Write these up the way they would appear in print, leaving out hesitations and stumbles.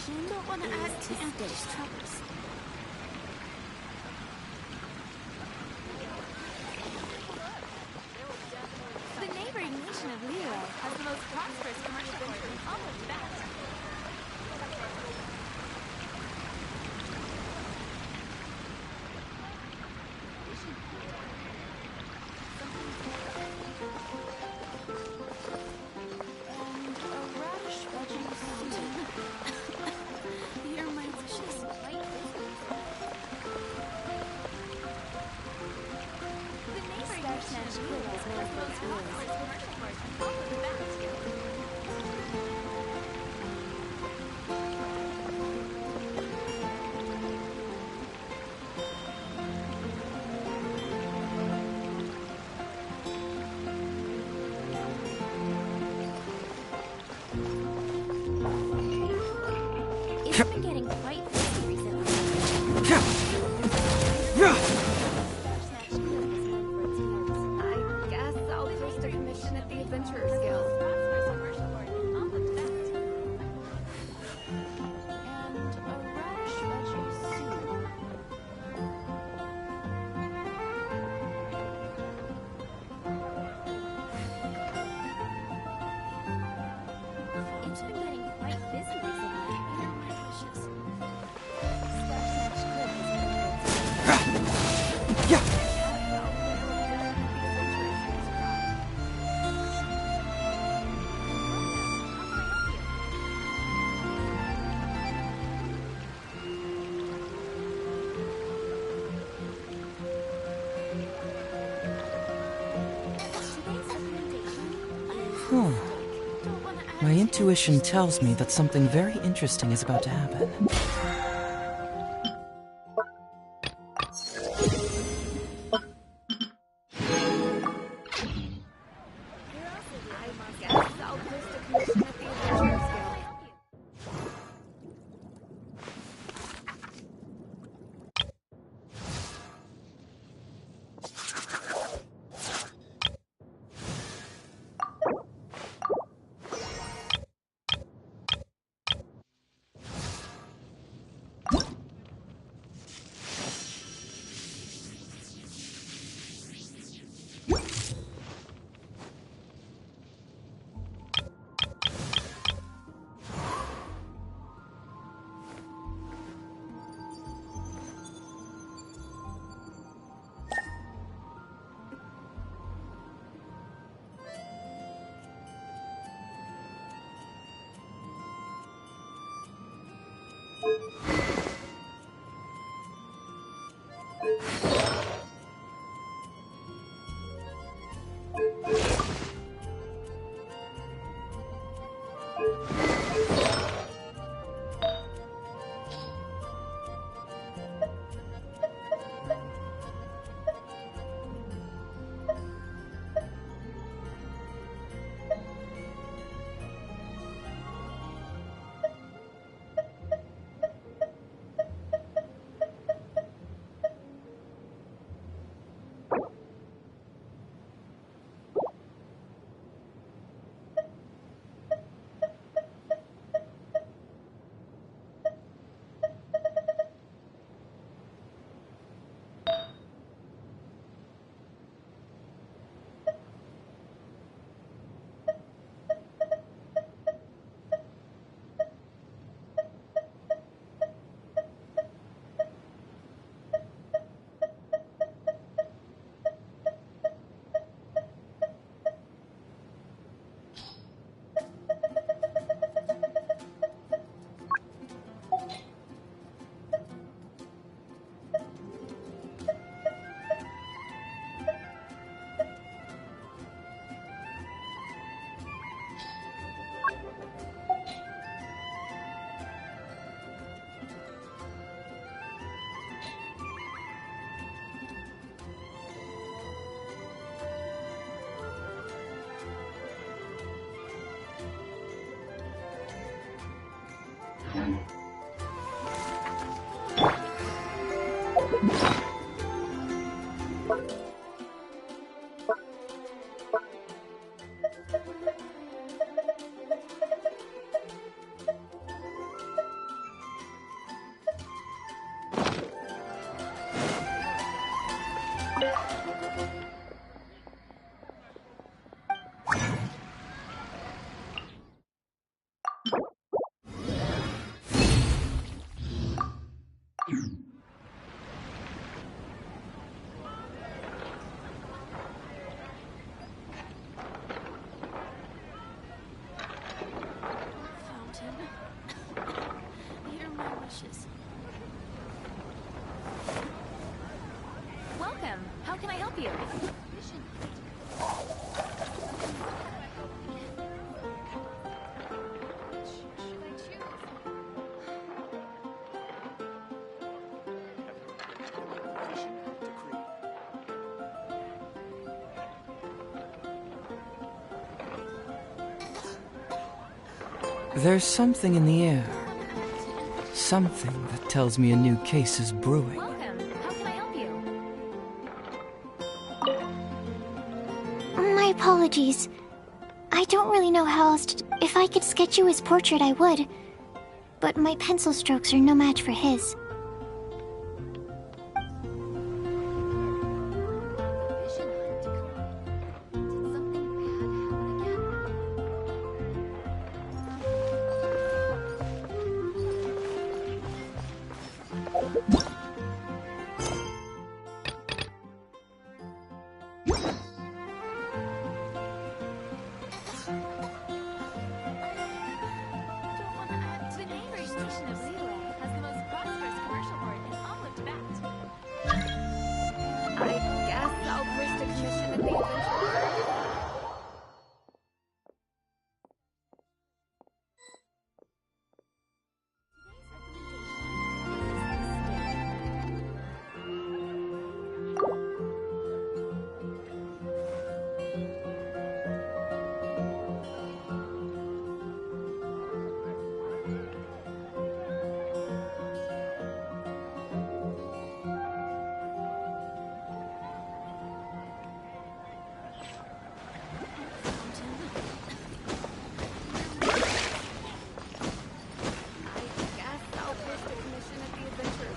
information don't want to add to Aunt's troubles. The neighboring nation of Leo has the most prosperous commercial venture in all of that. It's been getting quite busy recently. I guess I'll post a commission at the Adventurers Guild. And a radish veggie soup. It's been getting quite busy recently. My intuition tells me that something very interesting is about to happen. There's something in the air. Something that tells me a new case is brewing. Welcome. How can I help you? My apologies. I don't really know how else to... If I could sketch you his portrait, I would. But my pencil strokes are no match for his. The neighboring nation of Liyue has the most prosperous commercial port in all of Tibet. I guess I'll risk a commission at the adventure.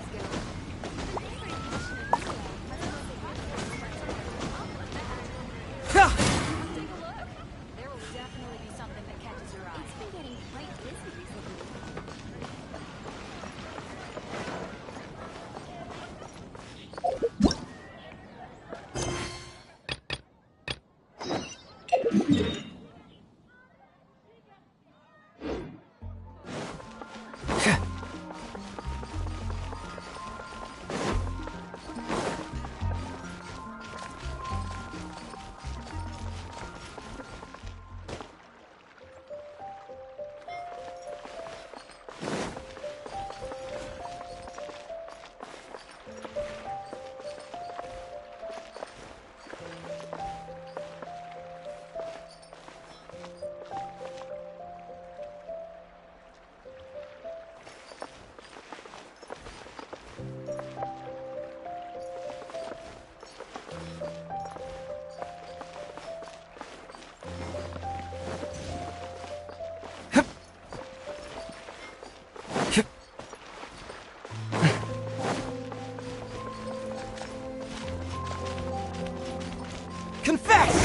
Confess!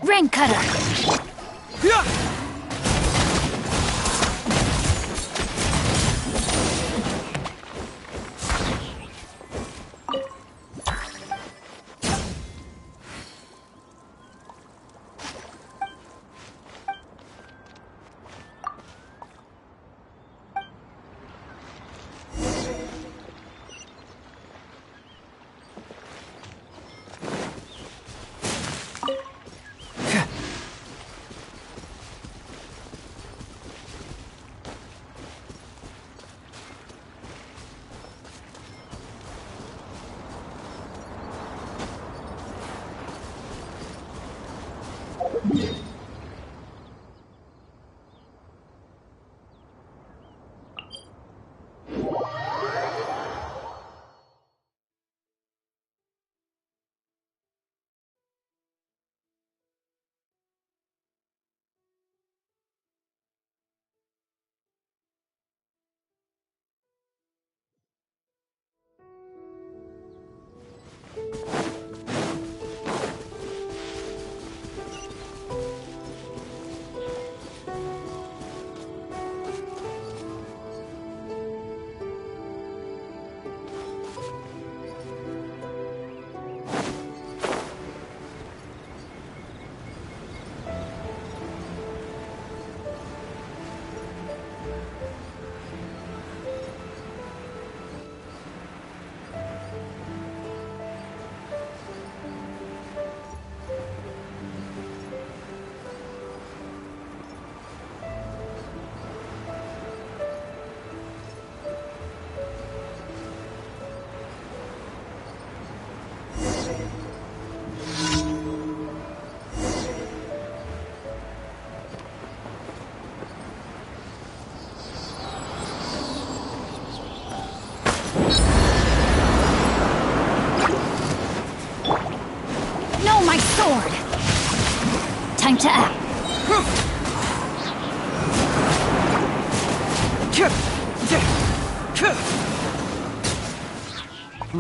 Rain cutter!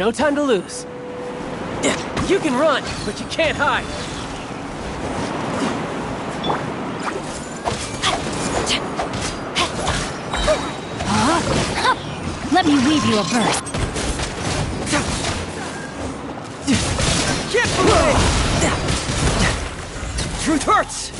no time to lose. You can run, but you can't hide. Let me weave you a verse. Get away! Truth hurts!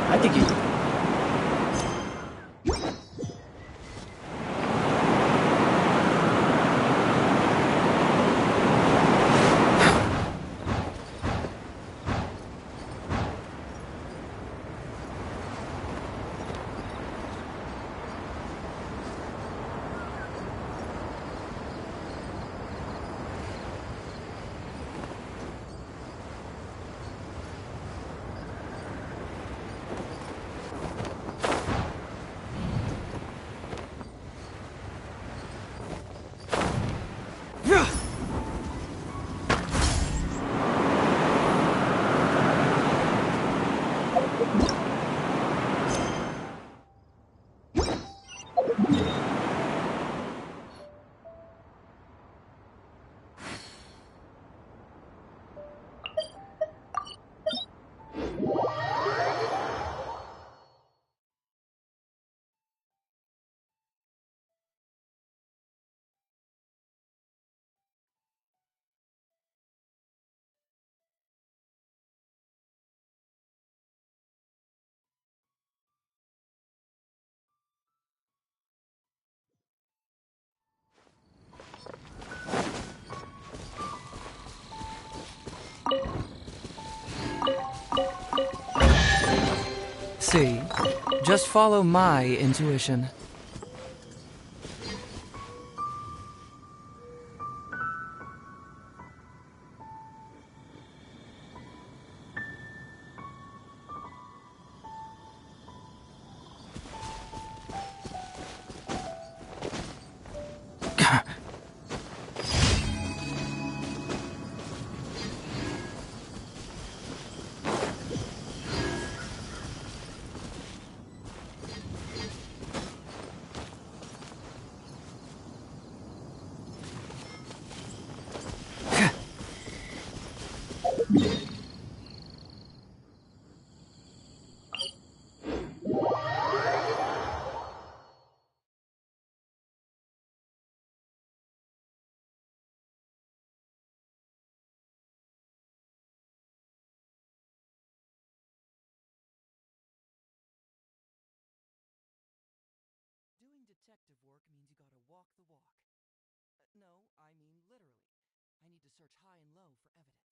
I think you... See? Just follow my intuition. Doing detective work means you gotta walk the walk. No, I mean literally. I need to search high and low for evidence.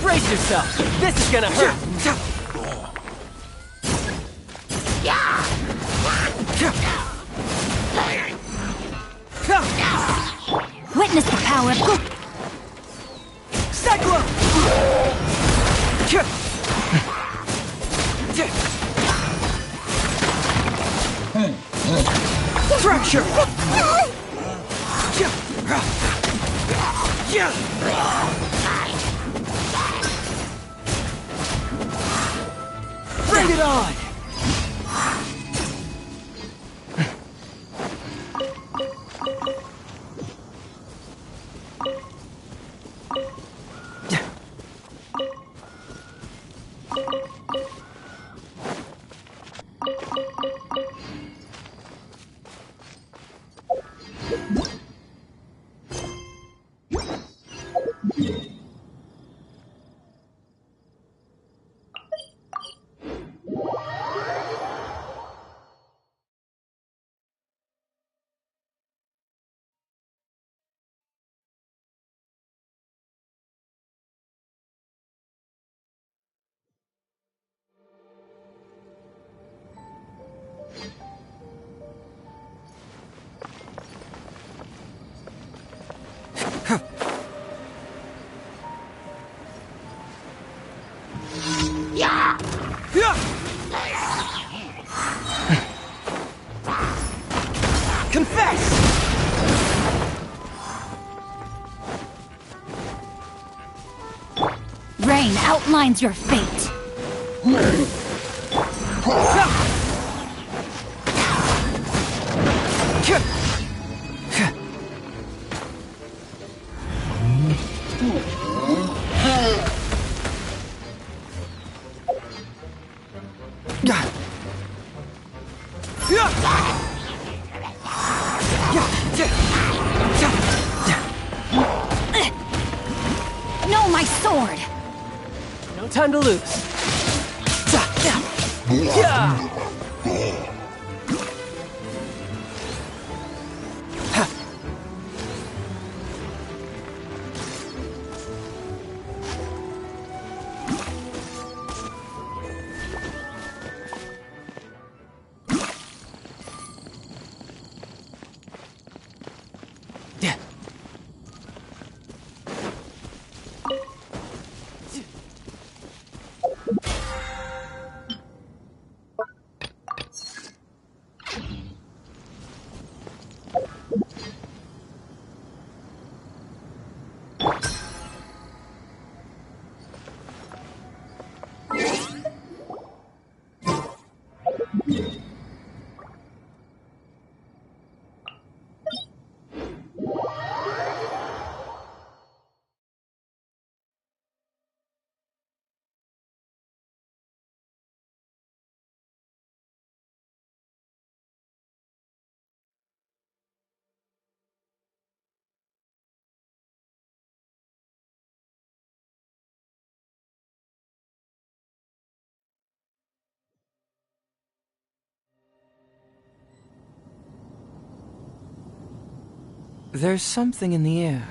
Brace yourself! This is gonna hurt! Witness the power of good. Cyclone! Fracture! Bring it on! Confess! Rain outlines your fate. No, my sword! No time to lose. There's something in the air.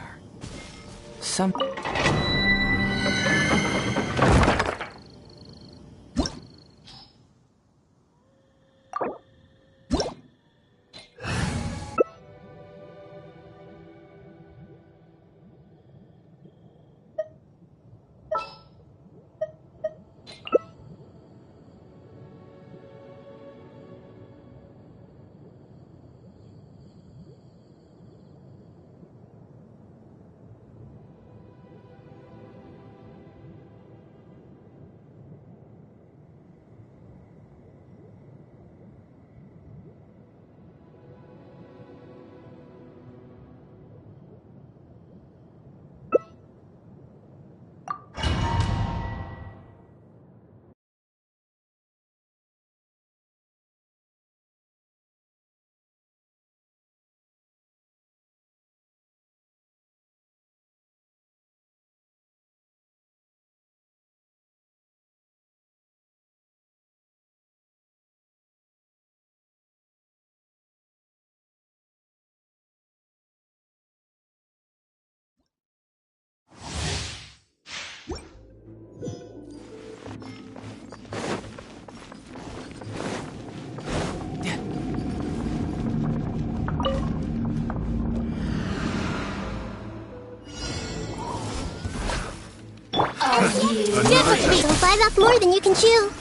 Dance with me! Don't bite off more than you can chew.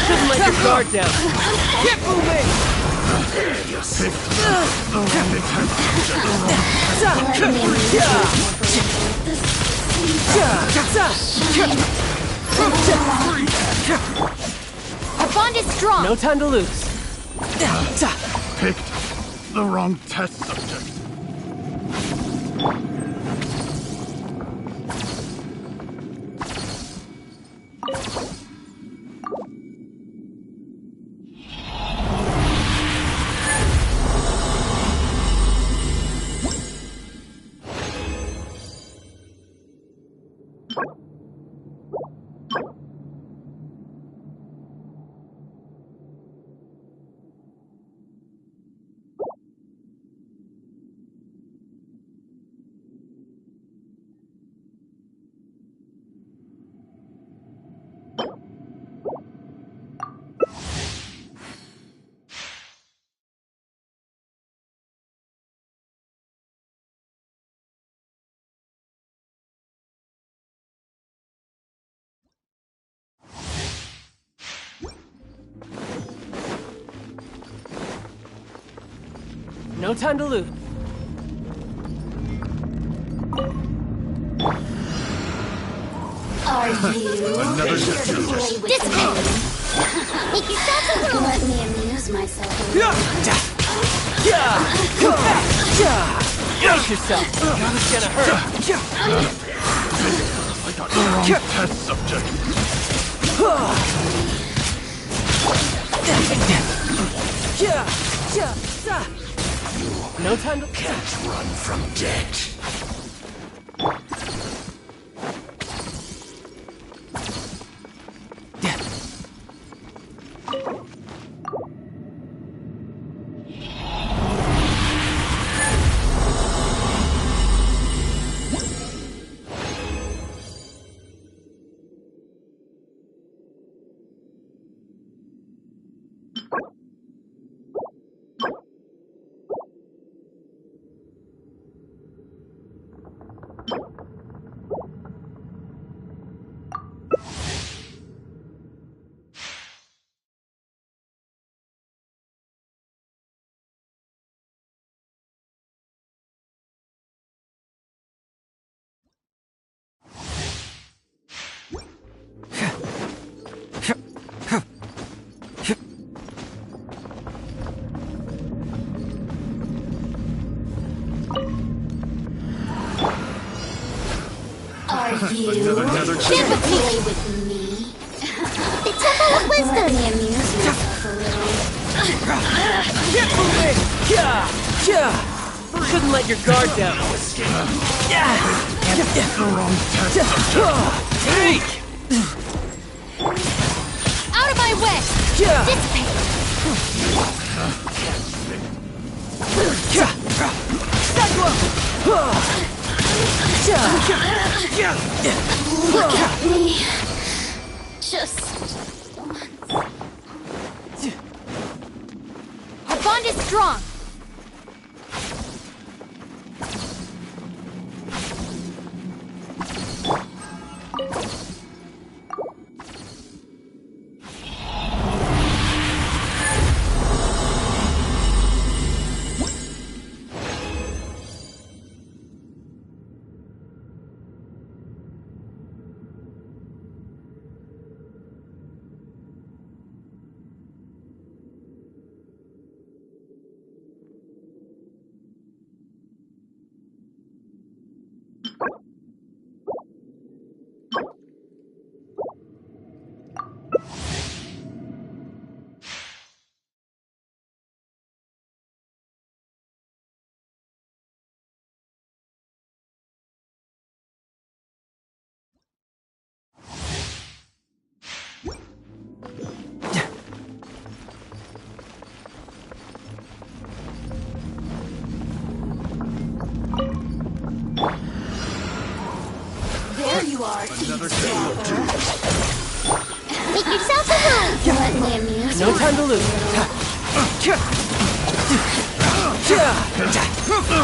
Shouldn't let your guard down. Get moving! Our bond is strong! No time to lose. Picked the wrong test subject. No time to lose. Are you Another here to play with me? Make yourself at home. Let me amuse myself. Brace yourself. It's gonna hurt. I got the wrong test subject. No time to... Can't run from death. Are you Another here to play with me? The Temple of Let Wisdom. me amuse myself a little. Couldn't let your guard down. The wrong test subject. Take! Out of my way! Dissipate! Look at me. Just once. Our bond is strong! There you are, Another eavesdropper. test. Make yourself at home. Let me amuse No time to lose.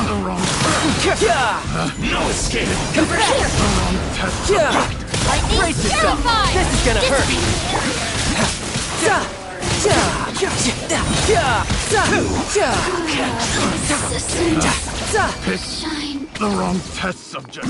The wrong No escape. The wrong test subject. Brace yourself. Terrified! This is gonna hurt. resistance. Shine. The wrong test subject.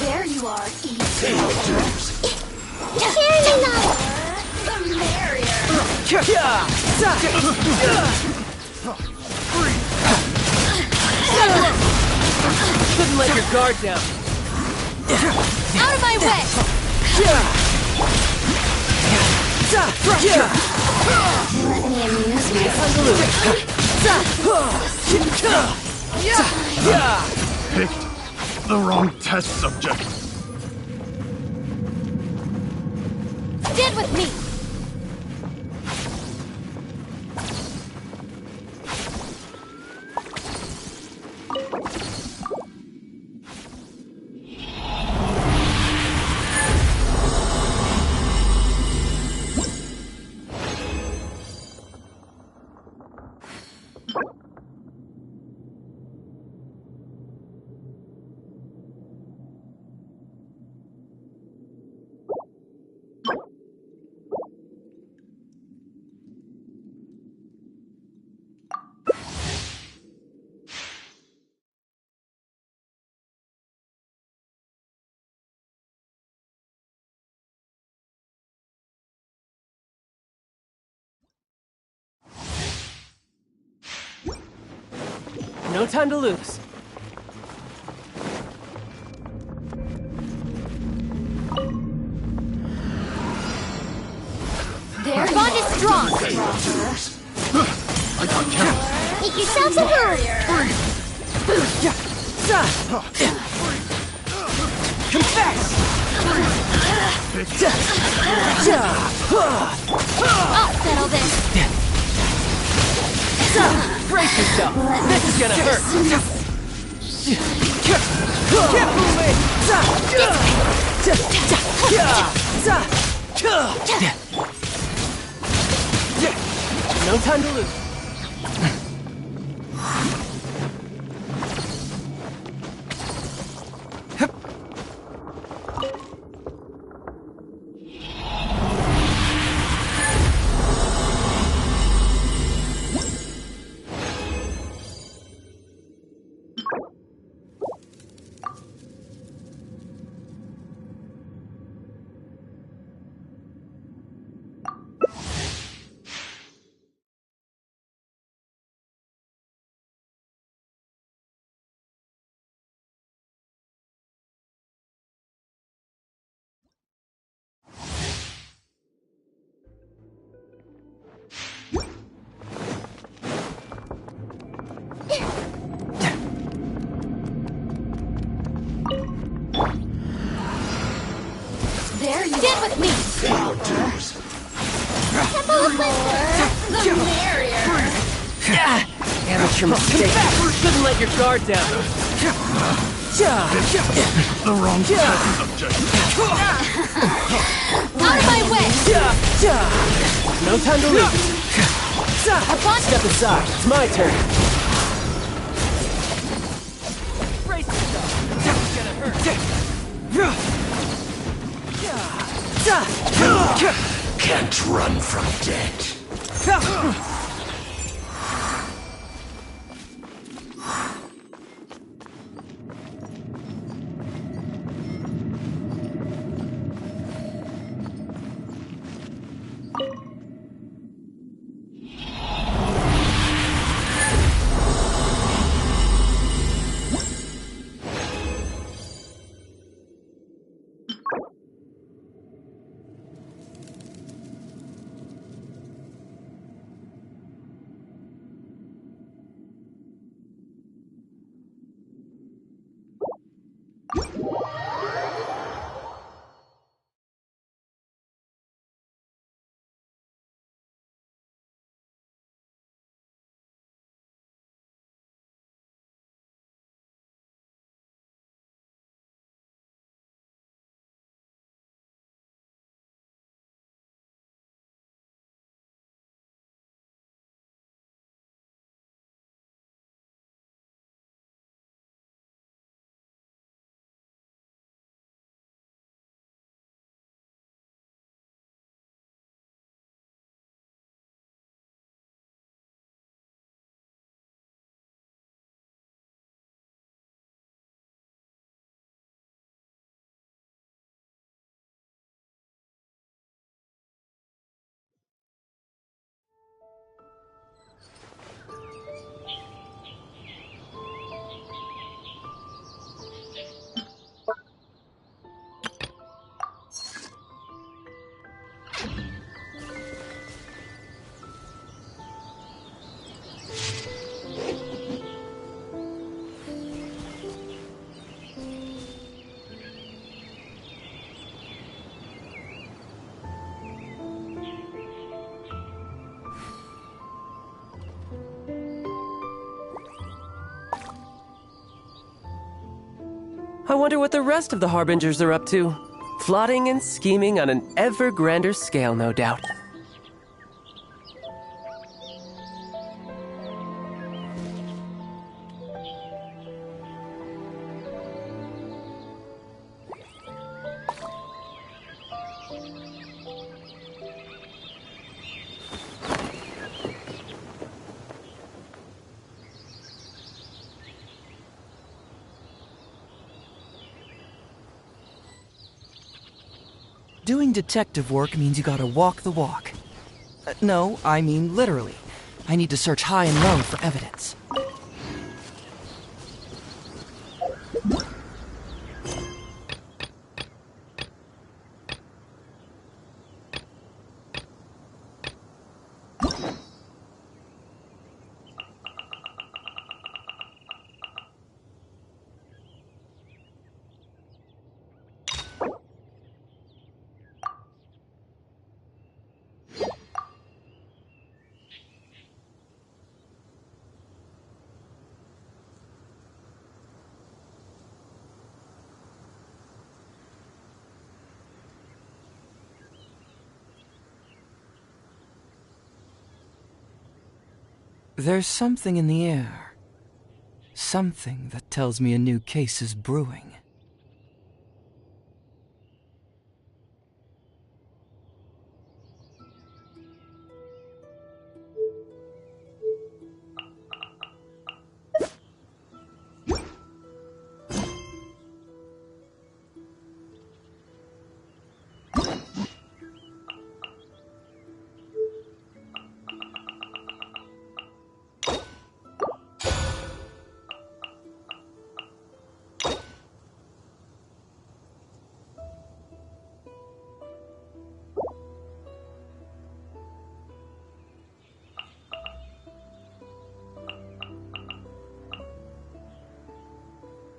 There you are, eavesdropper. Hear me now. The merrier. Couldn't let your guard down. Out of my way! Let me amuse myself. Picked the wrong test subject. Stand with me! No time to lose. Our bond is strong! I got careless. Make yourselves a warrior! Confess! I'll settle this! Brace yourself! This is gonna hurt! Can't fool me! No time to lose. There you Stand are. with me! Temple of Wisdom! The merrier. Amateur mistake. Couldn't let your guard down. The wrong test subject. Out of my way! No time to lose. Our bond Step aside. It's my turn. Brace yourself. This is gonna hurt. Can't run from death. I wonder what the rest of the Harbingers are up to. Plotting and scheming on an ever grander scale, no doubt. Doing detective work means you gotta walk the walk. No, I mean literally. I need to search high and low for evidence. There's something in the air. Something that tells me a new case is brewing.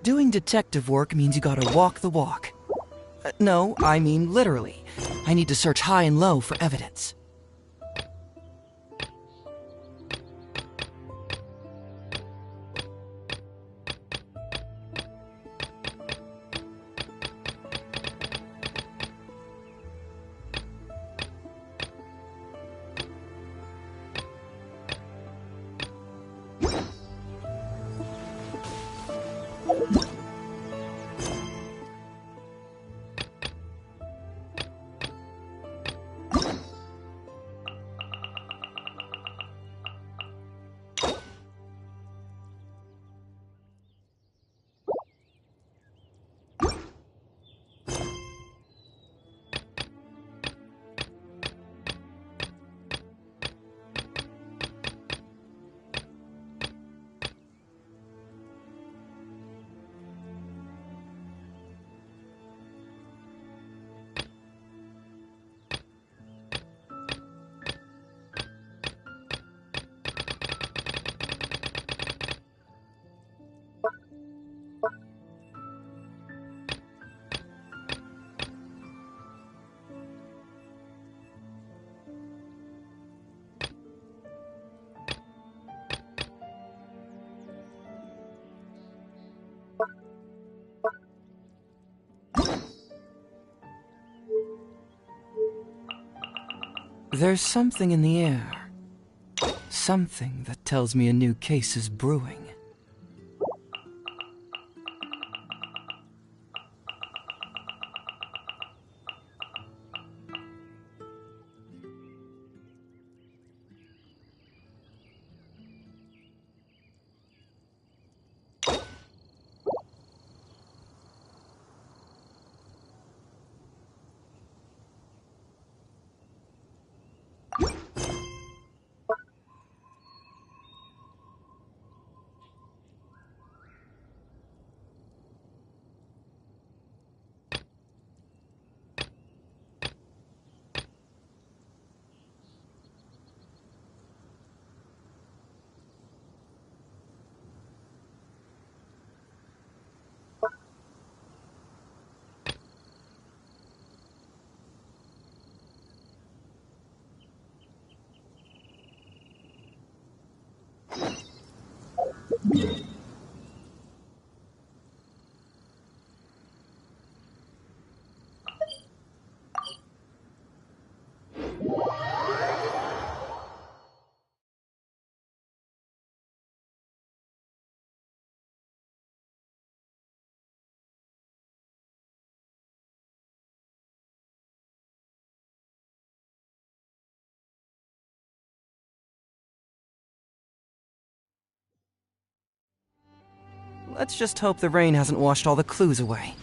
Doing detective work means you gotta walk the walk. No, I mean literally. I need to search high and low for evidence. There's something in the air. Something that tells me a new case is brewing. Let's just hope the rain hasn't washed all the clues away.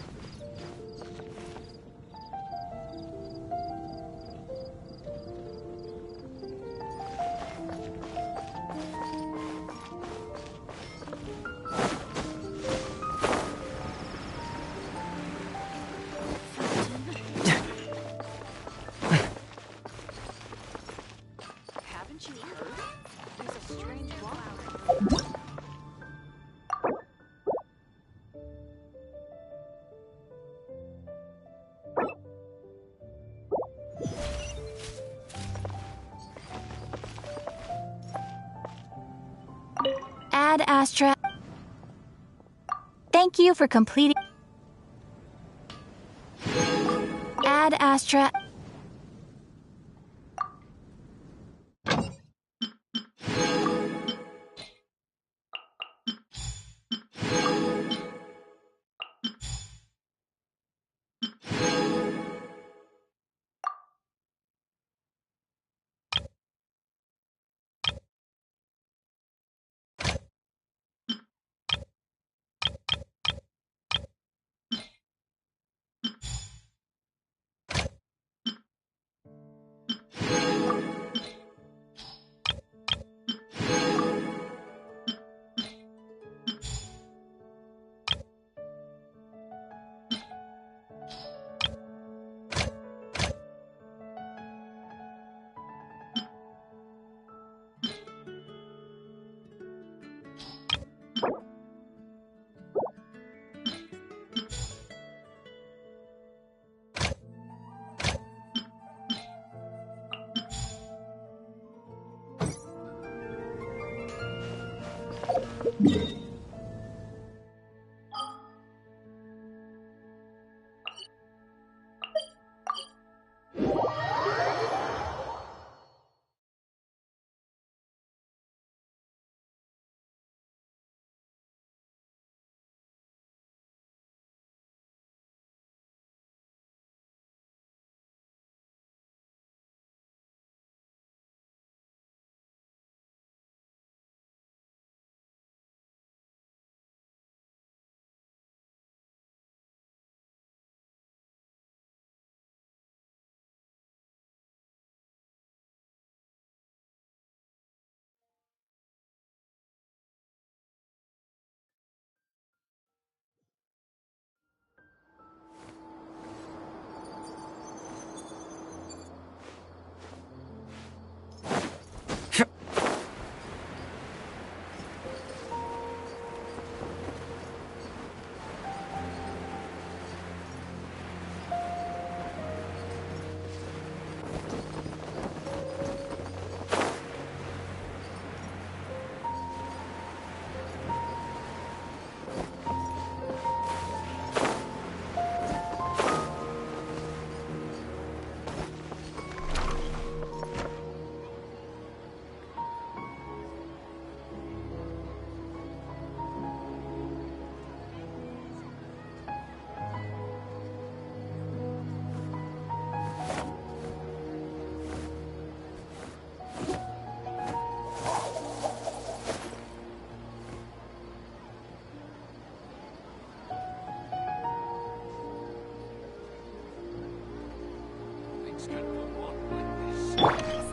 Haven't you heard? There's a strange wall. Ad Astra. Thank you for completing. Ad Astra.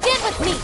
Stand with me!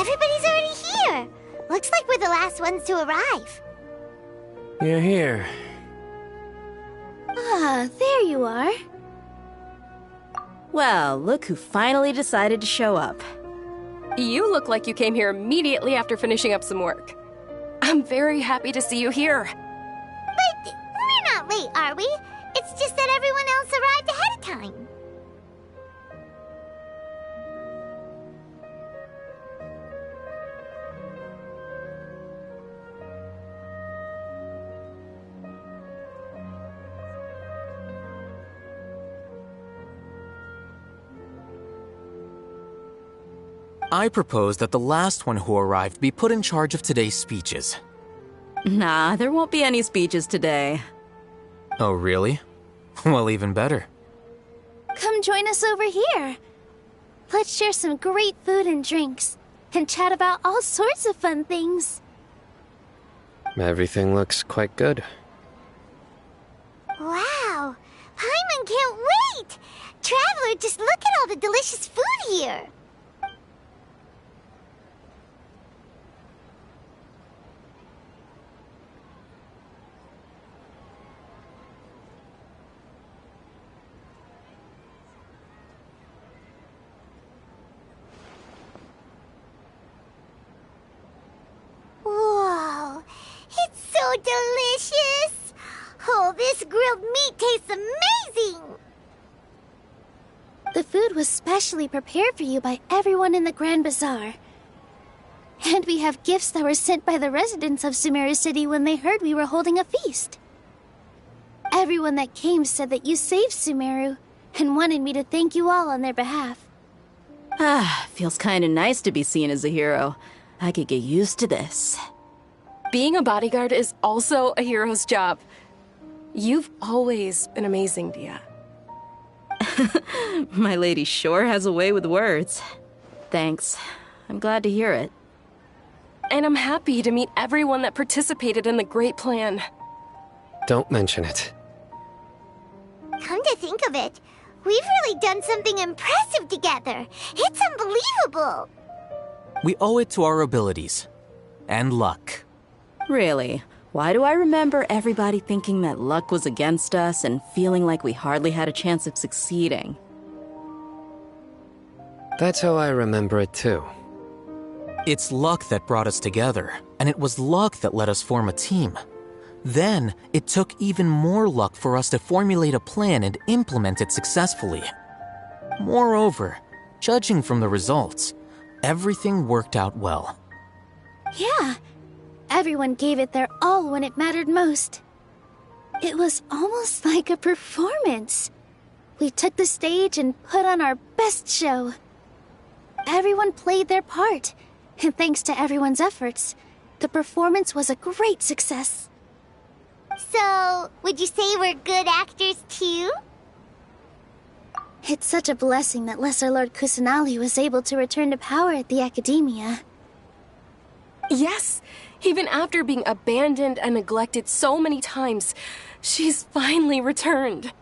Everybody's already here. Looks like we're the last ones to arrive. You're here. Ah, there you are. Well, look who finally decided to show up. You look like you came here immediately after finishing up some work. I'm very happy to see you here. But we're not late, are we? It's just that everyone else arrived ahead of time. I propose that the last one who arrived be put in charge of today's speeches. Nah, there won't be any speeches today. Oh, really? Well, even better. Come join us over here. Let's share some great food and drinks, and chat about all sorts of fun things. Everything looks quite good. Wow! Paimon can't wait! Traveler, just look at all the delicious food here! Whoa! It's so delicious! Oh, this grilled meat tastes amazing! The food was specially prepared for you by everyone in the Grand Bazaar. And we have gifts that were sent by the residents of Sumeru City when they heard we were holding a feast. Everyone that came said that you saved Sumeru, and wanted me to thank you all on their behalf. Ah, feels kinda nice to be seen as a hero. I could get used to this. Being a bodyguard is also a hero's job. You've always been amazing, Dia. My lady sure has a way with words. Thanks. I'm glad to hear it. And I'm happy to meet everyone that participated in the great plan. Don't mention it. Come to think of it, we've really done something impressive together. It's unbelievable. We owe it to our abilities. And luck. Really? Why do I remember everybody thinking that luck was against us and feeling like we hardly had a chance of succeeding? That's how I remember it too. It's luck that brought us together, and it was luck that let us form a team. Then, it took even more luck for us to formulate a plan and implement it successfully. Moreover, judging from the results, everything worked out well. Yeah, everyone gave it their all when it mattered most. It was almost like a performance. We took the stage and put on our best show. Everyone played their part, and thanks to everyone's efforts, the performance was a great success. So, would you say we're good actors too? It's such a blessing that Lesser Lord Kusanali was able to return to power at the Academia. Yes, even after being abandoned and neglected so many times, she's finally returned.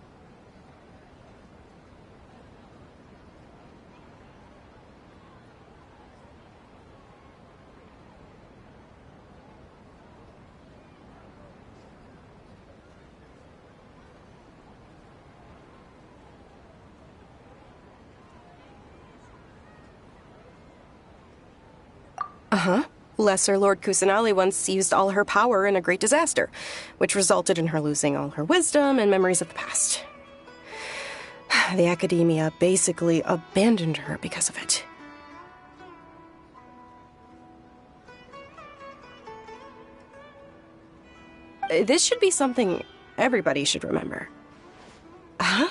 Uh-huh. Lesser Lord Kusanali once used all her power in a great disaster, which resulted in her losing all her wisdom and memories of the past. The Academia basically abandoned her because of it. This should be something everybody should remember. Huh?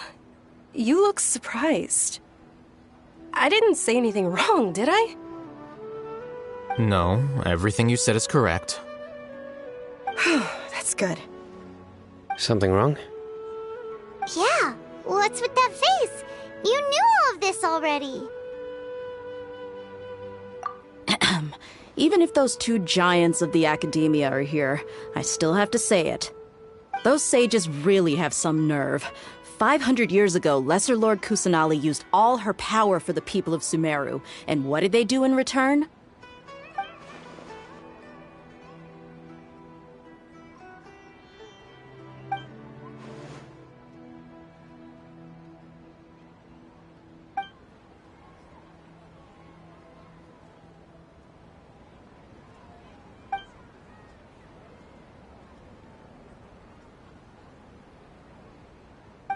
You look surprised. I didn't say anything wrong, did I? No, everything you said is correct. That's good. Something wrong? Yeah, what's with that face? You knew all of this already. Even if those two giants of the Academia are here, I still have to say it. Those sages really have some nerve. 500 years ago, Lesser Lord Kusanali used all her power for the people of Sumeru, and what did they do in return?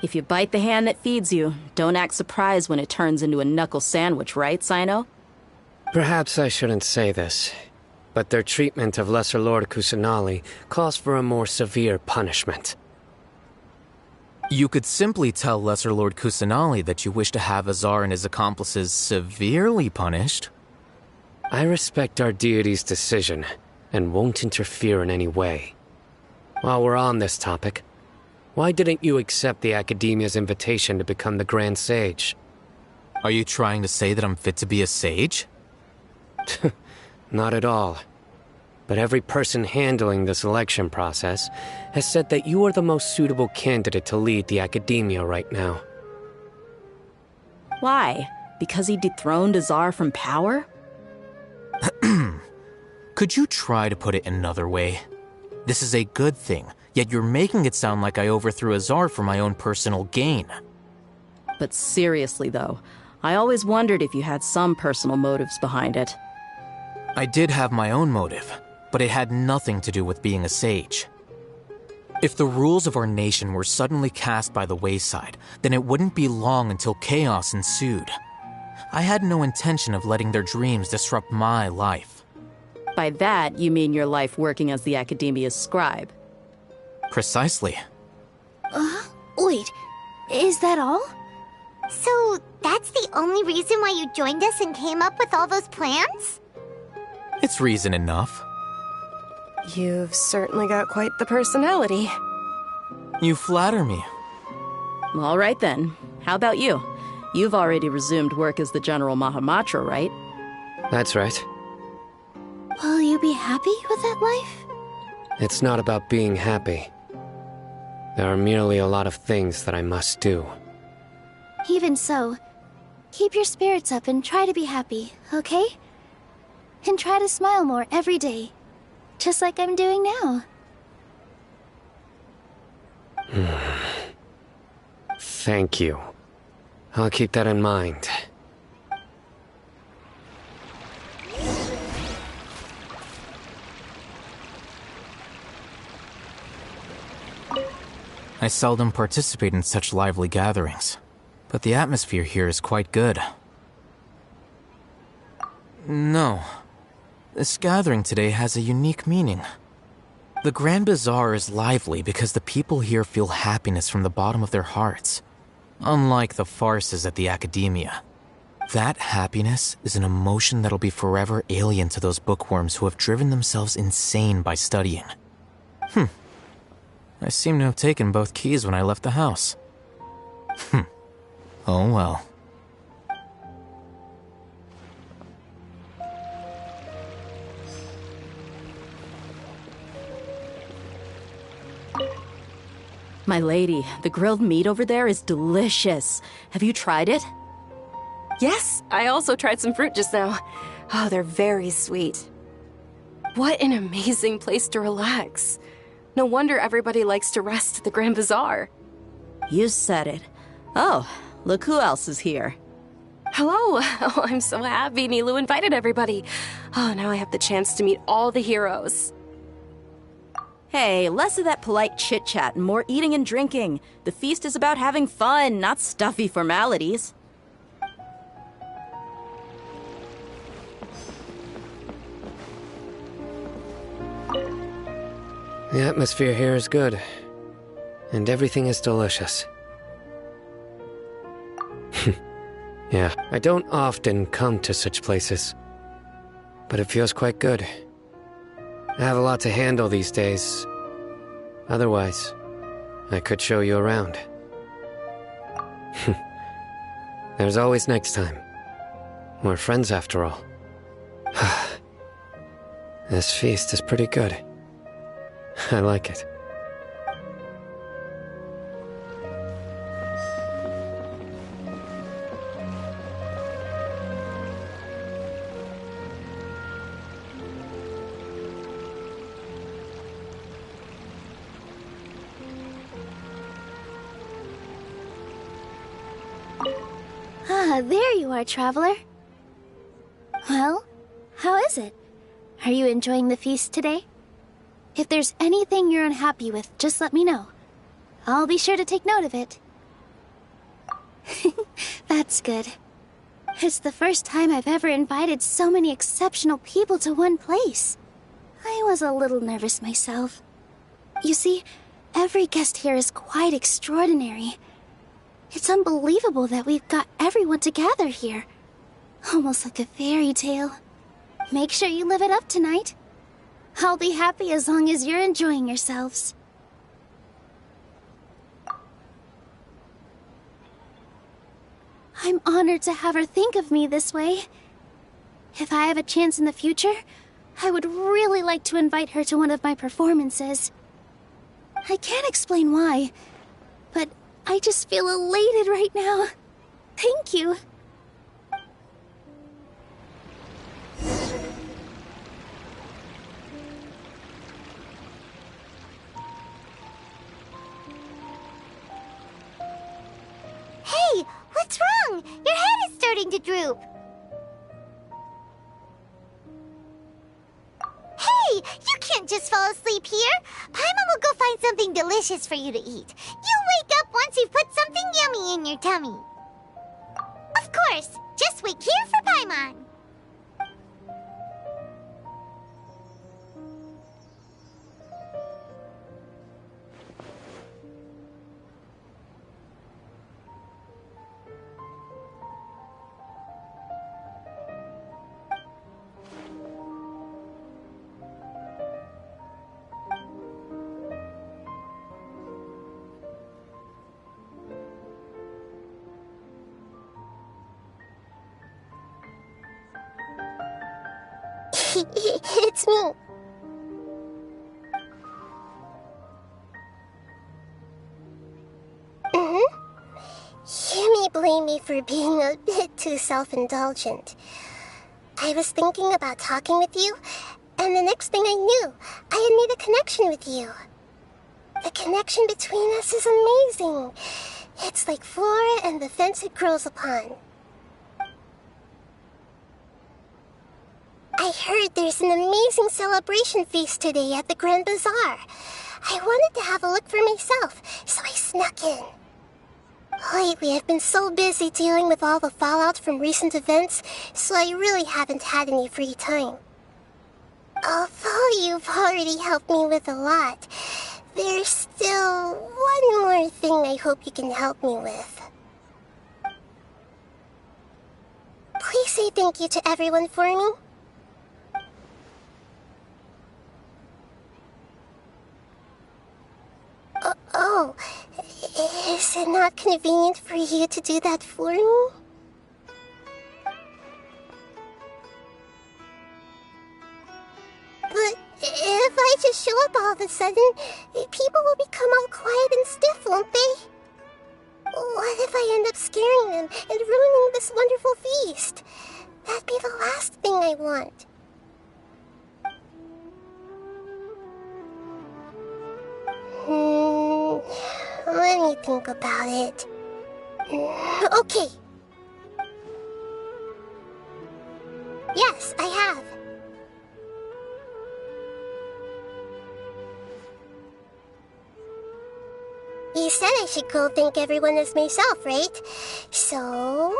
If you bite the hand that feeds you, don't act surprised when it turns into a knuckle sandwich, right, Sino? Perhaps I shouldn't say this, but their treatment of Lesser Lord Kusanali calls for a more severe punishment. You could simply tell Lesser Lord Kusanali that you wish to have Azar and his accomplices severely punished. I respect our deity's decision, and won't interfere in any way. While we're on this topic, why didn't you accept the Academia's invitation to become the Grand Sage? Are you trying to say that I'm fit to be a sage? Not at all. But every person handling the selection process has said that you are the most suitable candidate to lead the Academia right now. Why? Because he dethroned Azar from power? Could you try to put it another way? This is a good thing, yet you're making it sound like I overthrew Azar for my own personal gain. But seriously, though, I always wondered if you had some personal motives behind it. I did have my own motive, but it had nothing to do with being a sage. If the rules of our nation were suddenly cast by the wayside, then it wouldn't be long until chaos ensued. I had no intention of letting their dreams disrupt my life. By that, you mean your life working as the Academia's scribe. Precisely. Wait, is that all? So, that's the only reason why you joined us and came up with all those plans? It's reason enough. You've certainly got quite the personality. You flatter me. All right then. How about you? You've already resumed work as the General Mahamatra, right? That's right. Will you be happy with that life? It's not about being happy. There are merely a lot of things that I must do. Even so, keep your spirits up and try to be happy, okay? And try to smile more every day, just like I'm doing now. Thank you. I'll keep that in mind. I seldom participate in such lively gatherings, but the atmosphere here is quite good. No. This gathering today has a unique meaning. The Grand Bazaar is lively because the people here feel happiness from the bottom of their hearts, unlike the farces at the Academia. That happiness is an emotion that'll be forever alien to those bookworms who have driven themselves insane by studying. I seem to have taken both keys when I left the house. Oh well. My lady, the grilled meat over there is delicious. Have you tried it? Yes, I also tried some fruit just now. Oh, they're very sweet. What an amazing place to relax. No wonder everybody likes to rest at the Grand Bazaar. You said it. Oh, look who else is here. Hello. Oh, I'm so happy Nilu invited everybody. Oh, now I have the chance to meet all the heroes. Hey, less of that polite chit-chat and more eating and drinking. The feast is about having fun, not stuffy formalities. The atmosphere here is good, and everything is delicious. Yeah, I don't often come to such places, but it feels quite good. I have a lot to handle these days. Otherwise, I could show you around. There's always next time. We're friends after all. This feast is pretty good. I like it. There you are, traveler. Well, how is it? Are you enjoying the feast today? If there's anything you're unhappy with, just let me know. I'll be sure to take note of it. That's good. It's the first time I've ever invited so many exceptional people to one place. I was a little nervous myself. You see, every guest here is quite extraordinary. It's unbelievable that we've got everyone together here. Almost like a fairy tale. Make sure you live it up tonight. I'll be happy as long as you're enjoying yourselves. I'm honored to have her think of me this way. If I have a chance in the future, I would really like to invite her to one of my performances. I can't explain why, but I just feel elated right now. Thank you. Hey, what's wrong? Your head is starting to droop. Hey, you can't just fall asleep here. Paimon will go find something delicious for you to eat. You'll wake up once you've put something yummy in your tummy. Of course, just wait here for Paimon. It's me. You may blame me for being a bit too self-indulgent. I was thinking about talking with you, and the next thing I knew, I had made a connection with you. The connection between us is amazing. It's like flora and the fence it grows upon. I heard there's an amazing celebration feast today at the Grand Bazaar. I wanted to have a look for myself, so I snuck in. Lately, I've been so busy dealing with all the fallout from recent events, so I really haven't had any free time. Although you've already helped me with a lot, there's still one more thing I hope you can help me with. Please say thank you to everyone for me. Oh, is it not convenient for you to do that for me? But if I just show up all of a sudden, people will become all quiet and stiff, won't they? What if I end up scaring them and ruining this wonderful feast? That'd be the last thing I want. Let me think about it. Okay. Yes, I have. You said I should go thank everyone as myself, right? So,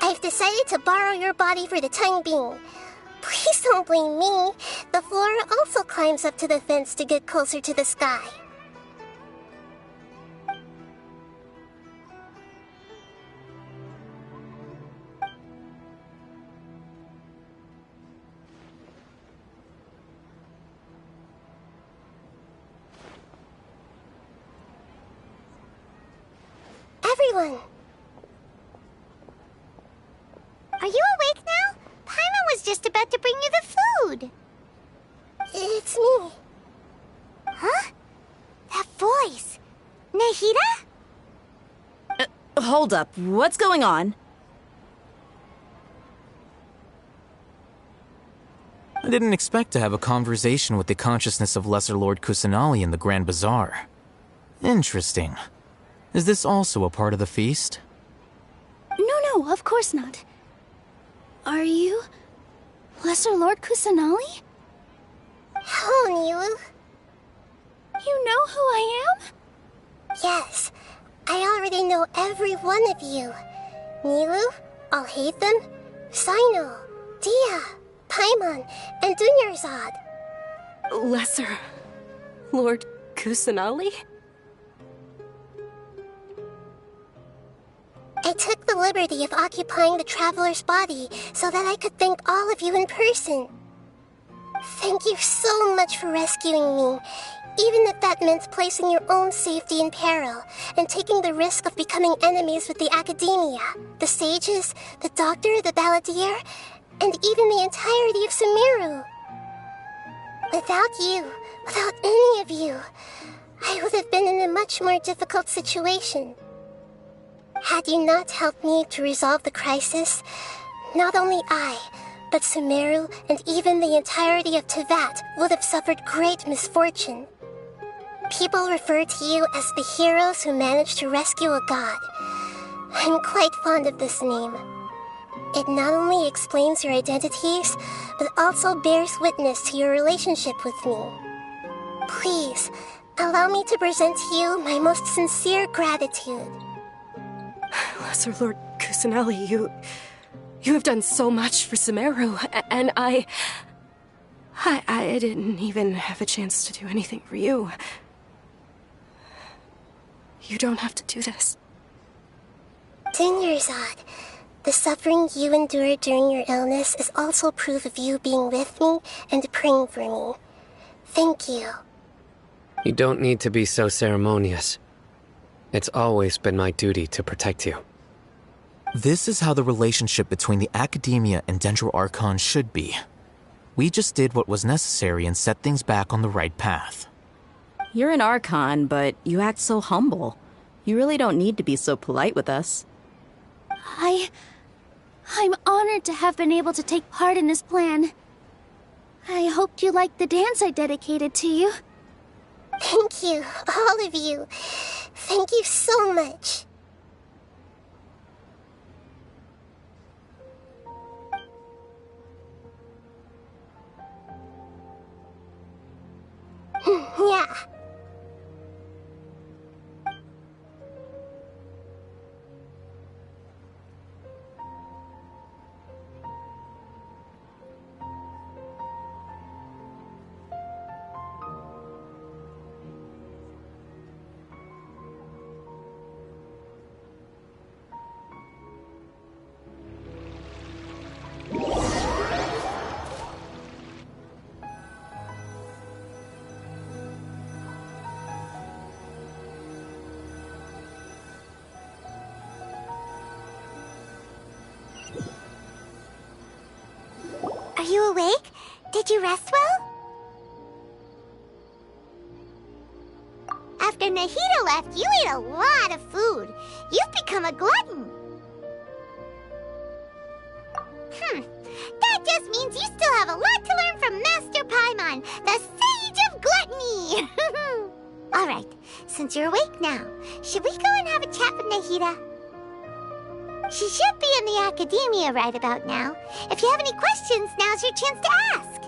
I've decided to borrow your body for the time being. Please don't blame me. The flora also climbs up to the fence to get closer to the sky. Everyone! Are you awake now? Paimon was just about to bring you the food. It's me. Huh? That voice. Nahida? Hold up. What's going on? I didn't expect to have a conversation with the consciousness of Lesser Lord Kusanali in the Grand Bazaar. Interesting. Is this also a part of the feast? No, of course not. Are you Lesser Lord Kusanali? Hello, Nilu. You know who I am? Yes, I already know every one of you. Nilu, Alhaitham, Sino, Dia, Paimon, and Dunyarzad. Lesser Lord Kusanali? I took the liberty of occupying the traveler's body so that I could thank all of you in person. Thank you so much for rescuing me, even if that meant placing your own safety in peril and taking the risk of becoming enemies with the Academia, the sages, the doctor, the balladeer, and even the entirety of Sumeru. Without you, without any of you, I would have been in a much more difficult situation. Had you not helped me to resolve the crisis, not only I, but Sumeru and even the entirety of Tevat would have suffered great misfortune. People refer to you as the heroes who managed to rescue a god. I'm quite fond of this name. It not only explains your identities, but also bears witness to your relationship with me. Please, allow me to present to you my most sincere gratitude. Lesser Lord Kusanali, you have done so much for Sumeru, and I didn't even have a chance to do anything for you. You don't have to do this. Dunyarzad, the suffering you endured during your illness is also proof of you being with me and praying for me. Thank you. You don't need to be so ceremonious. It's always been my duty to protect you. This is how the relationship between the Academia and Dendro Archon should be. We just did what was necessary and set things back on the right path. You're an Archon, but you act so humble. You really don't need to be so polite with us. I'm honored to have been able to take part in this plan. I hoped you liked the dance I dedicated to you. Thank you, all of you. Thank you so much. Yeah. Are you awake? Did you rest well? After Nahida left, you ate a lot of food. You've become a glutton. That just means you still have a lot to learn from Master Paimon, the Sage of Gluttony. Alright, since you're awake now, should we go and have a chat with Nahida? She should be in the Academia right about now. If you have any questions, now's your chance to ask.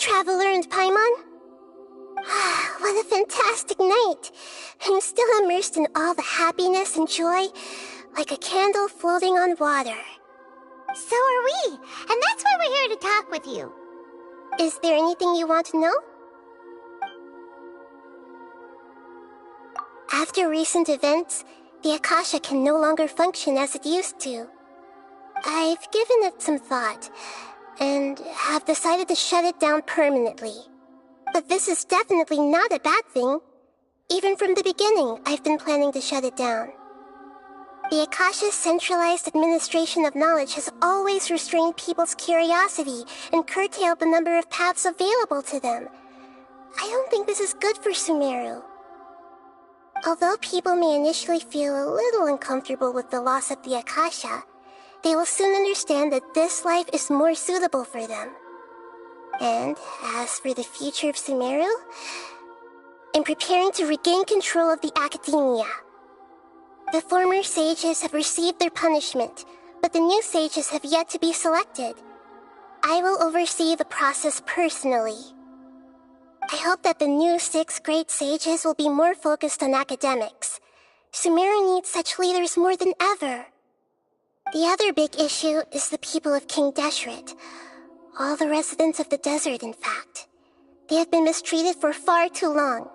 traveler and Paimon. What a fantastic night. I'm still immersed in all the happiness and joy, like a candle floating on water. So are we, and that's why we're here to talk with you. Is there anything you want to know? After recent events, the Akasha can no longer function as it used to. I've given it some thought, and have decided to shut it down permanently. But this is definitely not a bad thing. Even from the beginning, I've been planning to shut it down. The Akasha's centralized administration of knowledge has always restrained people's curiosity and curtailed the number of paths available to them. I don't think this is good for Sumeru. Although people may initially feel a little uncomfortable with the loss of the Akasha, they will soon understand that this life is more suitable for them. And as for the future of Sumeru, I'm preparing to regain control of the academia. The former sages have received their punishment, but the new sages have yet to be selected. I will oversee the process personally. I hope that the new 6 great sages will be more focused on academics. Sumeru needs such leaders more than ever. The other big issue is the people of King Deshret. All the residents of the desert, in fact. They have been mistreated for far too long.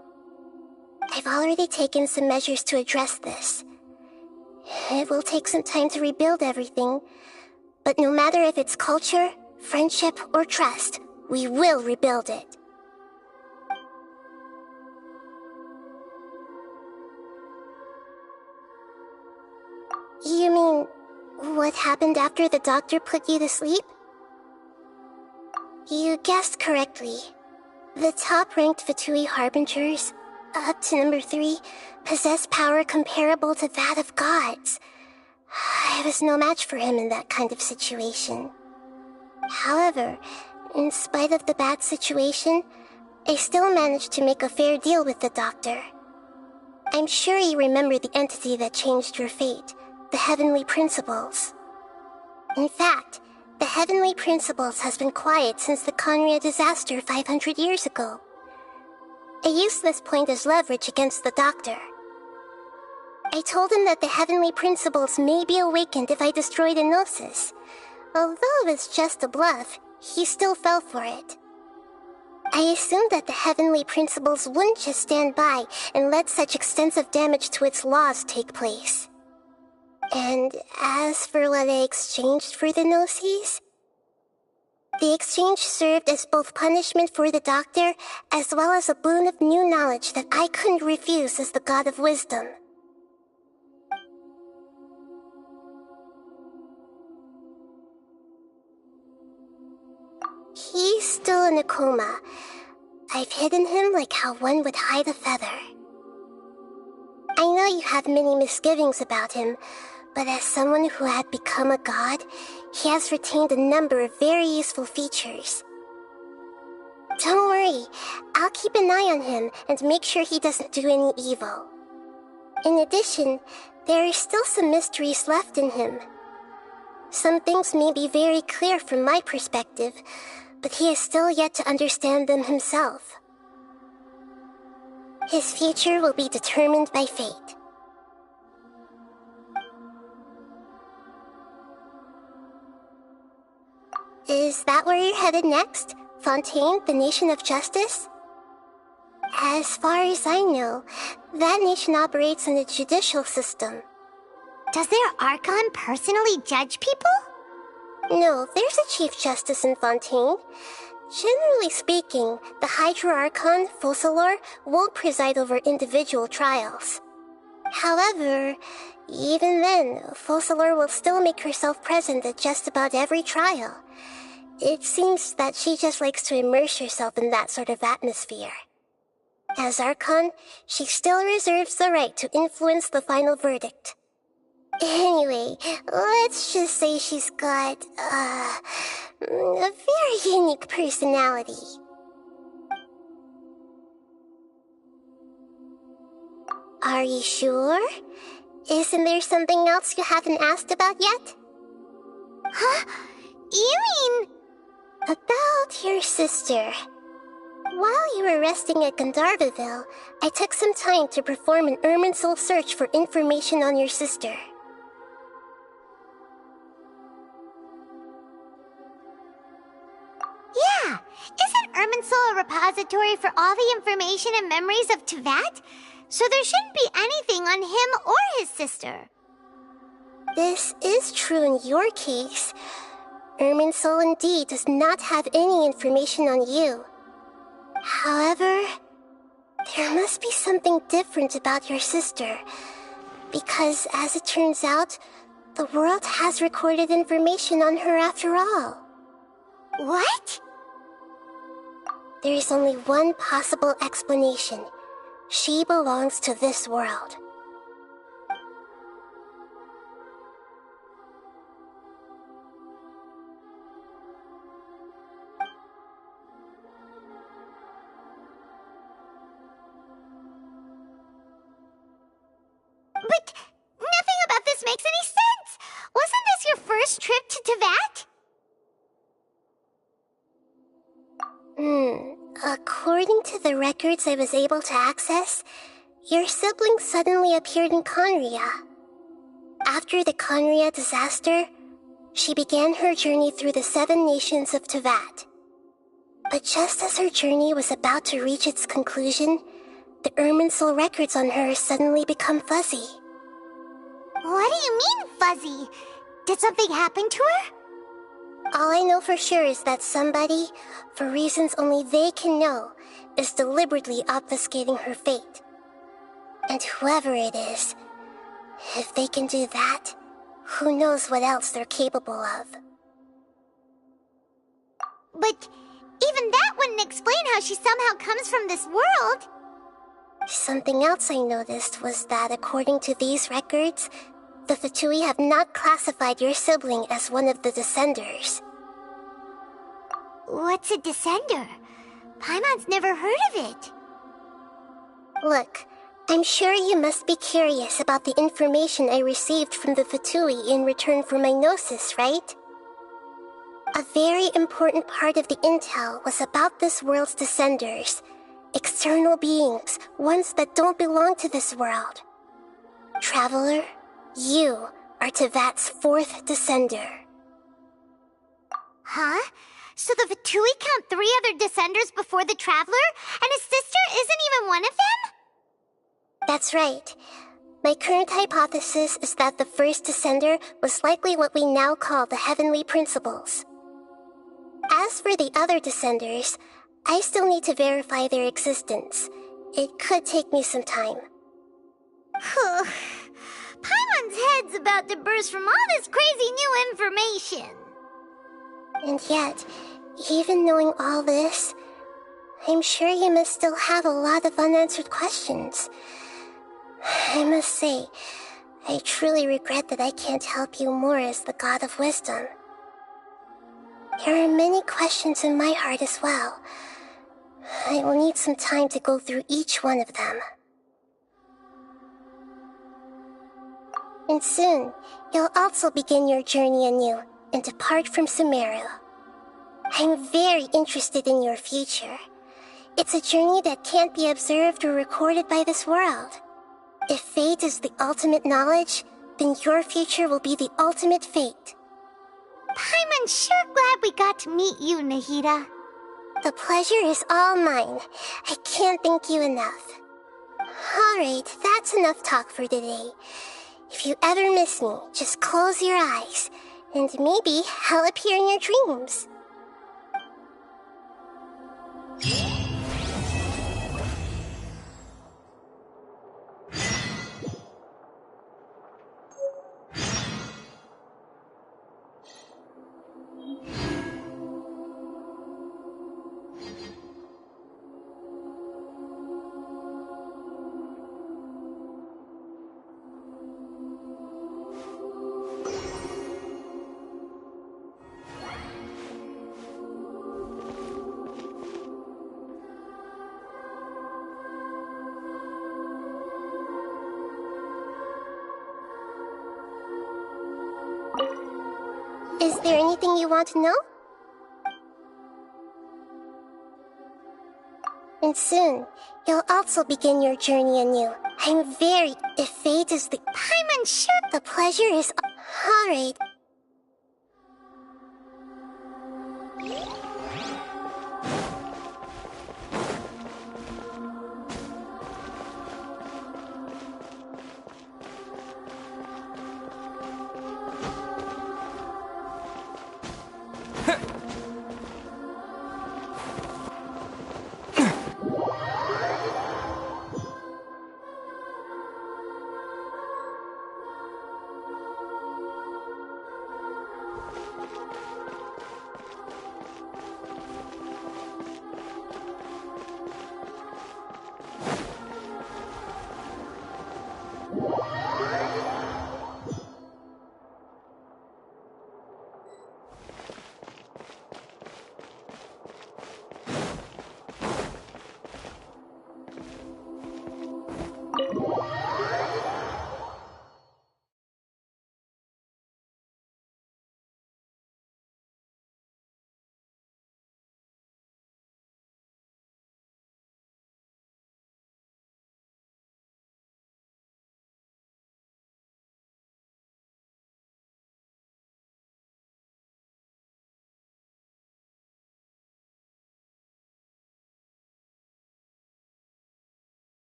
I've already taken some measures to address this. It will take some time to rebuild everything, but no matter if it's culture, friendship, or trust, we will rebuild it. You mean, what happened after the doctor put you to sleep? You guessed correctly. The top-ranked Fatui Harbingers, up to number 3, possess power comparable to that of gods. I was no match for him in that kind of situation. However, in spite of the bad situation, I still managed to make a fair deal with the doctor. I'm sure you remember the entity that changed your fate, the Heavenly Principles. In fact, the Heavenly Principles has been quiet since the Conria disaster 500 years ago. I used this point as leverage against the doctor. I told him that the Heavenly Principles may be awakened if I destroy the Gnosis. Although it's just a bluff, he still fell for it. I assumed that the Heavenly Principles wouldn't just stand by and let such extensive damage to its laws take place. And as for what I exchanged for the Gnosis, the exchange served as both punishment for the doctor as well as a boon of new knowledge that I couldn't refuse as the God of Wisdom. He's still in a coma. I've hidden him like how one would hide a feather. I know you have many misgivings about him, but as someone who had become a god, he has retained a number of very useful features. Don't worry, I'll keep an eye on him and make sure he doesn't do any evil. In addition, there are still some mysteries left in him. Some things may be very clear from my perspective, but he is still yet to understand them himself. His future will be determined by fate. Is that where you're headed next? Fontaine, the Nation of Justice? As far as I know, that nation operates in a judicial system. Does their Archon personally judge people? No, there's a Chief Justice in Fontaine. Generally speaking, the Hydra Archon, Focalor, won't preside over individual trials. However, even then, Focalor will still make herself present at just about every trial. It seems that she just likes to immerse herself in that sort of atmosphere. As Archon, she still reserves the right to influence the final verdict. Anyway, let's just say she's got, a very unique personality. Are you sure? Isn't there something else you haven't asked about yet? Huh? You mean... About your sister. While you were resting at Gandharvaville, I took some time to perform an Irminsul search for information on your sister. Yeah, isn't Irminsul a repository for all the information and memories of Teyvat? So there shouldn't be anything on him or his sister. This is true in your case. Irminsul indeed does not have any information on you. However, there must be something different about your sister, because as it turns out, the world has recorded information on her after all. What? There is only one possible explanation. She belongs to this world. But nothing about this makes any sense! Wasn't this your first trip to Teyvat? According to the records I was able to access, your sibling suddenly appeared in Conria. After the Conria disaster, she began her journey through the 7 nations of Teyvat. But just as her journey was about to reach its conclusion, the Irminsul records on her suddenly become fuzzy. What do you mean, fuzzy? Did something happen to her? All I know for sure is that somebody, for reasons only they can know, is deliberately obfuscating her fate. And whoever it is, if they can do that, who knows what else they're capable of. But even that wouldn't explain how she somehow comes from this world. Something else I noticed was that according to these records, the Fatui have not classified your sibling as one of the Descenders. What's a Descender? Paimon's never heard of it. Look, I'm sure you must be curious about the information I received from the Fatui in return for my gnosis, right? A very important part of the intel was about this world's Descenders. External beings, ones that don't belong to this world. Traveler, you are Teyvat's 4th Descender. Huh? So the Fatui count 3 other Descenders before the Traveler, and his sister isn't even one of them? That's right. My current hypothesis is that the first Descender was likely what we now call the Heavenly Principles. As for the other Descenders, I still need to verify their existence. It could take me some time. Paimon's head's about to burst from all this crazy new information. And yet, even knowing all this, I'm sure you must still have a lot of unanswered questions. I must say, I truly regret that I can't help you more as the God of Wisdom. There are many questions in my heart as well. I will need some time to go through each one of them. And soon, you'll also begin your journey anew and depart from Sumeru. I'm very interested in your future. It's a journey that can't be observed or recorded by this world. If fate is the ultimate knowledge, then your future will be the ultimate fate. Paimon's sure glad we got to meet you, Nahida. The pleasure is all mine. I can't thank you enough. Alright, that's enough talk for today. If you ever miss me, just close your eyes, and maybe I'll appear in your dreams. Is there anything you want to know? And soon, you'll also begin your journey anew. I'm very... If fate is the... I'm unsure. The pleasure is... Alright.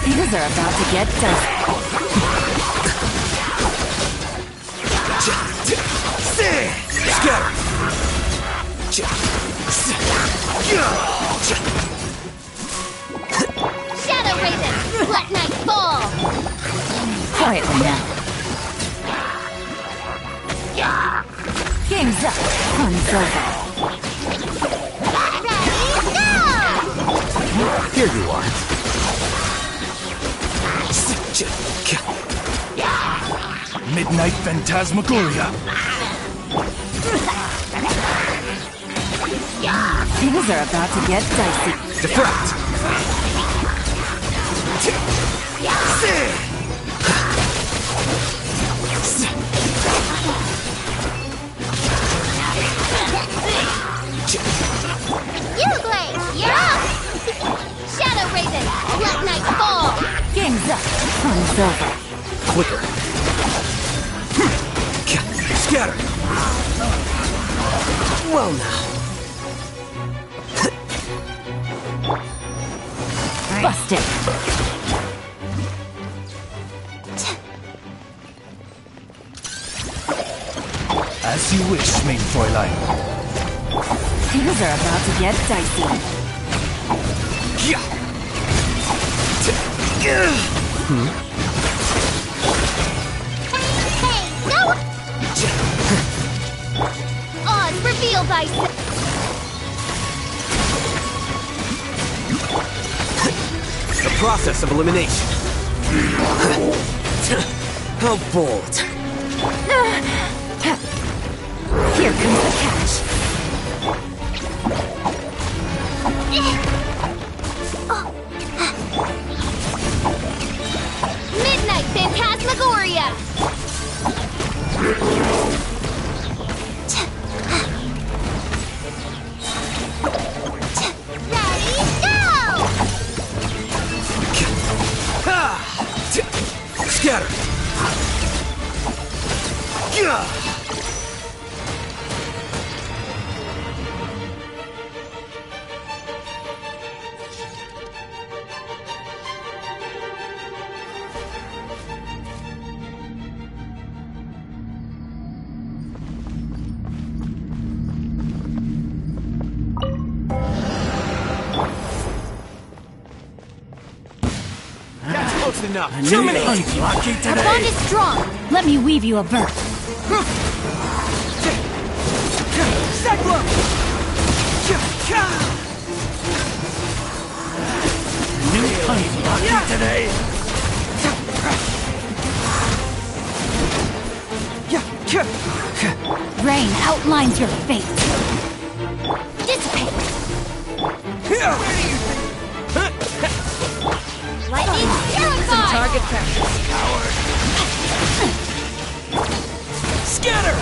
Things are about to get dicey. Shadow Raven, let night fall. Quietly now. Game's up. Fun's over. Ready, go! Here you are. Midnight Phantasmagoria. Things are about to get dicey. Deflect. Blaze, you're up! Shadow Raven, let night fall! Game's up. Fun's over. Quicker. Scatter. Well now. Busted. As you wish, main Fräulein. Things are about to get dicey. Hey, no! Odds revealed by... The process of elimination. How bold. Here comes the catch. Midnight Phantasmagoria! Ready, go! Scatter. That's enough. Terminate! Lucky Our bond is strong. Let me weave you a birth. Cyclone! New honey lucky today. Rain outlines your fate. Dissipate. Lightning terrified. Target pressure. Scatter!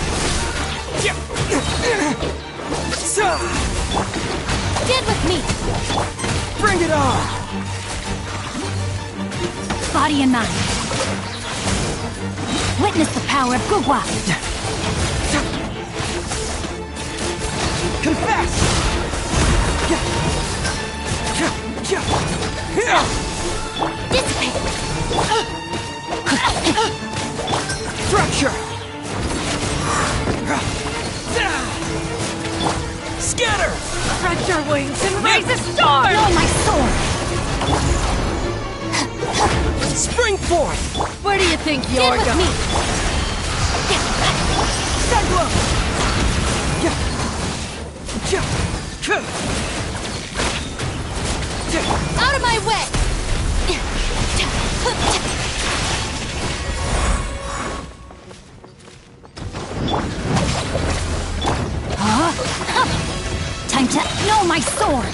Get with me. Bring it on! Body and mind. Witness the power of Gugwa. Confess! Dissipate. Fracture! Scatter! Stretch your wings and raise a storm! Blow my sword. Spring forth! Where do you think Get you're with going? me. Cyclone! Out of my way. Time to know my sword.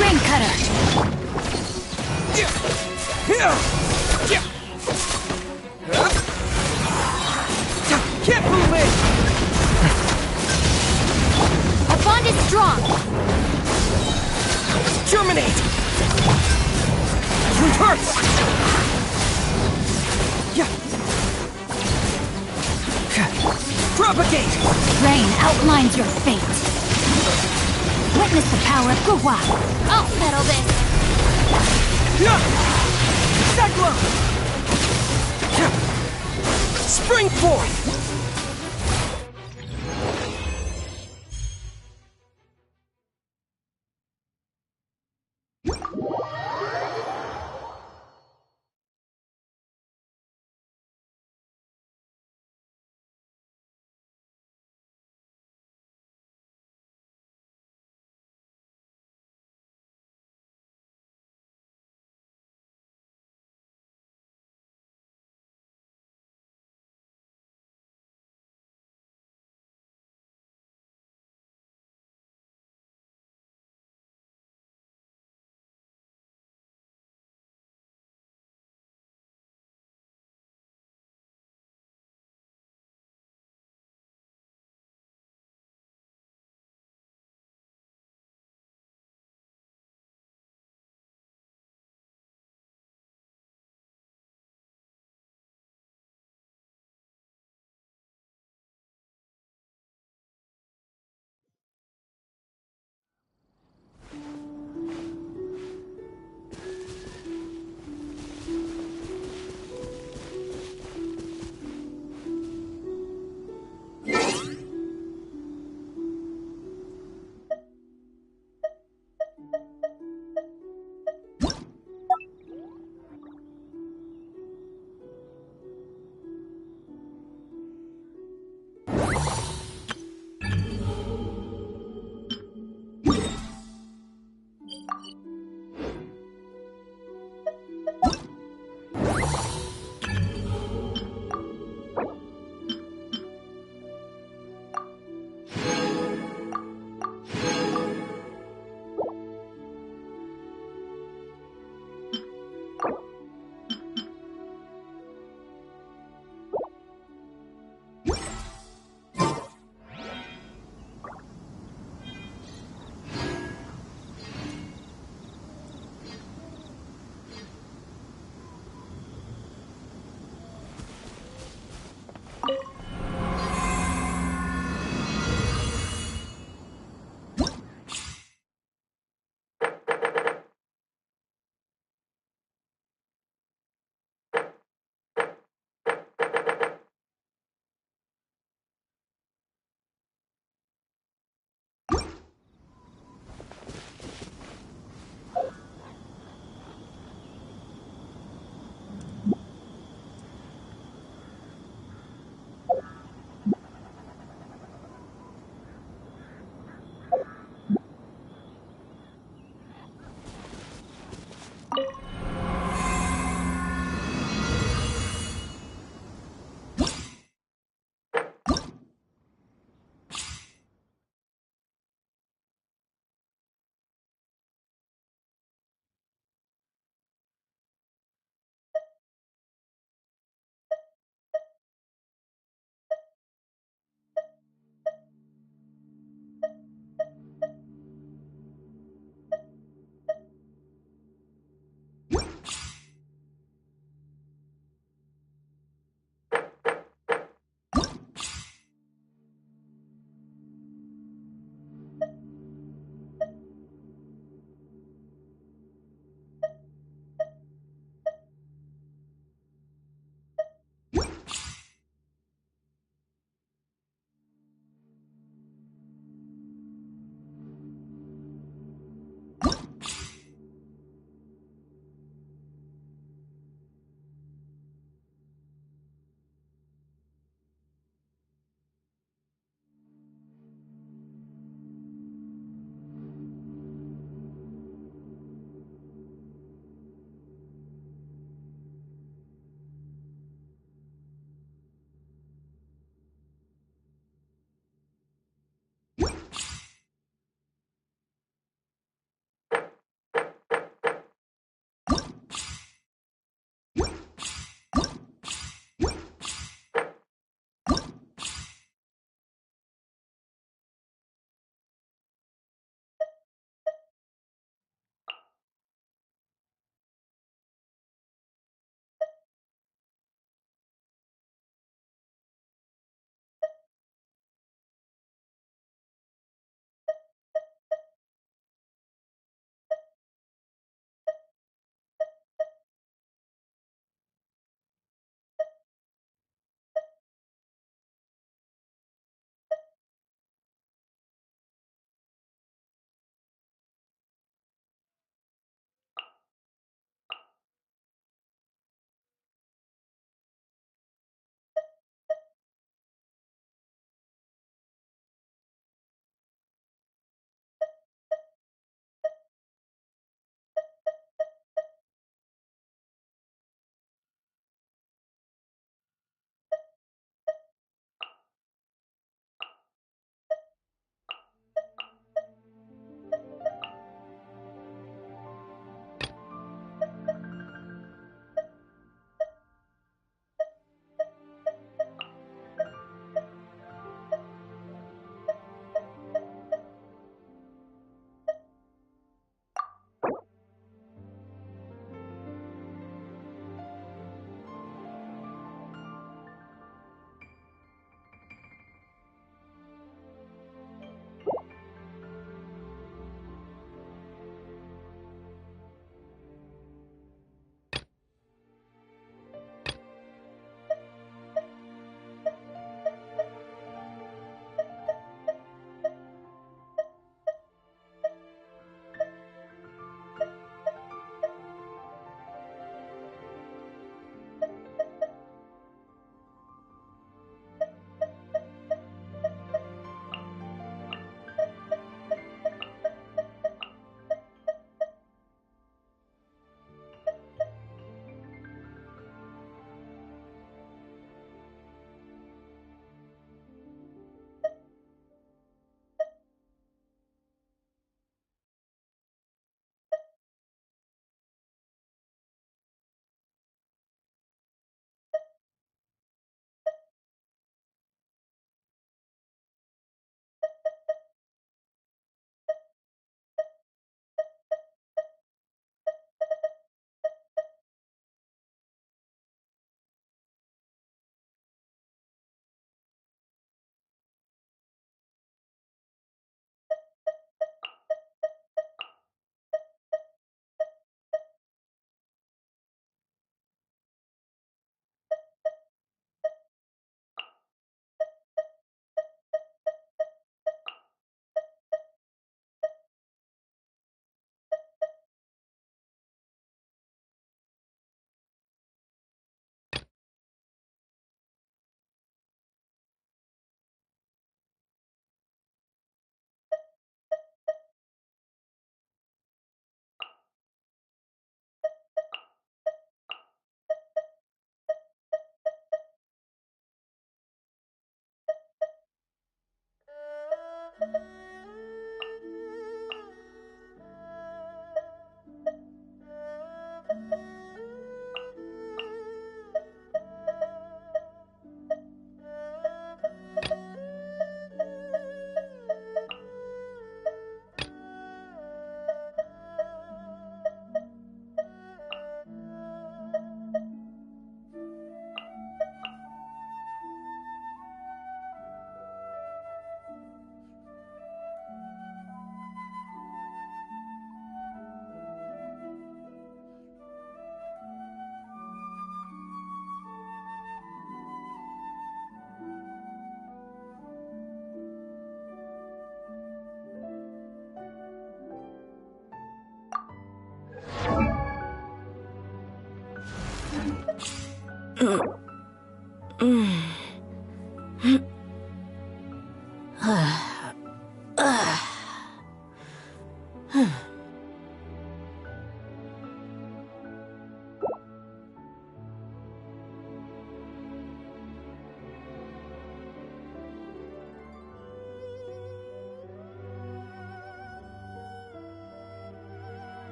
Rain cutter. Can't move it! Our bond is strong. Terminate! Reverse! Propagate! Rain outlines your fate. Witness the power of Gugwa. I'll settle this. Cyclone! Spring forth!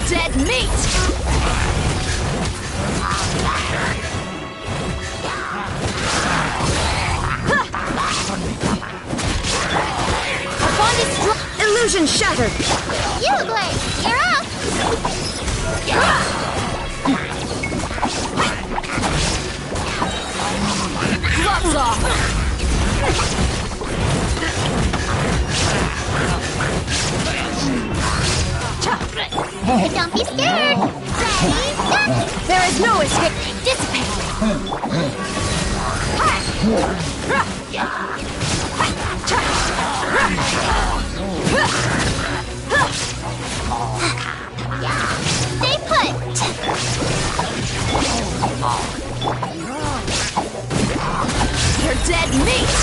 dead meat! Upon illusion shattered! You, Blade! You're up! Gloves off! Stay put! You're dead meat!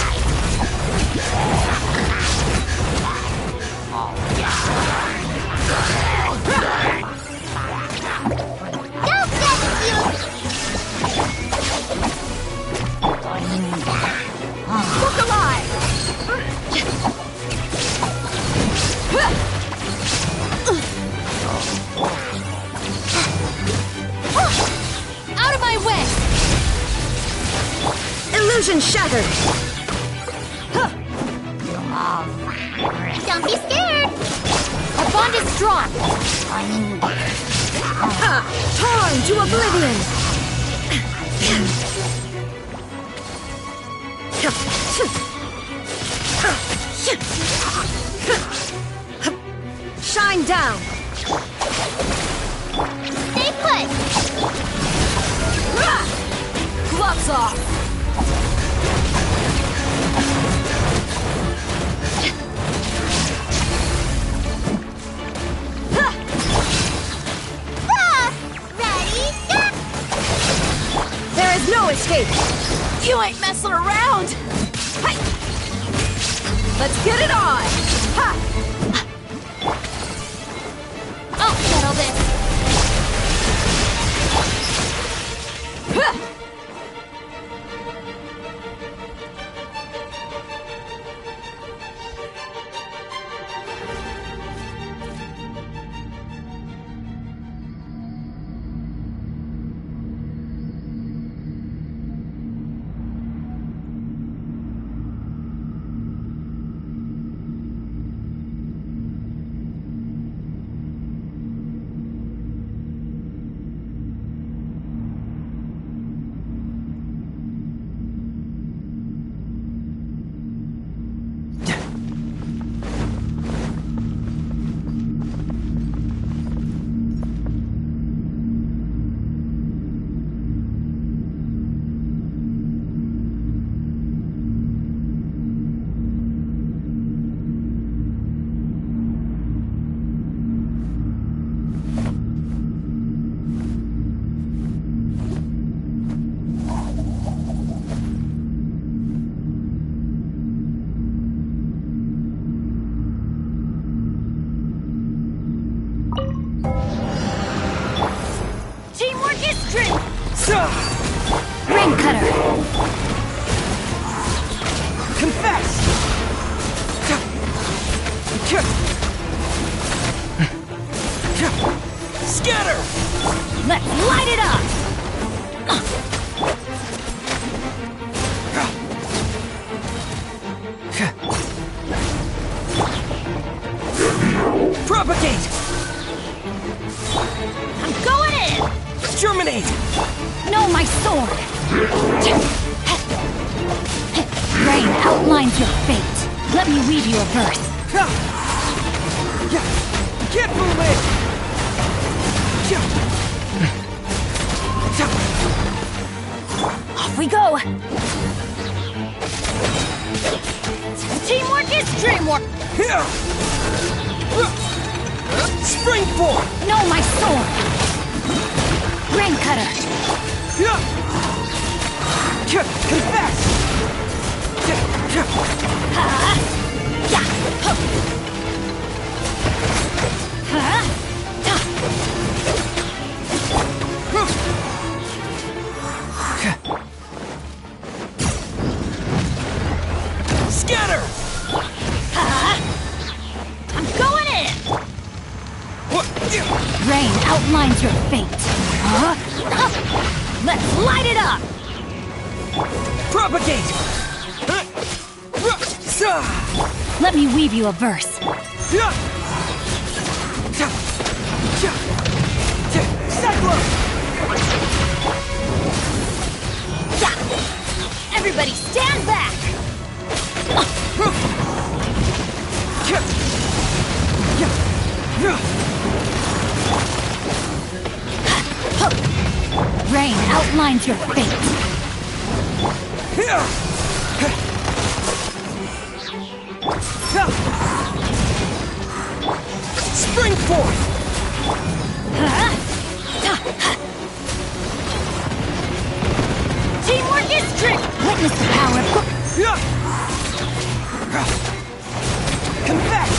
Don't get you! Look alive! Out of my way! Illusion shattered! Don't be scared! Our bond is strong! Torn to oblivion! Shine down! Stay put! Gloves off! Ready, go! There is no escape! You ain't messing around! Hi. Let's get it on! Ha. I'll settle this! Ha. Rain cutter! Confess! Scatter! Let's light it up! Propagate! I'm going in! Germinate! No, my sword! Rain outlines your fate. Let me weave you a verse. Can't move it! Off we go! Teamwork is dreamwork! Springboard! No, my sword! Rain cutter! Confess! Scatter! I'm going in! Rain outlines your fate. Let's light it up! Propagate! Let me weave you a verse. Cyclone! Everybody stand back! terrain outlines your fate. Spring forth! Teamwork is strength! Witness the power of... Confess!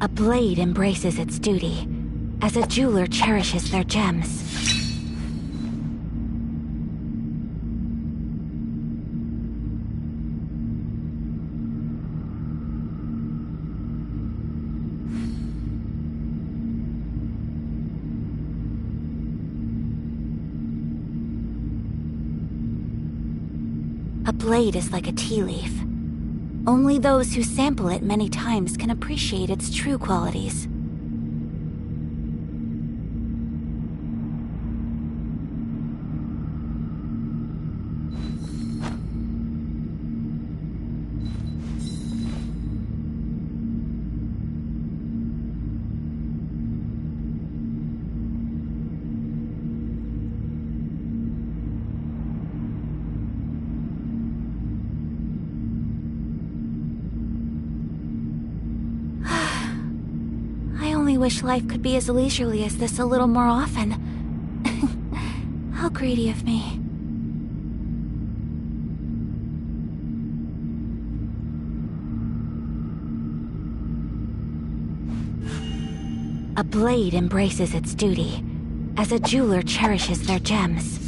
A blade embraces its duty, as a jeweler cherishes their gems. A blade is like a tea leaf. Only those who sample it many times can appreciate its true qualities. I wish life could be as leisurely as this a little more often. How greedy of me. A blade embraces its duty, as a jeweler cherishes their gems.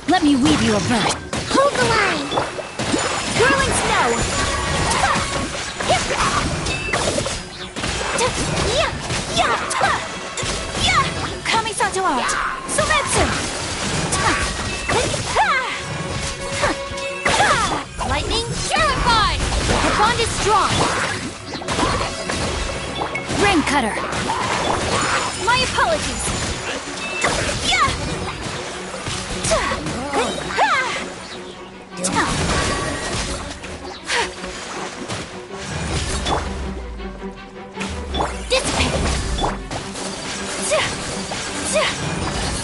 Let me weave you a verse. Hold the line! Whirling snow! Kamisato art! Sumetsu! Lightning purified! The bond is strong! Ring cutter! My apologies!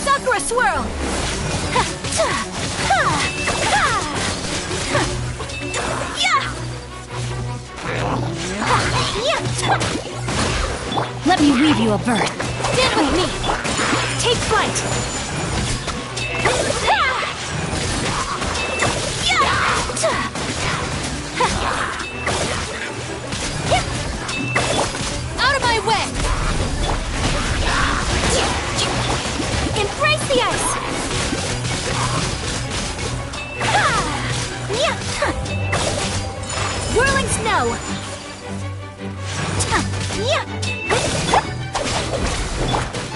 Sakura swirl! Let me weave you a berth. Stand with me. Take flight. Out of my way! Embrace the ice. Whirling snow.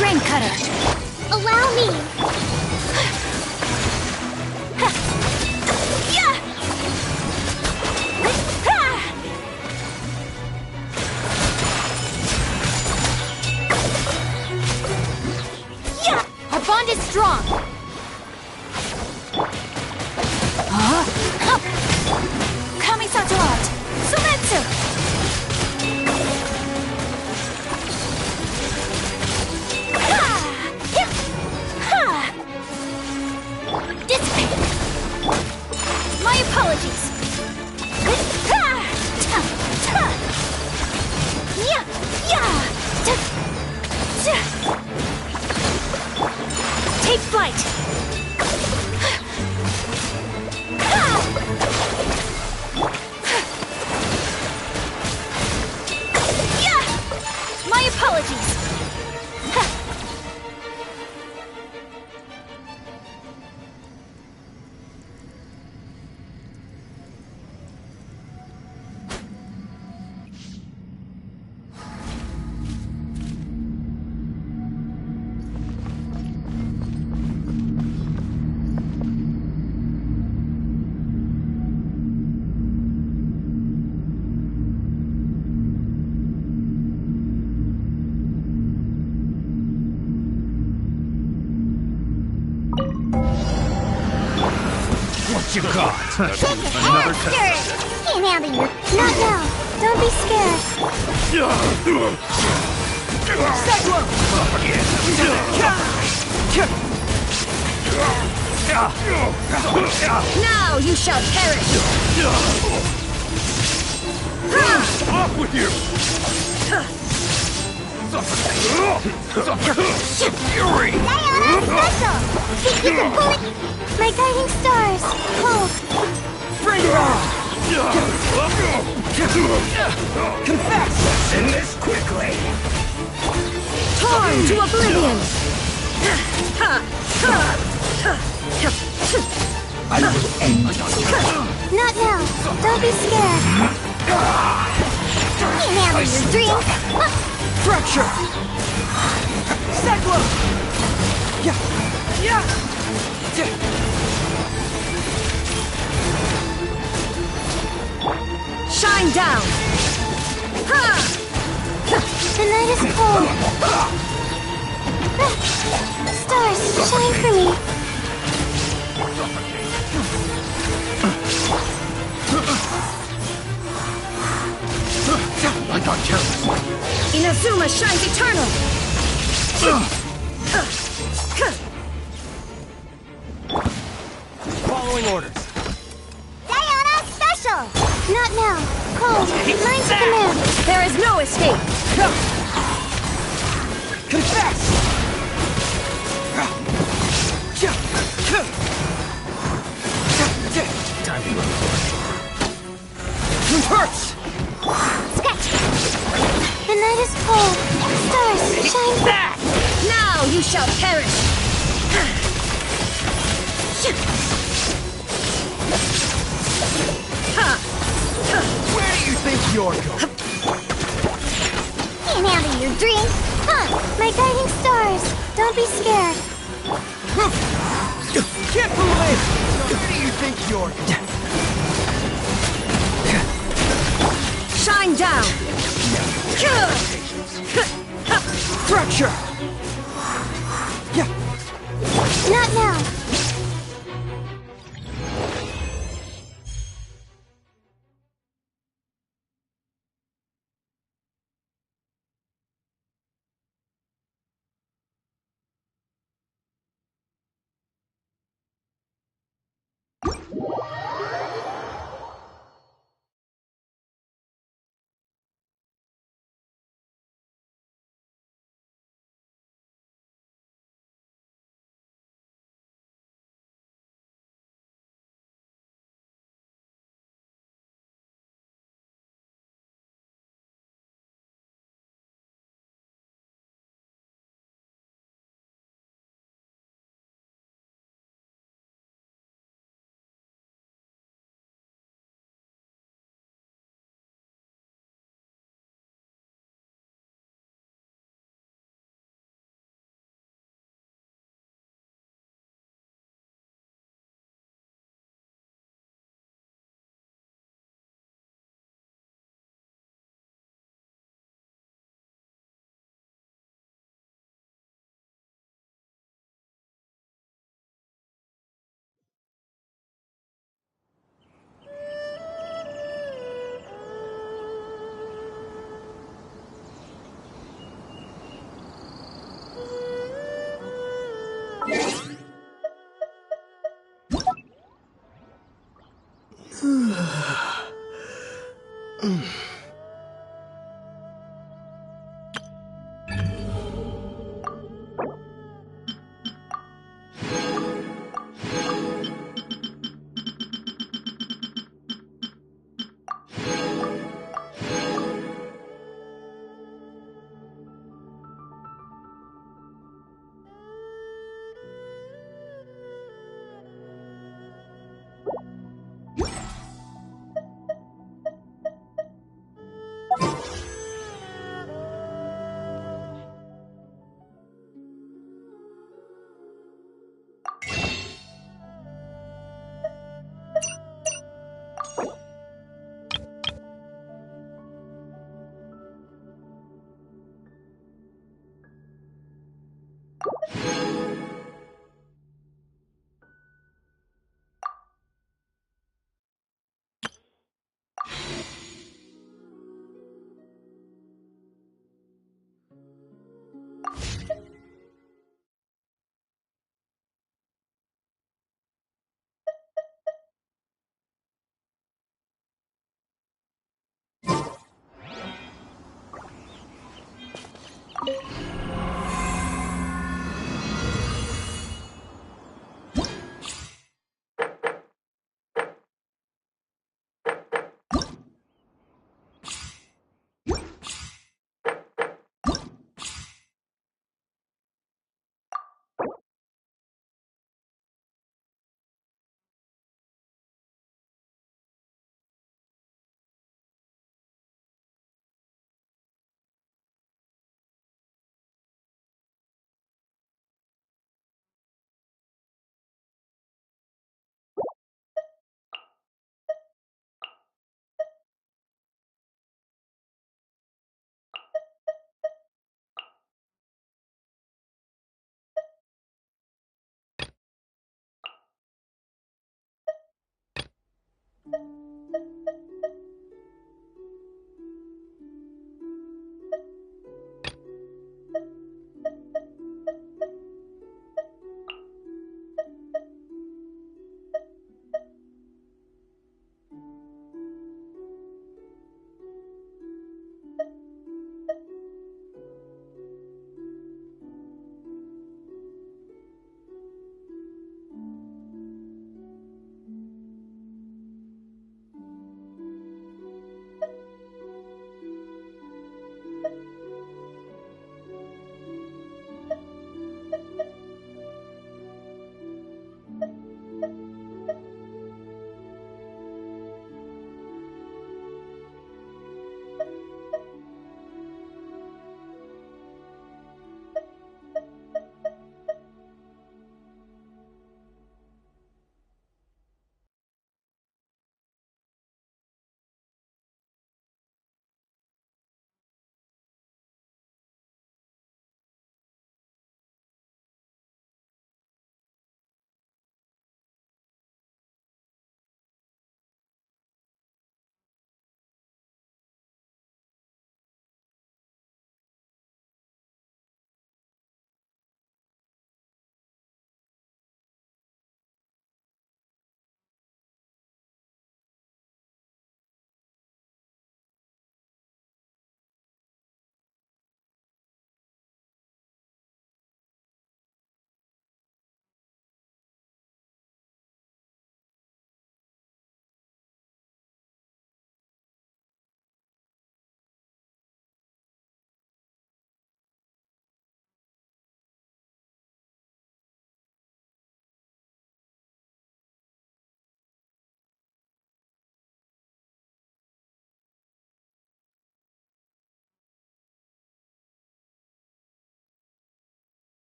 Rain cutter. Allow me. Our bond is strong! Kamisato art. Sumetsu. Dissipate. My apologies. Take flight. My apologies. What you got? Another test. Can't handle you. Not now. Don't be scared. Now you shall perish. Off with you! Fury! Diana special. Think you can pull it? My guiding stars. Cold. Bring it on! Confess! End this quickly! Torn to oblivion. I will end you. Not now. Don't be scared. Can't handle your dreams. Fracture! Cyclone! Shine down. The night is cold. Stars, shine for me. I got careless. Inazuma shines eternal. Following orders. Diana special. Not now. Cold. Mine's command. There is no escape. Confess! Time to look. It hurts! Scratch. The night is cold. Stars, shine. That! Now you shall perish. Where do you think you're going? Can't handle your dreams. My guiding stars. Don't be scared. Can't believe it! Where do you think you're going? Shine down. Fracture! Not now.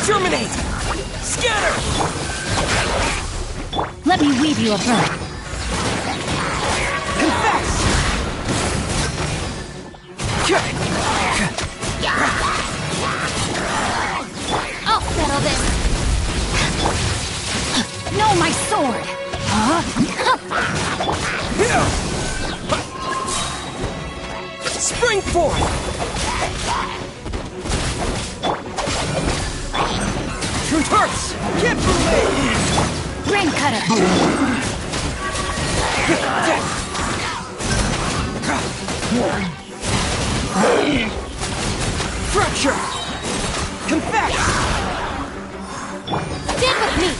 Terminate! Scatter! Let me weave you a verb. Confess! I'll settle this. No, my sword! Spring forth! Truth hurts! Can't believe! Rain cutter! Fracture! Confess! Stand with me!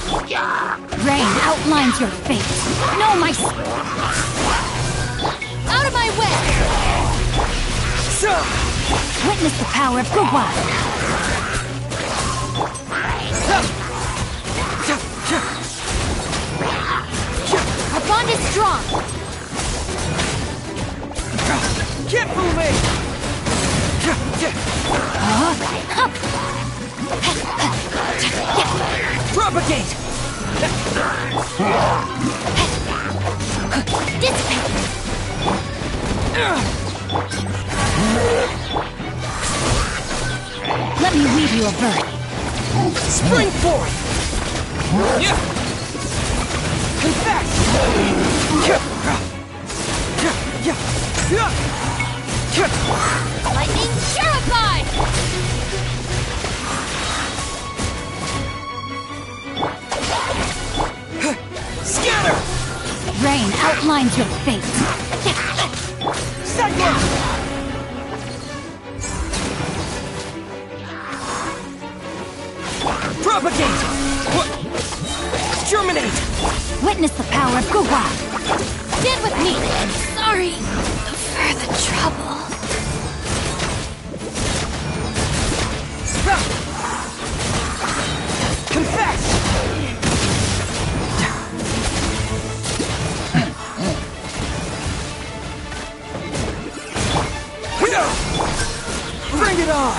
Rain outlines your fate. No, my... Out of my way! Witness the power of Guwa! Our bond is strong! Can't fool me! Propagate! Dissipate! Let me weave you a verb. Spring forth! Confess! Lightning purified! Scatter! Rain outlines your fate. Cyclone! Propagate! Germinate! Witness the power of Guwa! Stand with me! Sorry for the trouble. Confess! Bring it on!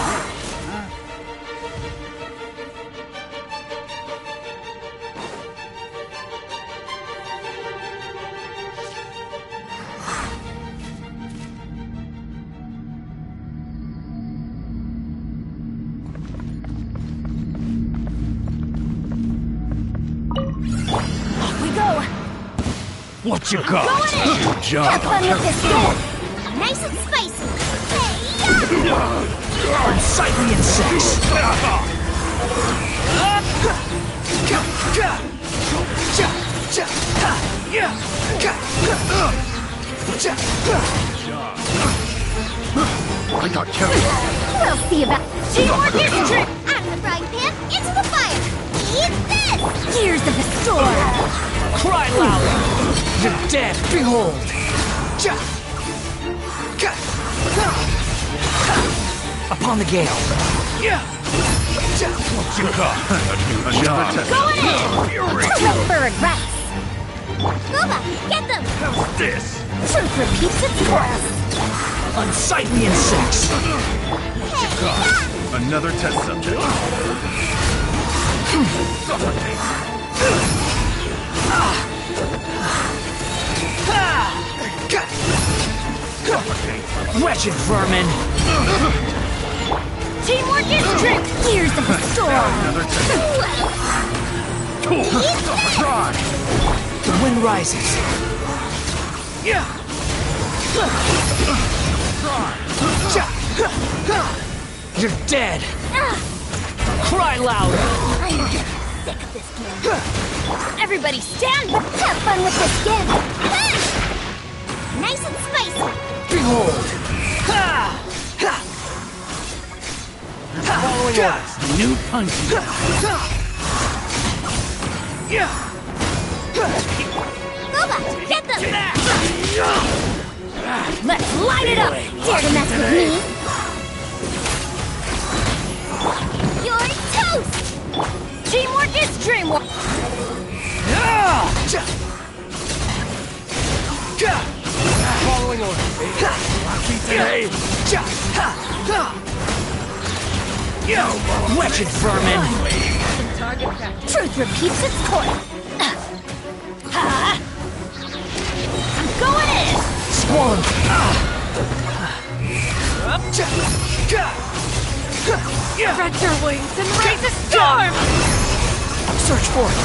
What you got? Have fun with this game. Nice and spicy. Unsightly insects! see about Teamwork is trick! Out of the frying pan, into the fire! Eat this! Gears of the Storm! Cry louder! You're dead! Behold! Upon the gale! What you got? Another test. Going in! Wait for regrets! Booba, get them! How's this? Truth repeats its course! Unsightly insects! What you got? Another test subject. Suffocate. Wretched vermin! Teamwork is trick! Gears of the Storm! Another test. Try. The wind rises. You're dead! Cry louder! I'm sick of this game. Everybody stand! Have fun with this game! Nice and spicy! Behold! Following orders. New punches. Booba, get them! Let's light it up! Dare to mess with me? You're toast! Teamwork is dreamwork! Following orders. Lucky today. Wretched vermin. Truth repeats its course! I'm going in! Swarm. Spread your wings and raise a storm! Search for it.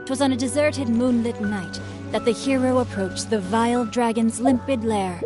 Twas on a deserted moonlit night that the hero approached the vile dragon's limpid lair.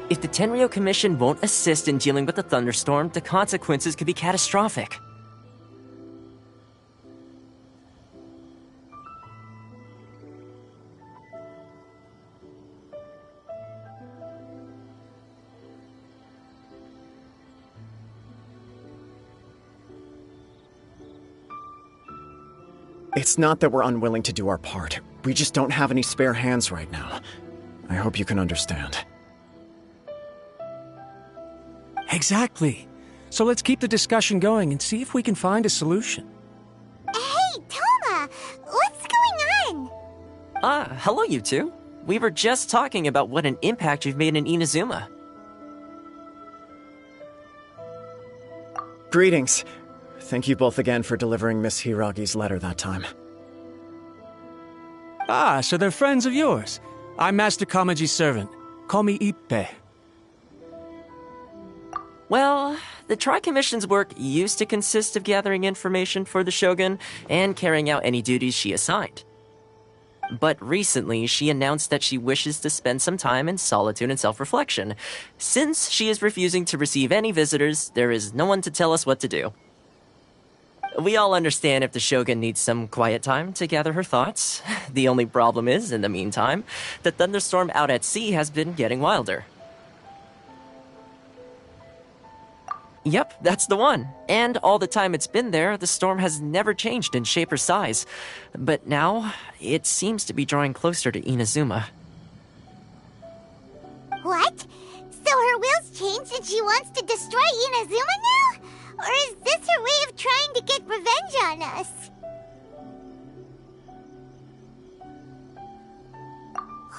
If the Tenryo Commission won't assist in dealing with the thunderstorm, the consequences could be catastrophic. It's not that we're unwilling to do our part. We just don't have any spare hands right now. I hope you can understand. Exactly. So let's keep the discussion going and see if we can find a solution. Hey, Toma! What's going on? Hello you two. We were just talking about what an impact you've made in Inazuma. Greetings. Thank you both again for delivering Miss Hiragi's letter that time. Ah, so they're friends of yours. I'm Master Kamaji's servant. Call me Ippe. Well, the Tri-Commission's work used to consist of gathering information for the Shogun and carrying out any duties she assigned. But recently, she announced that she wishes to spend some time in solitude and self-reflection. Since she is refusing to receive any visitors, there is no one to tell us what to do. We all understand if the Shogun needs some quiet time to gather her thoughts. The only problem is, in the meantime, the thunderstorm out at sea has been getting wilder. Yep, that's the one. And all the time it's been there, the storm has never changed in shape or size. But now, it seems to be drawing closer to Inazuma. What? So her will's changed and she wants to destroy Inazuma now? Or is this her way of trying to get revenge on us?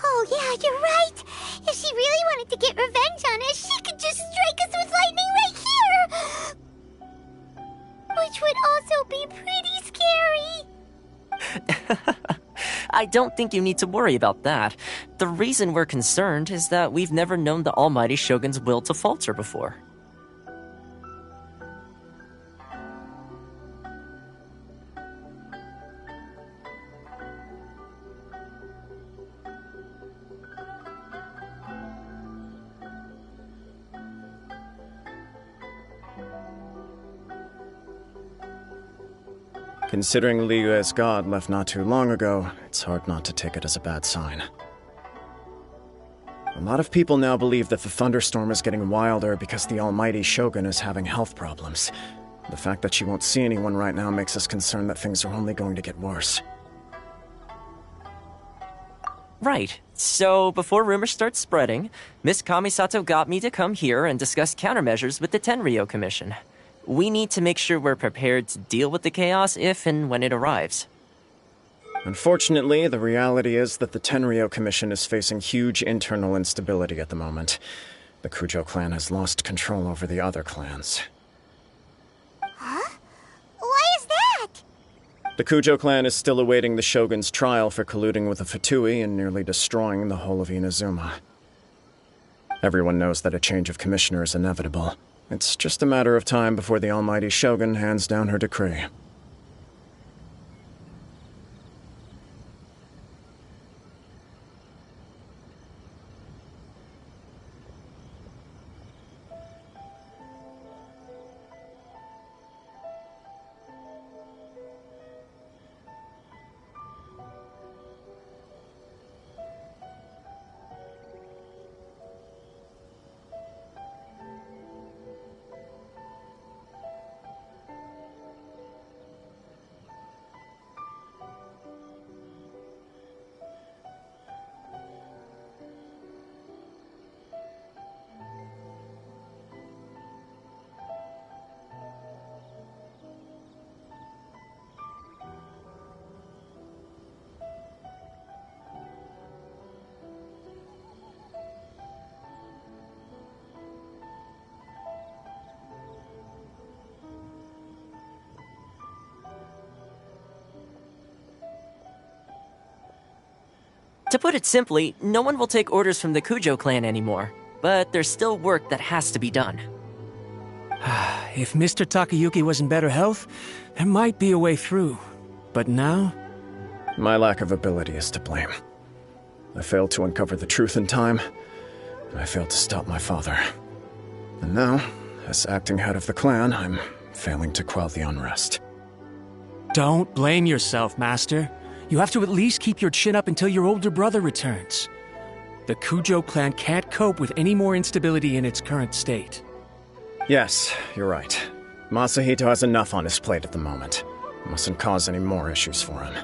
Oh yeah, you're right! If she really wanted to get revenge on us, she could just strike us with lightning right here! Which would also be pretty scary! I don't think you need to worry about that. The reason we're concerned is that we've never known the Almighty Shogun's will to falter before. Considering Liyue's god left not too long ago, it's hard not to take it as a bad sign. A lot of people now believe that the thunderstorm is getting wilder because the almighty Shogun is having health problems. The fact that she won't see anyone right now makes us concerned that things are only going to get worse. Right. So, before rumors start spreading, Miss Kamisato got me to come here and discuss countermeasures with the Tenryo Commission. We need to make sure we're prepared to deal with the chaos if and when it arrives. Unfortunately, the reality is that the Tenryo Commission is facing huge internal instability at the moment. The Kujo clan has lost control over the other clans. Huh? Why is that? The Kujo clan is still awaiting the Shogun's trial for colluding with the Fatui and nearly destroying the whole of Inazuma. Everyone knows that a change of commissioner is inevitable. It's just a matter of time before the almighty Shogun hands down her decree. To put it simply, no one will take orders from the Kujo clan anymore. But there's still work that has to be done. If Mr. Takayuki was in better health, there might be a way through. But now? My lack of ability is to blame. I failed to uncover the truth in time, I failed to stop my father. And now, as acting head of the clan, I'm failing to quell the unrest. Don't blame yourself, Master. You have to at least keep your chin up until your older brother returns. The Kujo clan can't cope with any more instability in its current state. Yes, you're right. Masahito has enough on his plate at the moment. Mustn't cause any more issues for him.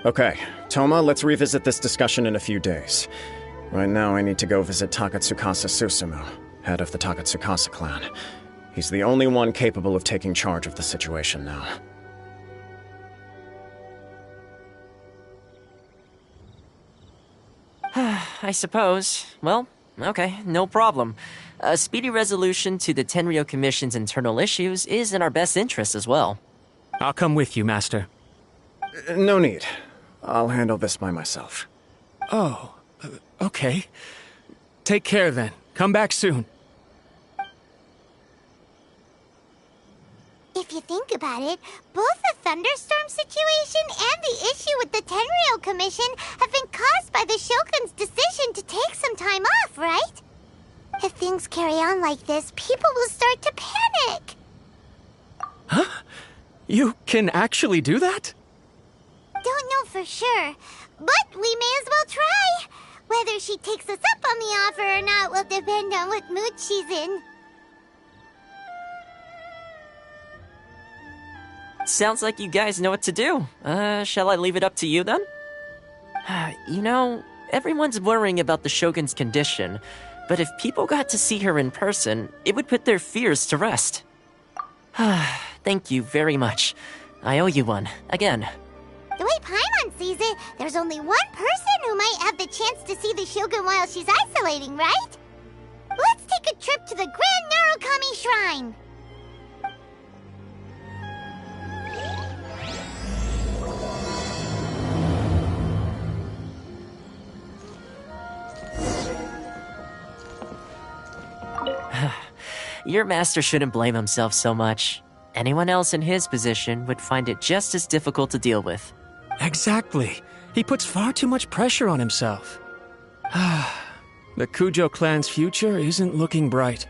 Okay, Toma, let's revisit this discussion in a few days. Right now, I need to go visit Takatsukasa Susumu, head of the Takatsukasa clan. He's the only one capable of taking charge of the situation now. I suppose. Well, okay, no problem. A speedy resolution to the Tenryo Commission's internal issues is in our best interest as well. I'll come with you, Master. No need. I'll handle this by myself. Oh, okay. Take care then. Come back soon. If you think about it, both the thunderstorm situation and the issue with the Tenryo Commission have been caused by the Shogun's decision to take some time off, right? If things carry on like this, people will start to panic. Huh? You can actually do that? Don't know for sure, but we may as well try. Whether she takes us up on the offer or not will depend on what mood she's in. Sounds like you guys know what to do. Shall I leave it up to you then? You know, everyone's worrying about the Shogun's condition, but if people got to see her in person, it would put their fears to rest. Thank you very much. I owe you one, again. The way Paimon sees it, there's only one person who might have the chance to see the Shogun while she's isolating, right? Let's take a trip to the Grand Narukami Shrine! Your master shouldn't blame himself so much. Anyone else in his position would find it just as difficult to deal with. Exactly. He puts far too much pressure on himself. The Kujo clan's future isn't looking bright.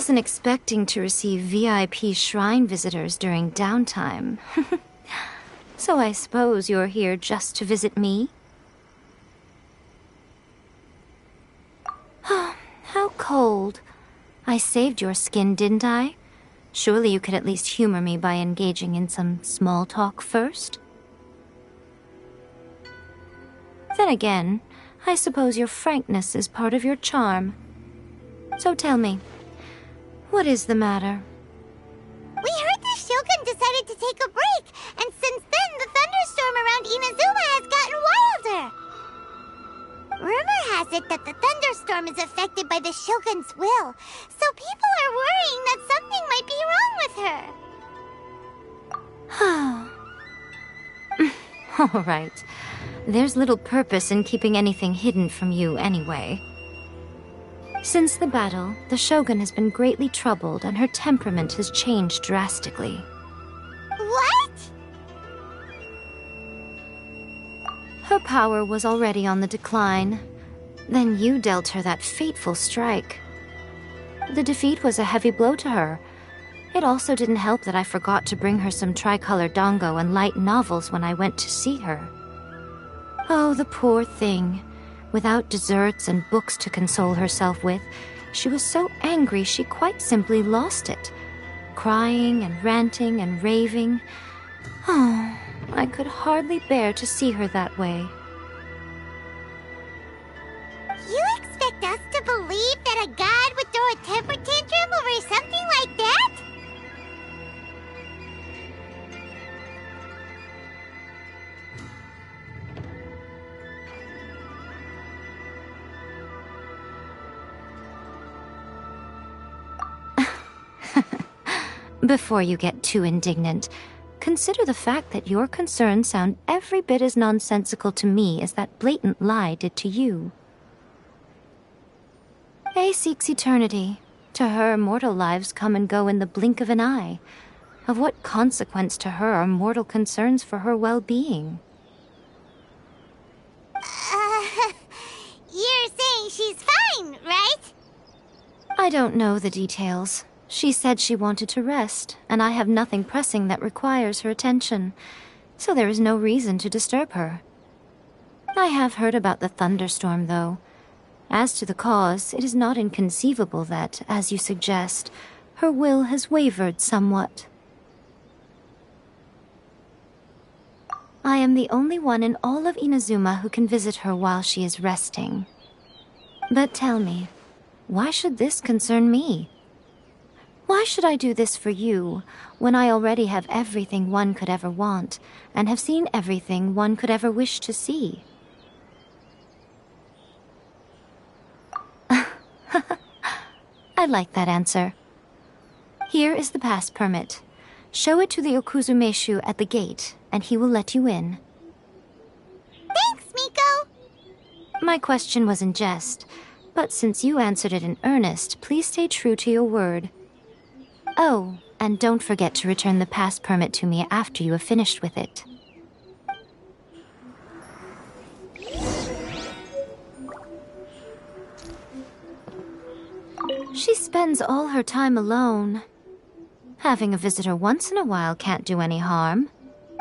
wasn't expecting to receive VIP shrine visitors during downtime. So I suppose you're here just to visit me? How cold. I saved your skin, didn't I? Surely you could at least humor me by engaging in some small talk first? Then again, I suppose your frankness is part of your charm. So tell me, what is the matter? We heard the Shogun decided to take a break, and since then the thunderstorm around Inazuma has gotten wilder. Rumor has it that the thunderstorm is affected by the Shogun's will, so people are worrying that something might be wrong with her. All right. There's little purpose in keeping anything hidden from you anyway. Since the battle, the Shogun has been greatly troubled and her temperament has changed drastically. What? Her power was already on the decline. Then you dealt her that fateful strike. The defeat was a heavy blow to her. It also didn't help that I forgot to bring her some tricolor dango and light novels when I went to see her. Oh, the poor thing. Without desserts and books to console herself with, she was so angry she quite simply lost it. Crying and ranting and raving. Oh, I could hardly bear to see her that way. You expect us to believe that a god would throw a temper tantrum over something like that? Before you get too indignant, consider the fact that your concerns sound every bit as nonsensical to me as that blatant lie did to you. A seeks eternity. To her, mortal lives come and go in the blink of an eye. Of what consequence to her are mortal concerns for her well-being? You're saying she's fine, right? I don't know the details. She said she wanted to rest, and I have nothing pressing that requires her attention, so there is no reason to disturb her. I have heard about the thunderstorm, though. As to the cause, it is not inconceivable that, as you suggest, her will has wavered somewhat. I am the only one in all of Inazuma who can visit her while she is resting. But tell me, why should this concern me? Why should I do this for you, when I already have everything one could ever want, and have seen everything one could ever wish to see? I like that answer. Here is the pass permit. Show it to the Okuzumeshu at the gate, and he will let you in. Thanks, Miko! My question was in jest, but since you answered it in earnest, please stay true to your word. Oh, and don't forget to return the pass permit to me after you have finished with it. She spends all her time alone. Having a visitor once in a while can't do any harm.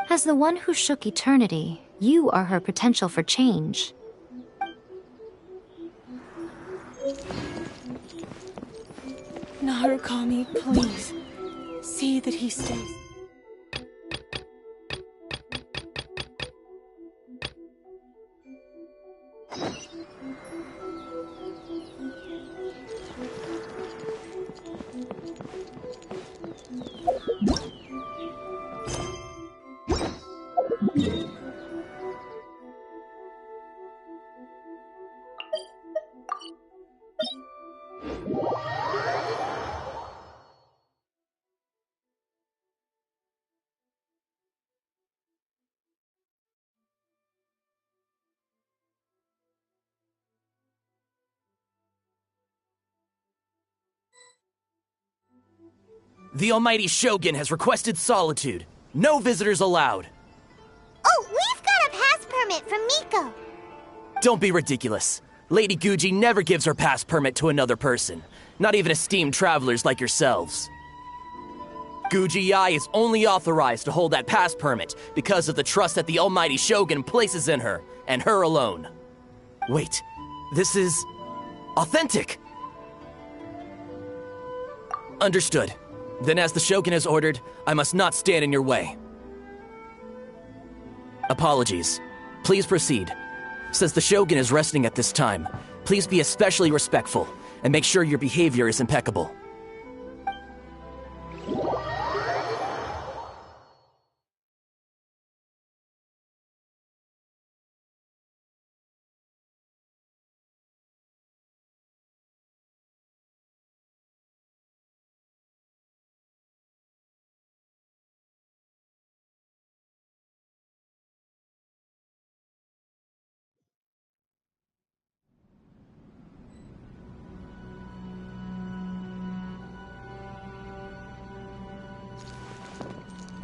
As the one who shook eternity, you are her potential for change. Narukami, please. See that he stays. The almighty Shogun has requested solitude. No visitors allowed. Oh, we've got a pass permit from Miko. Don't be ridiculous. Lady Guji never gives her pass permit to another person, not even esteemed travelers like yourselves. Guji-ai is only authorized to hold that pass permit because of the trust that the almighty Shogun places in her, and her alone. Wait, this is authentic! Understood. Then as the Shogun has ordered, I must not stand in your way. Apologies. Please proceed. Since the Shogun is resting at this time, please be especially respectful, and make sure your behavior is impeccable.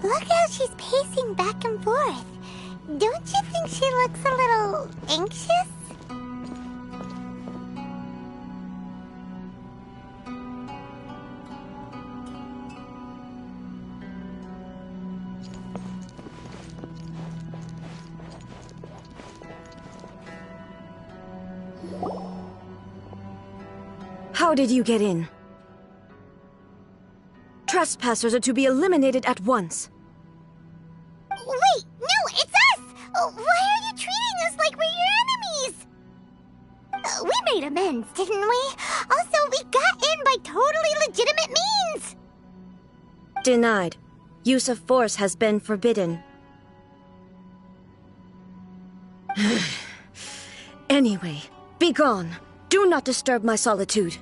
Look how she's pacing back and forth. Don't you think she looks a little anxious? How did you get in? Trespassers are to be eliminated at once. Wait, no, it's us! Why are you treating us like we're your enemies? We made amends, didn't we? Also, we got in by totally legitimate means! Denied. Use of force has been forbidden. Anyway, be gone. Do not disturb my solitude.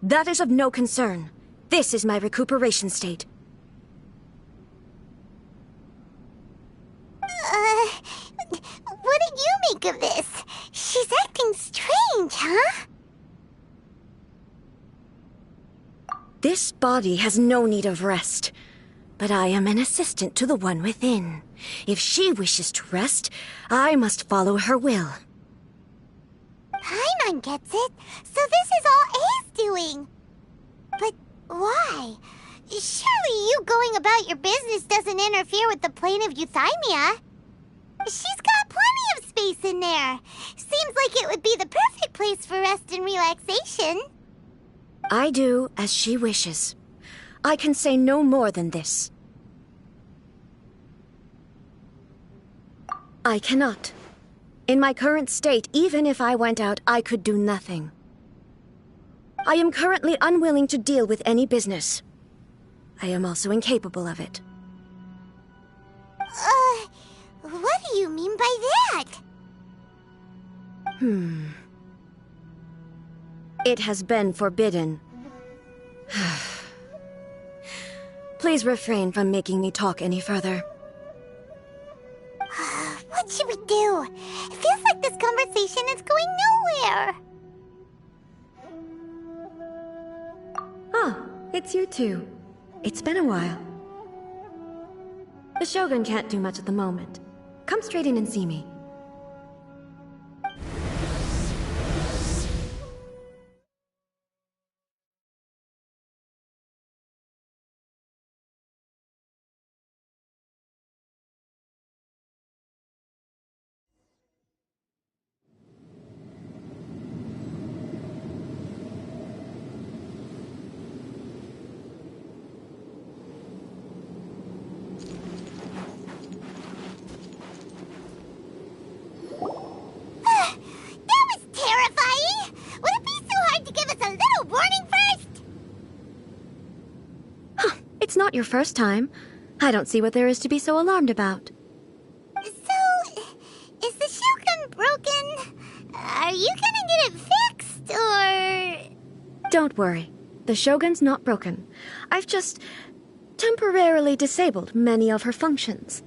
That is of no concern. This is my recuperation state. What did you make of this? She's acting strange, huh? This body has no need of rest, but I am an assistant to the one within. If she wishes to rest, I must follow her will. Paimon gets it, so this is all A's doing. But why? Surely you going about your business doesn't interfere with the plane of euthymia. She's got plenty of space in there. Seems like it would be the perfect place for rest and relaxation. I do as she wishes. I can say no more than this. I cannot. In my current state, even if I went out, I could do nothing. I am currently unwilling to deal with any business. I am also incapable of it. What do you mean by that? It has been forbidden. Please refrain from making me talk any further. What should we do? It feels like this conversation is going nowhere. Oh, it's you two. It's been a while. The Shogun can't do much at the moment. Come straight in and see me. It's not your first time. I don't see what there is to be so alarmed about. So, is the Shogun broken? Are you gonna get it fixed, or...? Don't worry. The Shogun's not broken. I've just temporarily disabled many of her functions.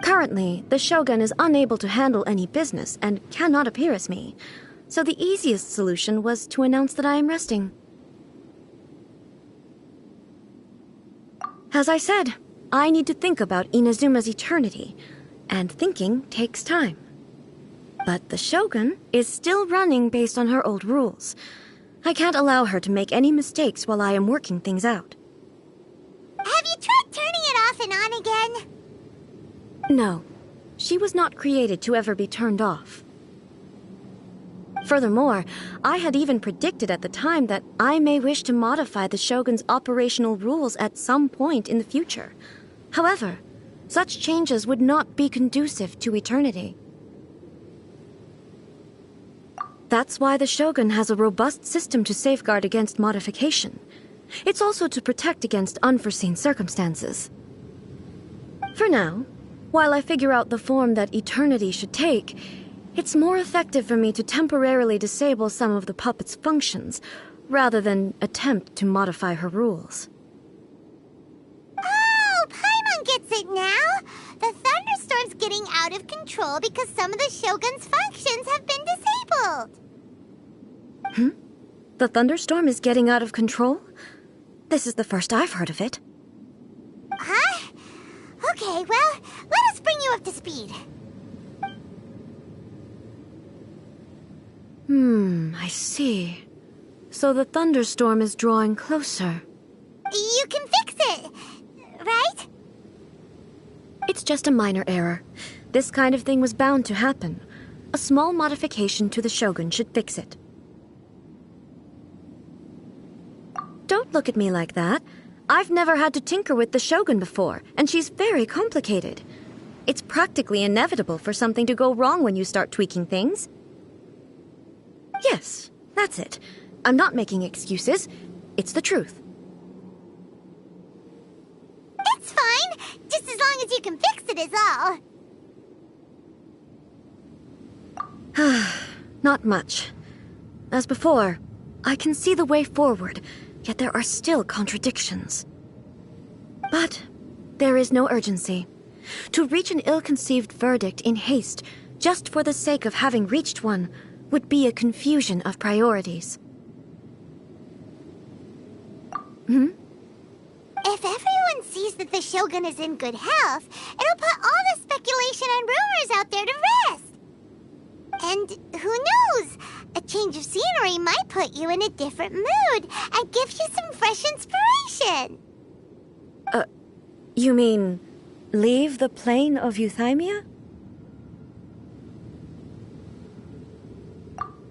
Currently, the Shogun is unable to handle any business and cannot appear as me, so the easiest solution was to announce that I am resting. As I said, I need to think about Inazuma's eternity, and thinking takes time. But the Shogun is still running based on her old rules. I can't allow her to make any mistakes while I am working things out. Have you tried turning it off and on again? No, she was not created to ever be turned off. Furthermore, I had even predicted at the time that I may wish to modify the Shogun's operational rules at some point in the future. However, such changes would not be conducive to eternity. That's why the Shogun has a robust system to safeguard against modification. It's also to protect against unforeseen circumstances. For now, while I figure out the form that eternity should take, it's more effective for me to temporarily disable some of the puppet's functions, rather than attempt to modify her rules. Oh, Paimon gets it now! The thunderstorm's getting out of control because some of the Shogun's functions have been disabled. The thunderstorm is getting out of control? This is the first I've heard of it. Huh? Okay, well, let us bring you up to speed. I see. So the thunderstorm is drawing closer. You can fix it, right? It's just a minor error. This kind of thing was bound to happen. A small modification to the Shogun should fix it. Don't look at me like that. I've never had to tinker with the Shogun before, and she's very complicated. It's practically inevitable for something to go wrong when you start tweaking things. Yes, that's it. I'm not making excuses. It's the truth. It's fine, just as long as you can fix it is all. Not much. As before, I can see the way forward, yet there are still contradictions. But there is no urgency. To reach an ill-conceived verdict in haste, just for the sake of having reached one, would be a confusion of priorities. If everyone sees that the Shogun is in good health, it'll put all the speculation and rumors out there to rest. And who knows? A change of scenery might put you in a different mood and give you some fresh inspiration. You mean leave the plane of Euthymia?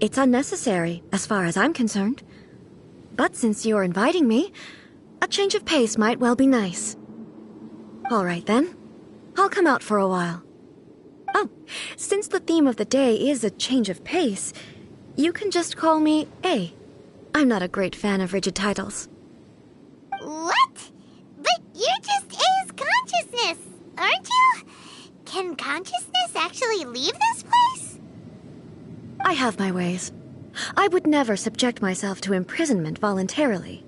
It's unnecessary, as far as I'm concerned. But since you're inviting me, a change of pace might well be nice. All right, then. I'll come out for a while. Oh, since the theme of the day is a change of pace, you can just call me A. I'm not a great fan of rigid titles. What? But you're just A's consciousness, aren't you? Can consciousness actually leave this place? I have my ways. I would never subject myself to imprisonment voluntarily.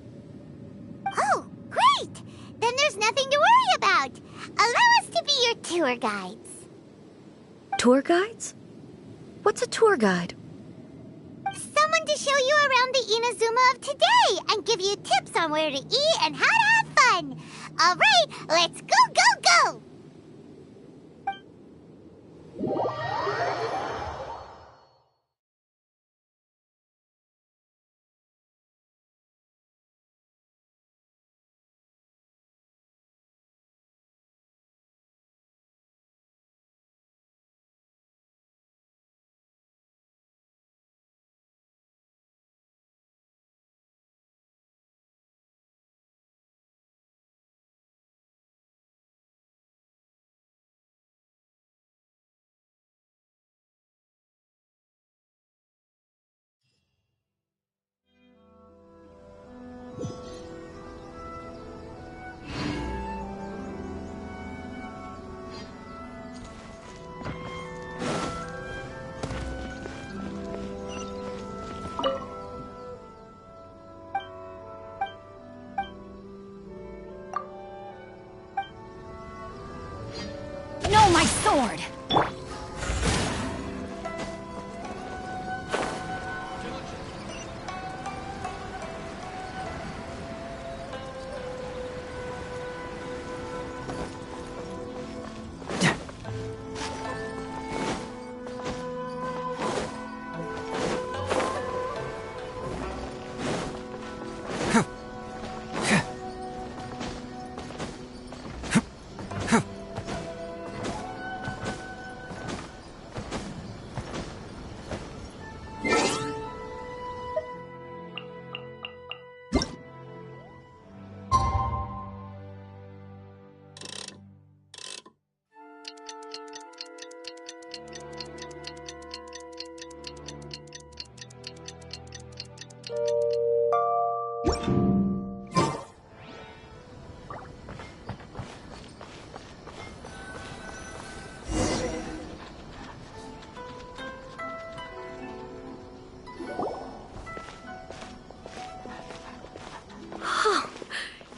Oh, great! Then there's nothing to worry about. Allow us to be your tour guides. Tour guides? What's a tour guide? Someone to show you around the Inazuma of today and give you tips on where to eat and how to have fun. All right, let's go, go, go! sword.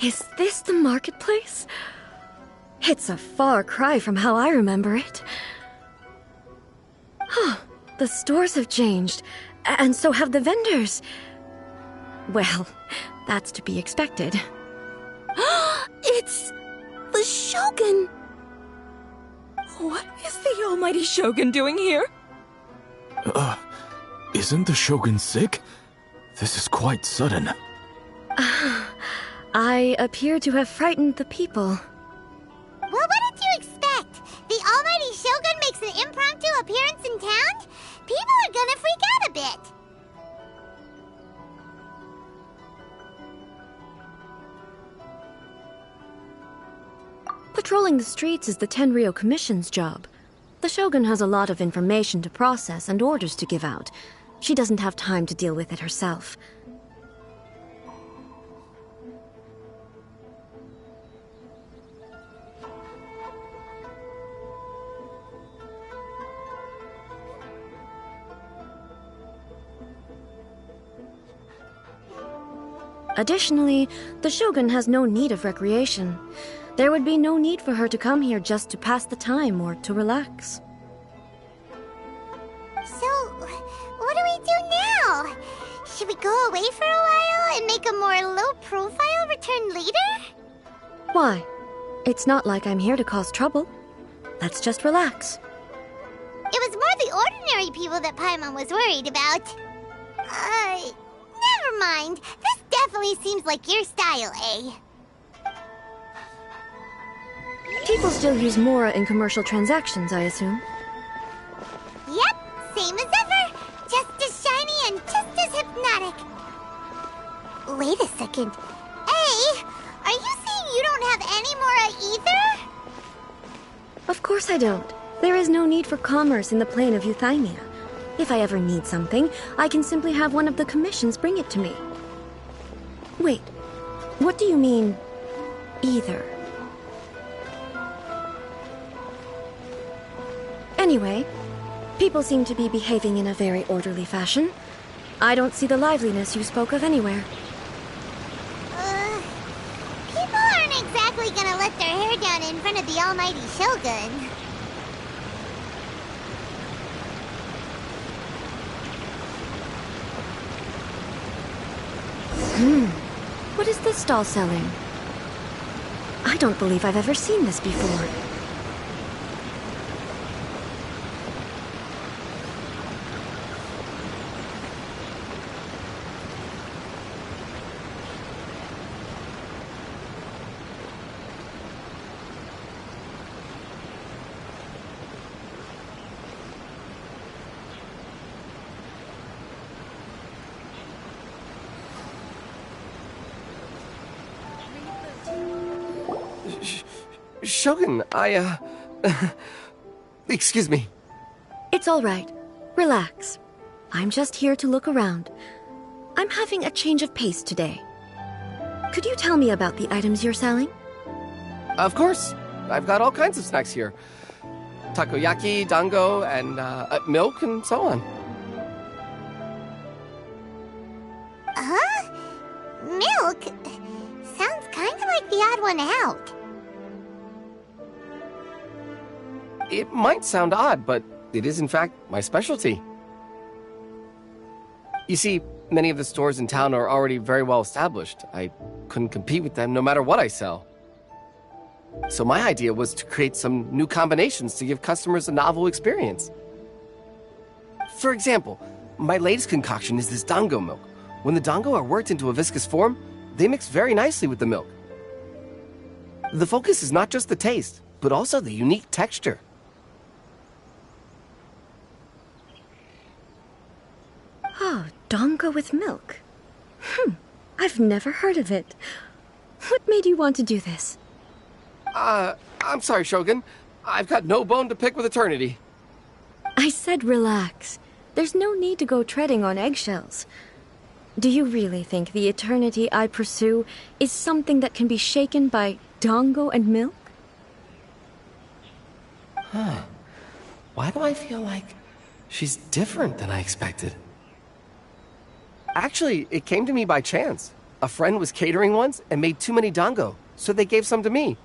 Is this the marketplace? It's a far cry from how I remember it. The stores have changed, and so have the vendors. Well, that's to be expected. It's the Shogun! What is the almighty Shogun doing here? Isn't the Shogun sick? This is quite sudden. I appear to have frightened the people. Well, what did you expect? The almighty Shogun makes an impromptu appearance in town? People are gonna freak out a bit. Patrolling the streets is the Tenryou Commission's job. The Shogun has a lot of information to process and orders to give out. She doesn't have time to deal with it herself. Additionally, the Shogun has no need of recreation. There would be no need for her to come here just to pass the time or to relax. So, what do we do now? Should we go away for a while and make a more low-profile return later? Why? It's not like I'm here to cause trouble. Let's just relax. It was more the ordinary people that Paimon was worried about. Never mind. This definitely seems like your style, eh? People still use Mora in commercial transactions, I assume. Yep, same as ever. Just as shiny and just as hypnotic. Wait a second. Hey, are you saying you don't have any Mora either? Of course I don't. There is no need for commerce in the plane of Euthymia. If I ever need something, I can simply have one of the commissions bring it to me. Wait, what do you mean, either? Anyway, people seem to be behaving in a very orderly fashion. I don't see the liveliness you spoke of anywhere. People aren't exactly gonna let their hair down in front of the almighty Shogun. What is this stall selling? I don't believe I've ever seen this before. Shogun, excuse me. It's all right. Relax. I'm just here to look around. I'm having a change of pace today. Could you tell me about the items you're selling? Of course. I've got all kinds of snacks here. Takoyaki, dango, and milk, and so on. Huh? Milk? Sounds kind of like the odd one out. It might sound odd, but it is in fact my specialty. You see, many of the stores in town are already very well established. I couldn't compete with them no matter what I sell. So my idea was to create some new combinations to give customers a novel experience. For example, my latest concoction is this dango milk. When the dango are worked into a viscous form, they mix very nicely with the milk. The focus is not just the taste, but also the unique texture. Oh, dango with milk. I've never heard of it. What made you want to do this? I'm sorry, Shogun. I've got no bone to pick with eternity. I said relax. There's no need to go treading on eggshells. Do you really think the eternity I pursue is something that can be shaken by dango and milk? Huh. Why do I feel like she's different than I expected? Actually, it came to me by chance. A friend was catering once and made too many dango, so they gave some to me.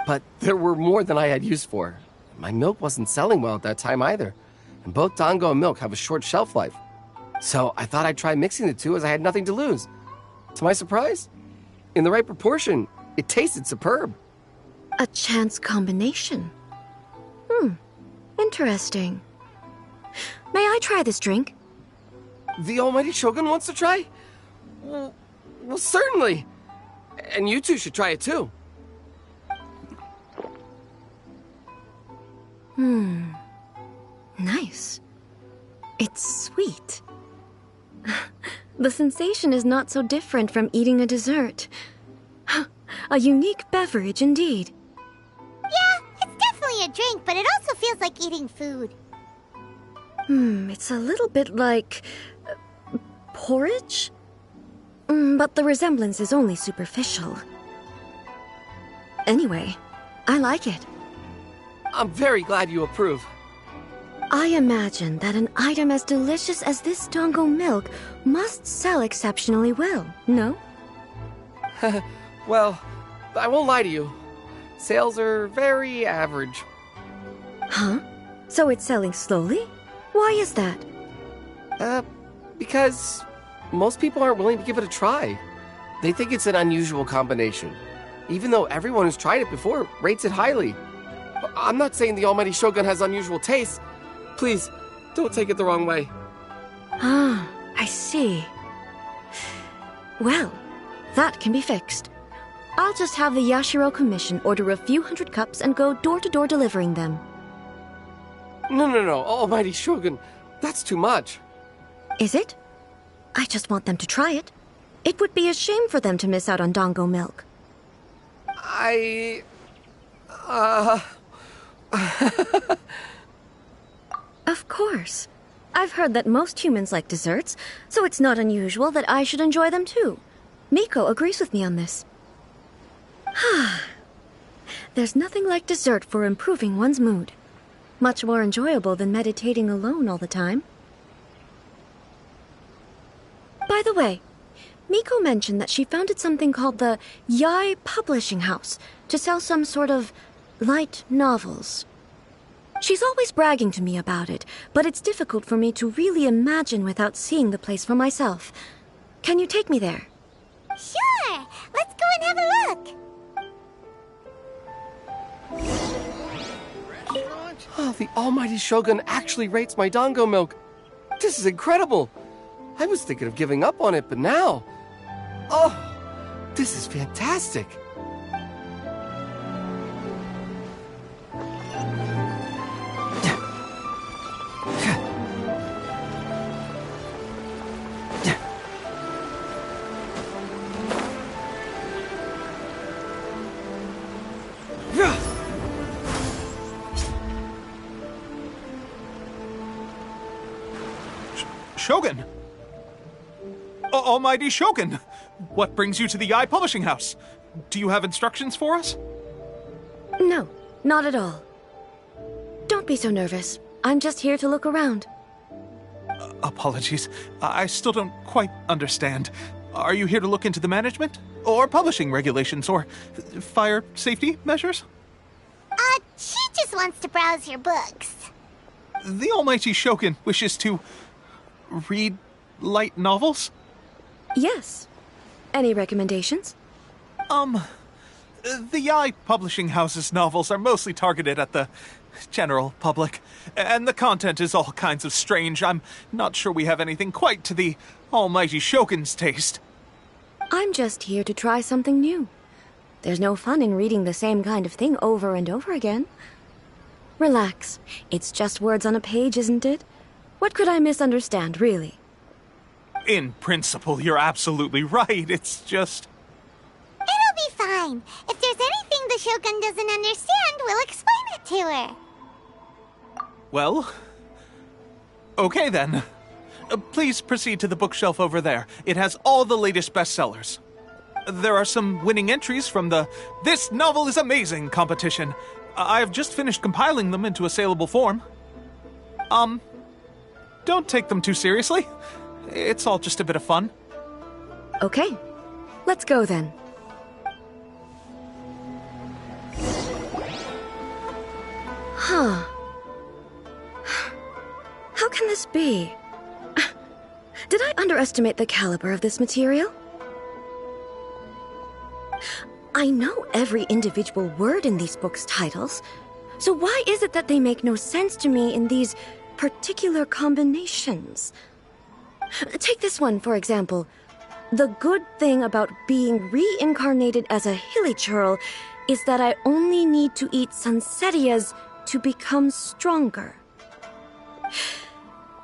But there were more than I had use for. My milk wasn't selling well at that time either. And both dango and milk have a short shelf life. So I thought I'd try mixing the two as I had nothing to lose. To my surprise, in the right proportion, it tasted superb. A chance combination. Interesting. May I try this drink? The almighty Shogun wants to try? Well, certainly. And you two should try it too. Nice. It's sweet. The sensation is not so different from eating a dessert. A unique beverage indeed. Yeah, it's definitely a drink, but it also feels like eating food. It's a little bit like porridge? But the resemblance is only superficial. Anyway, I like it. I'm very glad you approve. I imagine that an item as delicious as this dango milk must sell exceptionally well, no? Well, I won't lie to you. Sales are very average. Huh? So it's selling slowly? Why is that? Because most people aren't willing to give it a try. They think it's an unusual combination. Even though everyone who's tried it before rates it highly. I'm not saying the almighty Shogun has unusual tastes. Please, don't take it the wrong way. Ah, I see. Well, that can be fixed. I'll just have the Yashiro Commission order a few hundred cups and go door-to-door delivering them. No, almighty Shogun. That's too much. Is it? I just want them to try it. It would be a shame for them to miss out on dango milk. Of course. I've heard that most humans like desserts, so it's not unusual that I should enjoy them too. Miko agrees with me on this. There's nothing like dessert for improving one's mood. Much more enjoyable than meditating alone all the time. By the way, Miko mentioned that she founded something called the Yai Publishing House to sell some sort of light novels. She's always bragging to me about it, but it's difficult for me to really imagine without seeing the place for myself. Can you take me there? Sure! Let's go and have a look! Oh, the almighty Shogun actually rates my dango milk. This is incredible. I was thinking of giving up on it, but now... Oh, this is fantastic. Shogun! Almighty Shogun! What brings you to the Yai Publishing House? Do you have instructions for us? No, not at all. Don't be so nervous. I'm just here to look around. Apologies. I still don't quite understand. Are you here to look into the management? Or publishing regulations? Or fire safety measures? She just wants to browse your books. The Almighty Shogun wishes to read light novels? Yes. Any recommendations? The Yai publishing house's novels are mostly targeted at the general public, and the content is all kinds of strange. I'm not sure we have anything quite to the Almighty Shogun's taste. I'm just here to try something new. There's no fun in reading the same kind of thing over and over again. Relax. It's just words on a page, isn't it? What could I misunderstand, really? In principle, you're absolutely right. It's just... It'll be fine. If there's anything the Shogun doesn't understand, we'll explain it to her. Well... okay then. Please proceed to the bookshelf over there. It has all the latest bestsellers. There are some winning entries from the This Novel is Amazing competition. I've just finished compiling them into a saleable form. Don't take them too seriously. It's all just a bit of fun. Okay. Let's go then. Huh. How can this be? Did I underestimate the caliber of this material? I know every individual word in these books' titles, so why is it that they make no sense to me in these particular combinations? Take this one, for example. The good thing about being reincarnated as a hilichurl is that I only need to eat sunsettias to become stronger.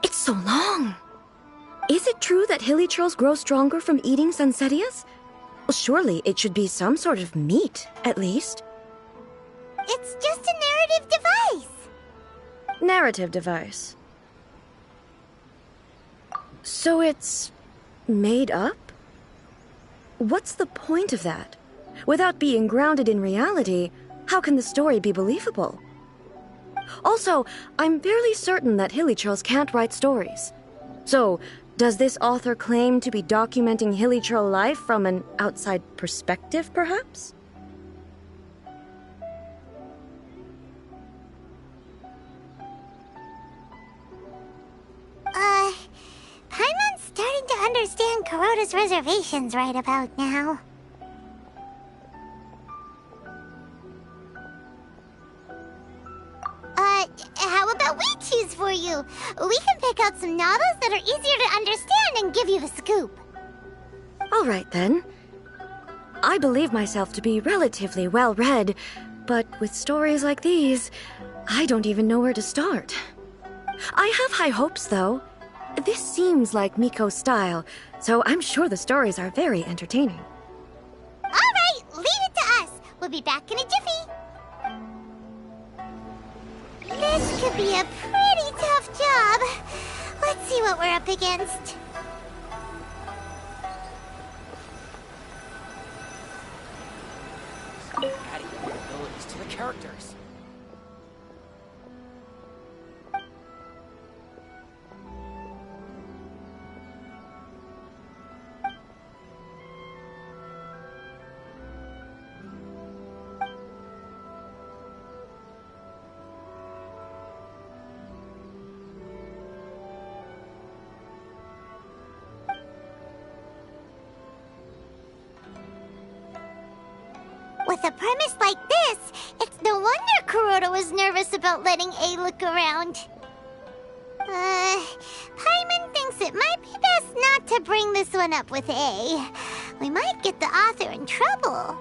It's so long. Is it true that hilichurls grow stronger from eating sunsettias? Well, surely it should be some sort of meat, at least. It's just a narrative device. Narrative device. So it's made up? What's the point of that? Without being grounded in reality, how can the story be believable? Also, I'm fairly certain that hilichurls can't write stories. So, does this author claim to be documenting hilichurl life from an outside perspective, perhaps? Paimon's starting to understand Kuroda's reservations right about now. How about we choose for you? We can pick out some novels that are easier to understand and give you the scoop. All right, then. I believe myself to be relatively well-read, but with stories like these, I don't even know where to start. I have high hopes, though. This seems like Miko's style, so I'm sure the stories are very entertaining. All right, leave it to us. We'll be back in a jiffy. This could be a pretty tough job. Let's see what we're up against. Adding more abilities to the characters. With a premise like this, it's no wonder Kuroda was nervous about letting A look around. Paimon thinks it might be best not to bring this one up with A. We might get the author in trouble.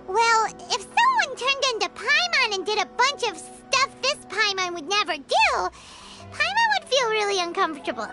Well, if someone turned into Paimon and did a bunch of stuff this Paimon would never do, Paimon would feel really uncomfortable.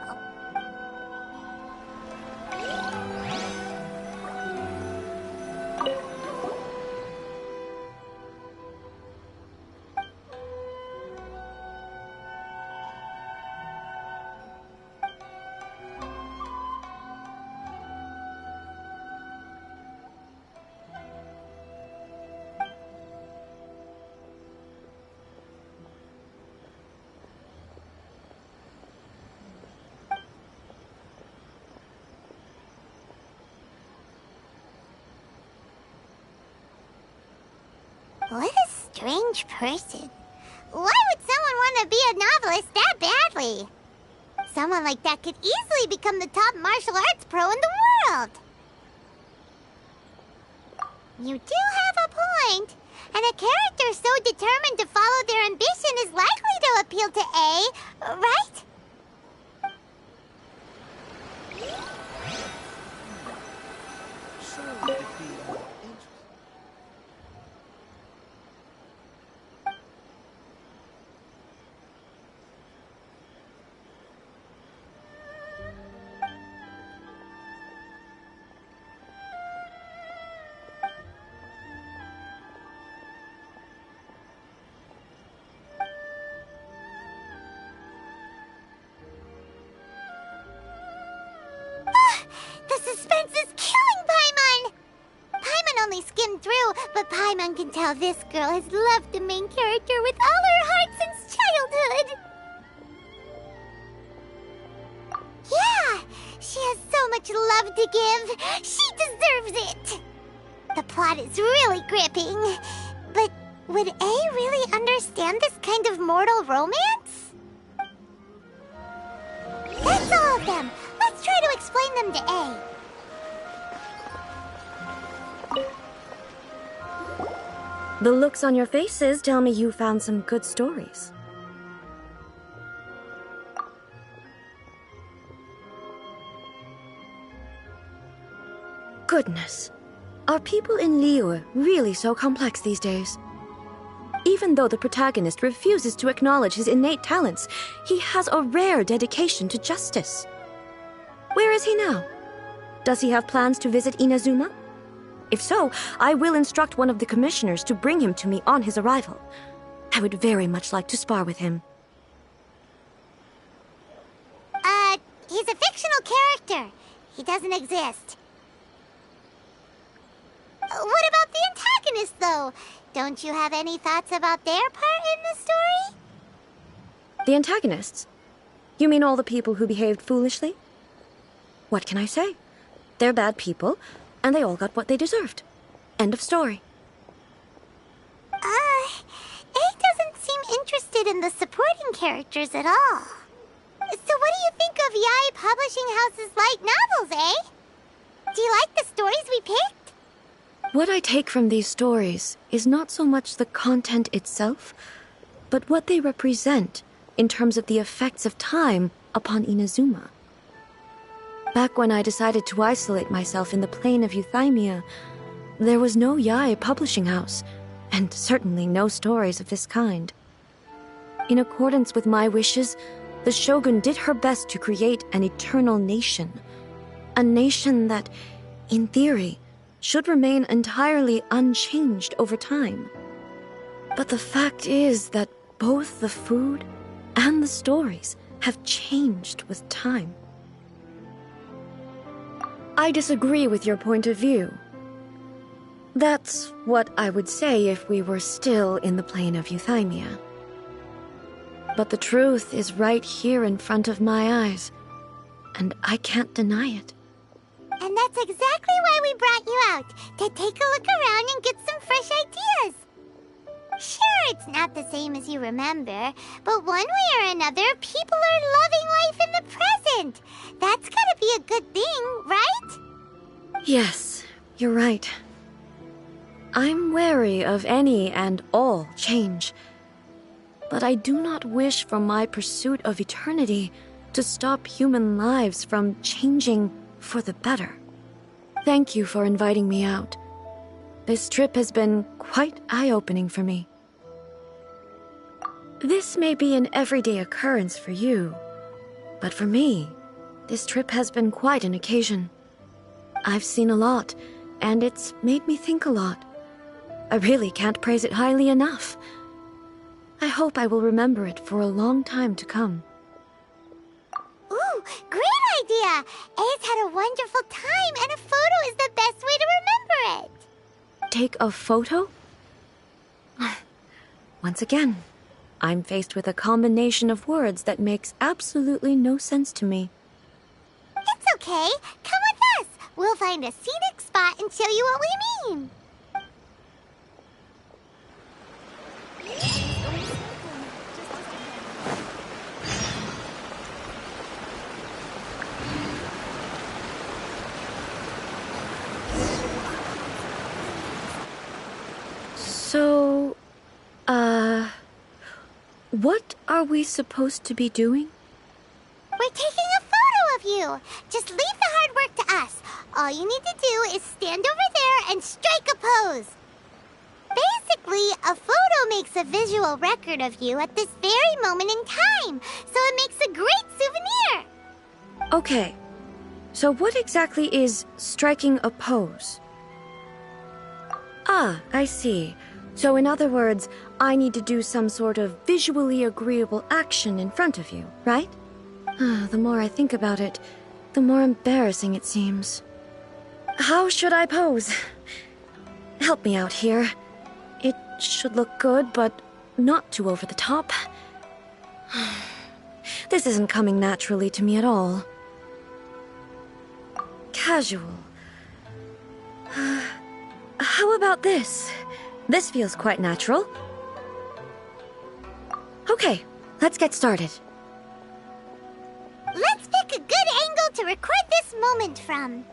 What a strange person. Why would someone want to be a novelist that badly? Someone like that could easily become the top martial arts pro in the world. You do have a point. And a character so determined to follow their ambition is likely to appeal to A, right? The suspense is killing Paimon! Paimon only skimmed through, but Paimon can tell this girl has loved the main character with all her heart since childhood. Yeah, she has so much love to give. She deserves it. The plot is really gripping. But would A really understand this kind of mortal romance? That's all of them. Let's try to explain them to A. The looks on your faces tell me you found some good stories. Goodness. Are people in Liyue really so complex these days? Even though the protagonist refuses to acknowledge his innate talents, he has a rare dedication to justice. Where is he now? Does he have plans to visit Inazuma? If so, I will instruct one of the commissioners to bring him to me on his arrival. I would very much like to spar with him. He's a fictional character. He doesn't exist. What about the antagonists, though? Don't you have any thoughts about their part in the story? The antagonists? You mean all the people who behaved foolishly? What can I say? They're bad people, and they all got what they deserved. End of story. A doesn't seem interested in the supporting characters at all. So what do you think of Yae Publishing House's light novels, eh? Do you like the stories we picked? What I take from these stories is not so much the content itself, but what they represent in terms of the effects of time upon Inazuma. Back when I decided to isolate myself in the plane of Euthymia, there was no Yae Publishing House, and certainly no stories of this kind. In accordance with my wishes, the Shogun did her best to create an eternal nation. A nation that, in theory, should remain entirely unchanged over time. But the fact is that both the food and the stories have changed with time. I disagree with your point of view. That's what I would say if we were still in the plane of Euthymia. But the truth is right here in front of my eyes, and I can't deny it. And that's exactly why we brought you out, to take a look around and get some fresh ideas. Sure, it's not the same as you remember, but one way or another, people are loving life in the present. That's gotta be a good thing, right? Yes, you're right. I'm wary of any and all change. But I do not wish for my pursuit of eternity to stop human lives from changing for the better. Thank you for inviting me out. This trip has been quite eye-opening for me. This may be an everyday occurrence for you, but for me, this trip has been quite an occasion. I've seen a lot, and it's made me think a lot. I really can't praise it highly enough. I hope I will remember it for a long time to come. Ooh, great idea! A's had a wonderful time, and a photo is the best way to remember it. Take a photo? Once again, I'm faced with a combination of words that makes absolutely no sense to me. It's okay. Come with us. We'll find a scenic spot and show you what we mean. What are we supposed to be doing? We're taking a photo of you. Just leave the hard work to us. All you need to do is stand over there and strike a pose. Basically, a photo makes a visual record of you at this very moment in time, so it makes a great souvenir. Okay, so what exactly is striking a pose? Ah, I see. So in other words, I need to do some sort of visually agreeable action in front of you, right? The more I think about it, the more embarrassing it seems. How should I pose? Help me out here. It should look good, but not too over the top. This isn't coming naturally to me at all. Casual. How about this? This feels quite natural. Okay, let's get started. Let's pick a good angle to record this moment from.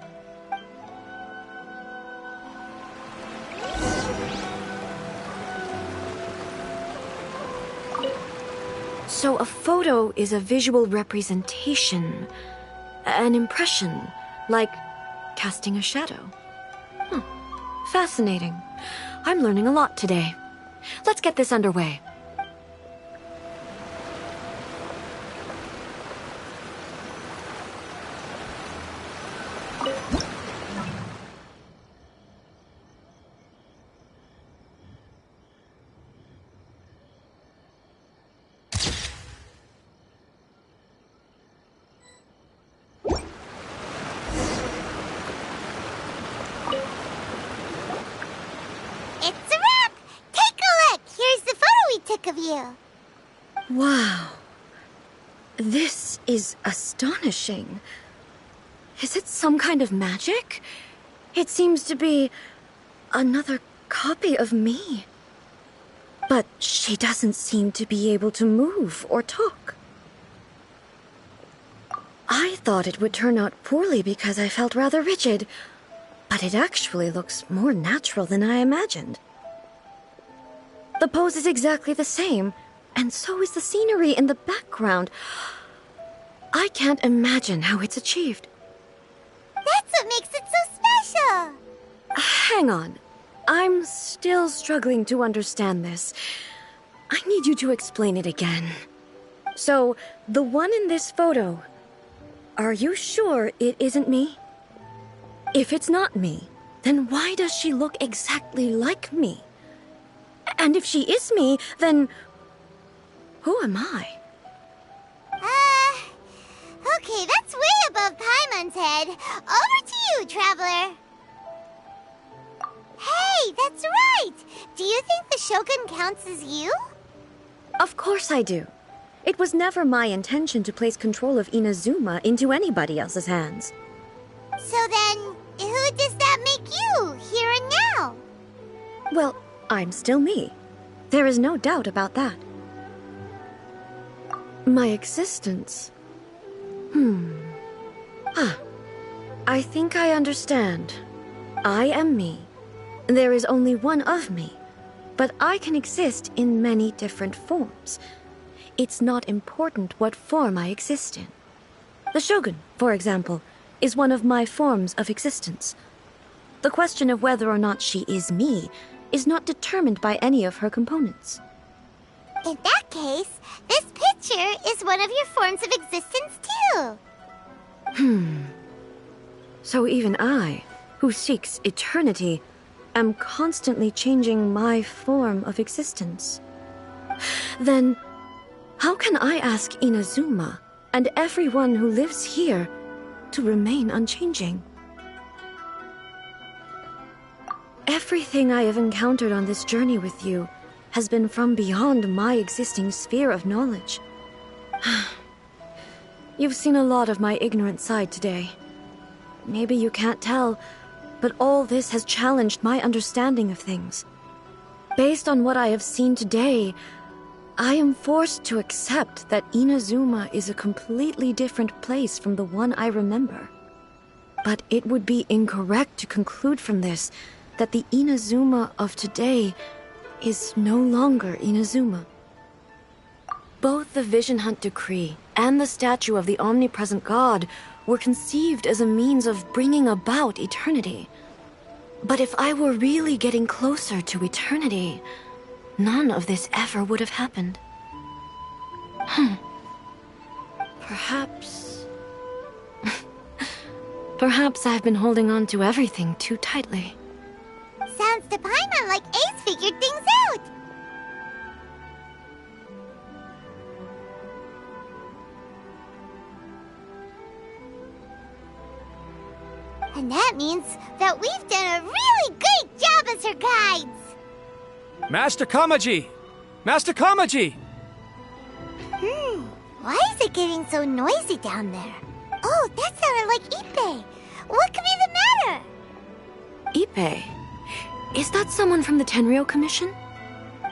So a photo is a visual representation, an impression, like casting a shadow. Fascinating. I'm learning a lot today. Let's get this underway. Of you. Wow. This is astonishing. Is it some kind of magic? It seems to be another copy of me. But she doesn't seem to be able to move or talk. I thought it would turn out poorly because I felt rather rigid, but it actually looks more natural than I imagined. The pose is exactly the same, and so is the scenery in the background. I can't imagine how it's achieved. That's what makes it so special! Hang on. I'm still struggling to understand this. I need you to explain it again. So, the one in this photo, are you sure it isn't me? If it's not me, then why does she look exactly like me? And if she is me, then who am I? Okay, that's way above Paimon's head. Over to you, Traveler. Hey, that's right! Do you think the Shogun counts as you? Of course I do. It was never my intention to place control of Inazuma into anybody else's hands. So then, who does that make you, here and now? Well, I'm still me. There is no doubt about that. My existence. I think I understand. I am me. There is only one of me, but I can exist in many different forms. It's not important what form I exist in. The Shogun, for example, is one of my forms of existence. The question of whether or not she is me is not determined by any of her components. In that case, this picture is one of your forms of existence too. So even I, who seeks eternity, am constantly changing my form of existence. Then, how can I ask Inazuma and everyone who lives here to remain unchanging? Everything I have encountered on this journey with you has been from beyond my existing sphere of knowledge. You've seen a lot of my ignorant side today. Maybe you can't tell, but all this has challenged my understanding of things. Based on what I have seen today, I am forced to accept that Inazuma is a completely different place from the one I remember. But it would be incorrect to conclude from this that the Inazuma of today is no longer Inazuma. Both the Vision Hunt Decree and the statue of the omnipresent God were conceived as a means of bringing about eternity. But if I were really getting closer to eternity, none of this ever would have happened. Perhaps... Perhaps I've been holding on to everything too tightly. Sounds to Paimon like Ace figured things out. And that means that we've done a really great job as her guides! Master Kamaji! Master Kamaji! Why is it getting so noisy down there? Oh, that sounded like Ippei! What could be the matter? Ippei? Is that someone from the Tenryou Commission?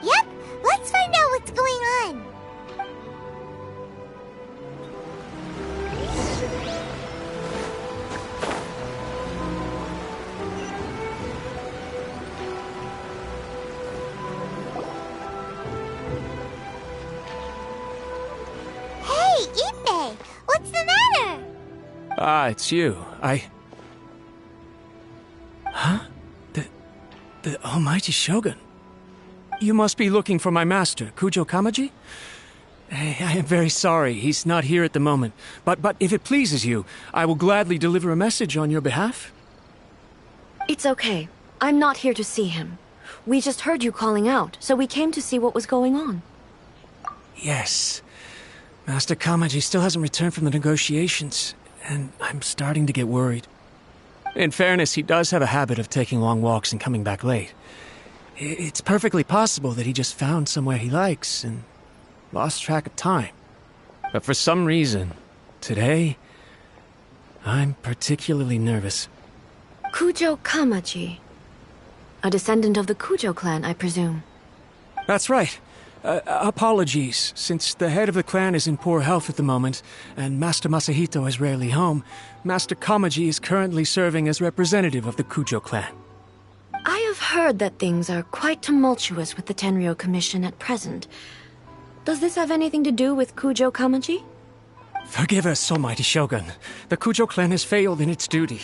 Yep, let's find out what's going on. Ippei, what's the matter? Ah, it's you. Huh? The Almighty Shogun. You must be looking for my master, Kujo Kamaji? I am very sorry, he's not here at the moment. But if it pleases you, I will gladly deliver a message on your behalf. It's okay. I'm not here to see him. We just heard you calling out, so we came to see what was going on. Yes. Master Kamaji still hasn't returned from the negotiations, and I'm starting to get worried. In fairness, he does have a habit of taking long walks and coming back late. It's perfectly possible that he just found somewhere he likes and lost track of time. But for some reason, today, I'm particularly nervous. Kujo Kamaji. A descendant of the Kujo clan, I presume. That's right. Apologies, since the head of the clan is in poor health at the moment, and Master Masahito is rarely home, Master Kamaji is currently serving as representative of the Kujo clan. I have heard that things are quite tumultuous with the Tenryou Commission at present. Does this have anything to do with Kujo Kamaji? Forgive us, Almighty Shogun. The Kujo clan has failed in its duty.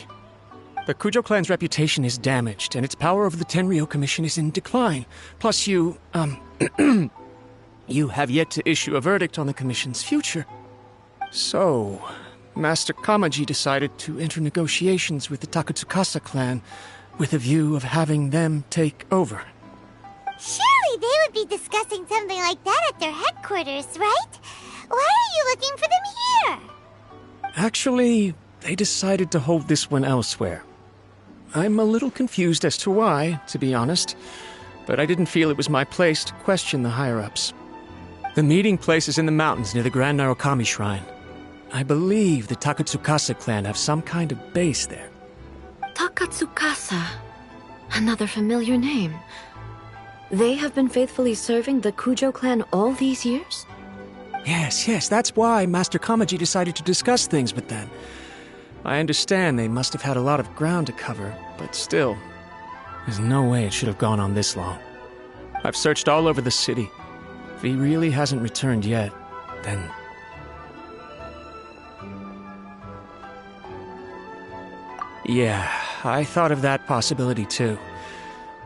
The Kujo clan's reputation is damaged, and its power over the Tenryou Commission is in decline. Plus you have yet to issue a verdict on the Commission's future. So, Master Kamaji decided to enter negotiations with the Takatsukasa clan with a view of having them take over. Surely they would be discussing something like that at their headquarters, right? Why are you looking for them here? Actually, they decided to hold this one elsewhere. I'm a little confused as to why, to be honest, but I didn't feel it was my place to question the higher-ups. The meeting place is in the mountains near the Grand Narukami Shrine. I believe the Takatsukasa clan have some kind of base there. Takatsukasa. Another familiar name. They have been faithfully serving the Kujo clan all these years? Yes, that's why Master Kamaji decided to discuss things with them. I understand they must have had a lot of ground to cover, but still, there's no way it should have gone on this long. I've searched all over the city. If he really hasn't returned yet, then... Yeah, I thought of that possibility too.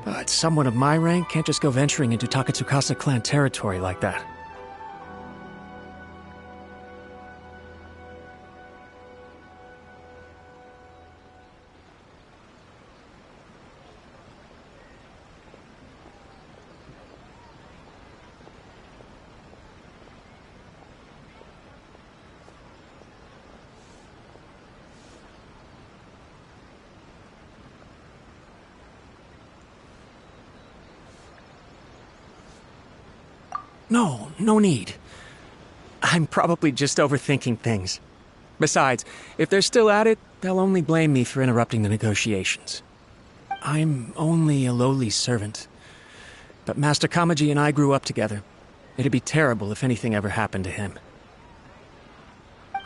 But someone of my rank can't just go venturing into Takatsukasa clan territory like that. No need. I'm probably just overthinking things. Besides, if they're still at it, they'll only blame me for interrupting the negotiations. I'm only a lowly servant. But Master Kamaji and I grew up together. It'd be terrible if anything ever happened to him.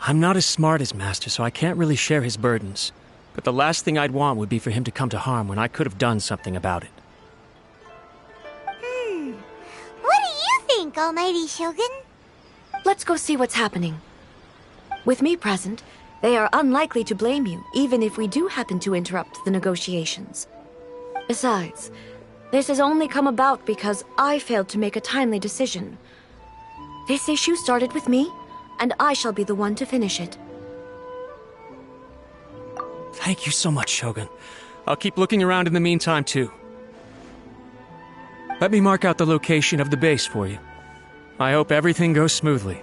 I'm not as smart as Master, so I can't really share his burdens. But the last thing I'd want would be for him to come to harm when I could have done something about it. What do you think, Almighty Shogun? Let's go see what's happening. With me present, they are unlikely to blame you, even if we do happen to interrupt the negotiations. Besides, this has only come about because I failed to make a timely decision. This issue started with me, and I shall be the one to finish it. Thank you so much, Shogun. I'll keep looking around in the meantime, too. Let me mark out the location of the base for you. I hope everything goes smoothly.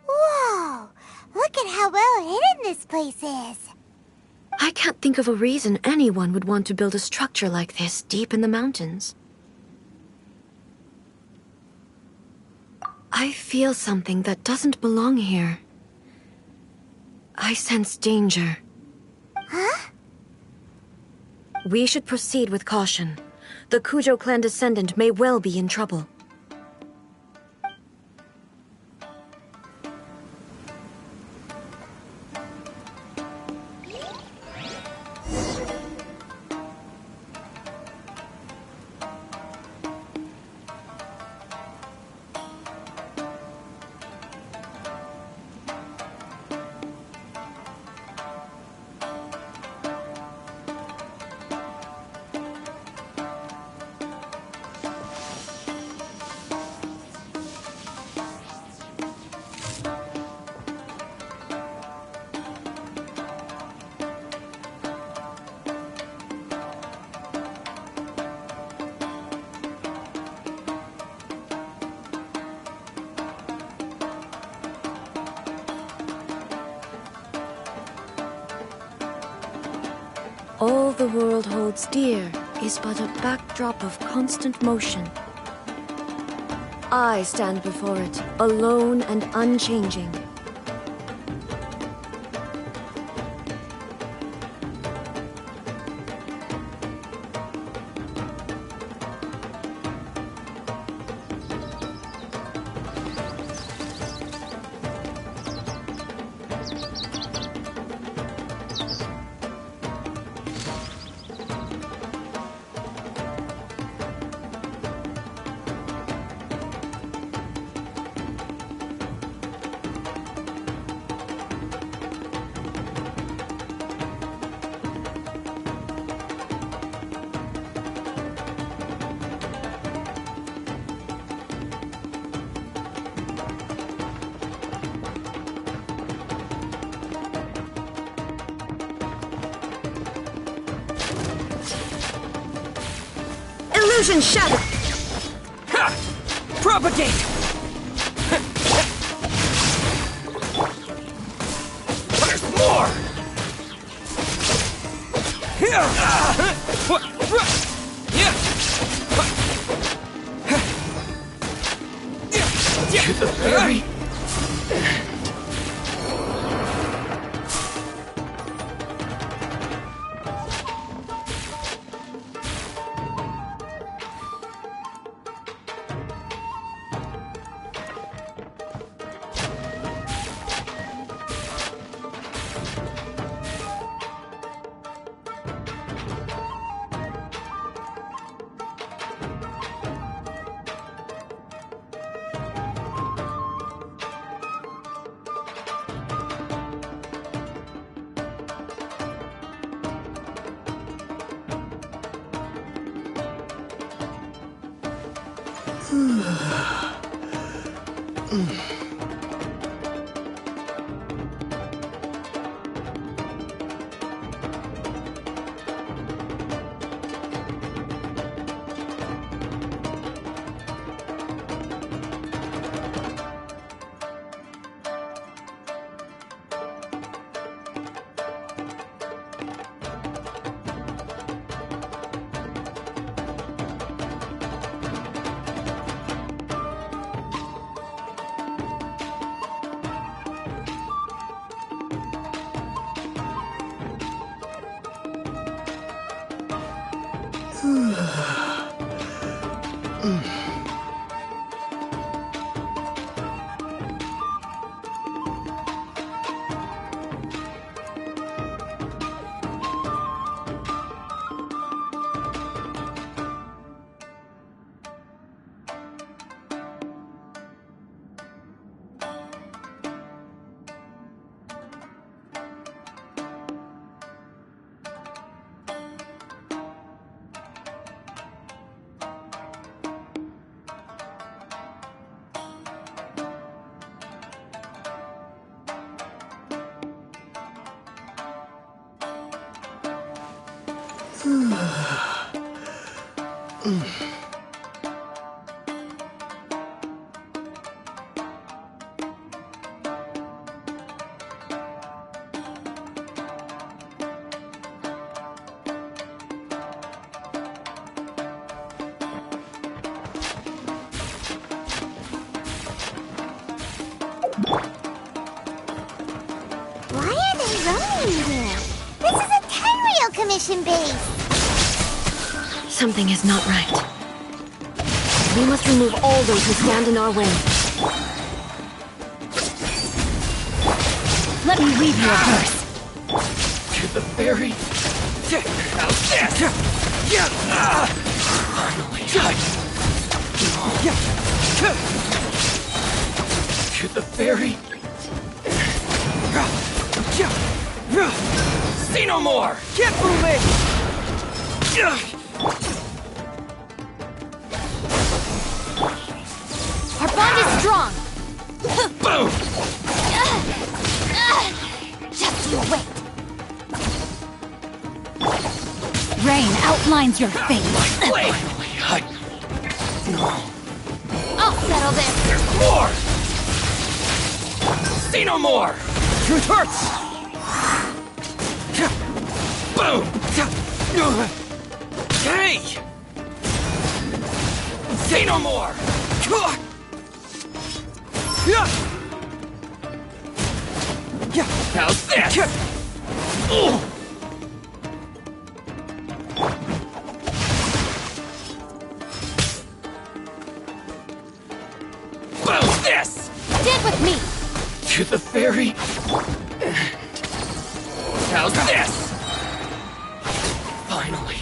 Whoa! Look at how well hidden this place is. I can't think of a reason anyone would want to build a structure like this deep in the mountains. I feel something that doesn't belong here. I sense danger. Huh? We should proceed with caution. The Kujo clan descendant may well be in trouble. All the world holds dear is but a backdrop of constant motion. I stand before it, alone and unchanging. Illusion shadow! Ha! Propagate! There's more! Here! the ferry. Why are they rolling here? This is a Tenryou commission base! Something is not right. We must remove all those who stand in our way. Let me read you a verse. To the ferry. How's this? Finally. To the ferry. See no more! Keep moving! Our bond is strong. Boom! Just you wait. Rain outlines your fate. Finally, I'll settle this. There's more! See no more! Truth hurts! Boom! Hey! Say no more! How's this? How's this? Stand with me. To the ferry. How's this? Finally,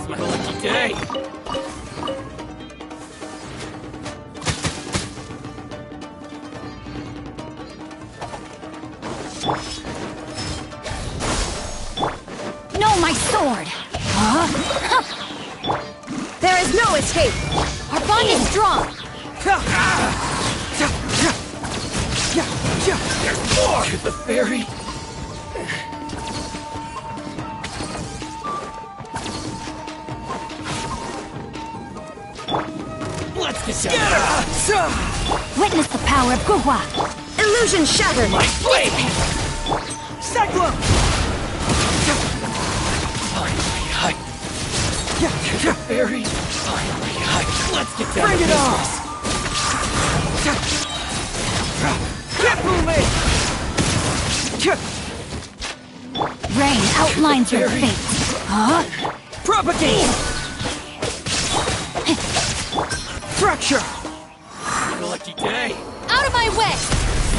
my lucky day. my sword! There is no escape! Our bond is strong! There's more! The fairy! Let's get down! Witness the power of Gugwa! Illusion shattered! My blade! Cyclone! Finally, the fairy! Finally, let's get down Bring to it business! Rain outlines your fate! Propagate! Fracture! Your lucky day! Out of my way!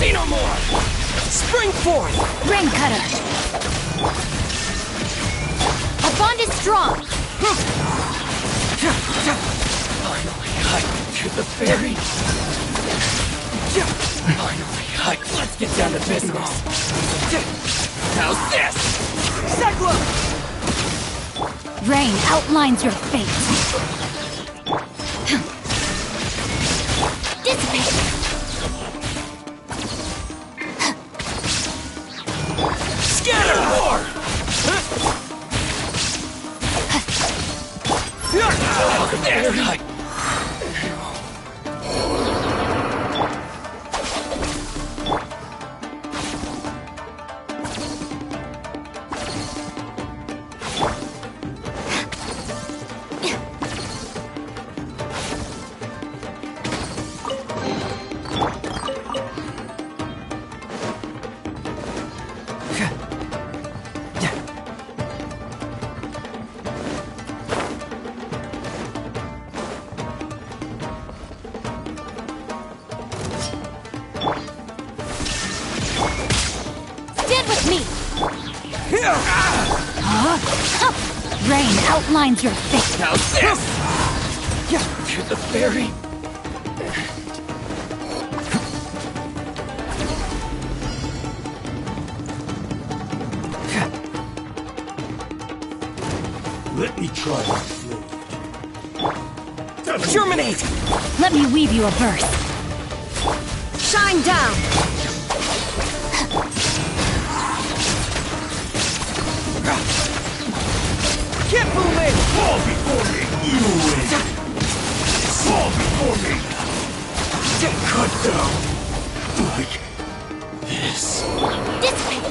See no more! Spring forth! Rain cutter! Our bond is strong! Finally, to the fairy! Finally, let's get down to business! How's this? Cyclone! Rain outlines your fate! Dissipate! Scatter more! There! Rain outlines your fate. Now this! To the fairy! Let me try my blade. Germinate! Let me weave you a verse. Shine down! Can't move it! Fall before me, evil wind! Fall before me! Cut down! Like this. Dissipate!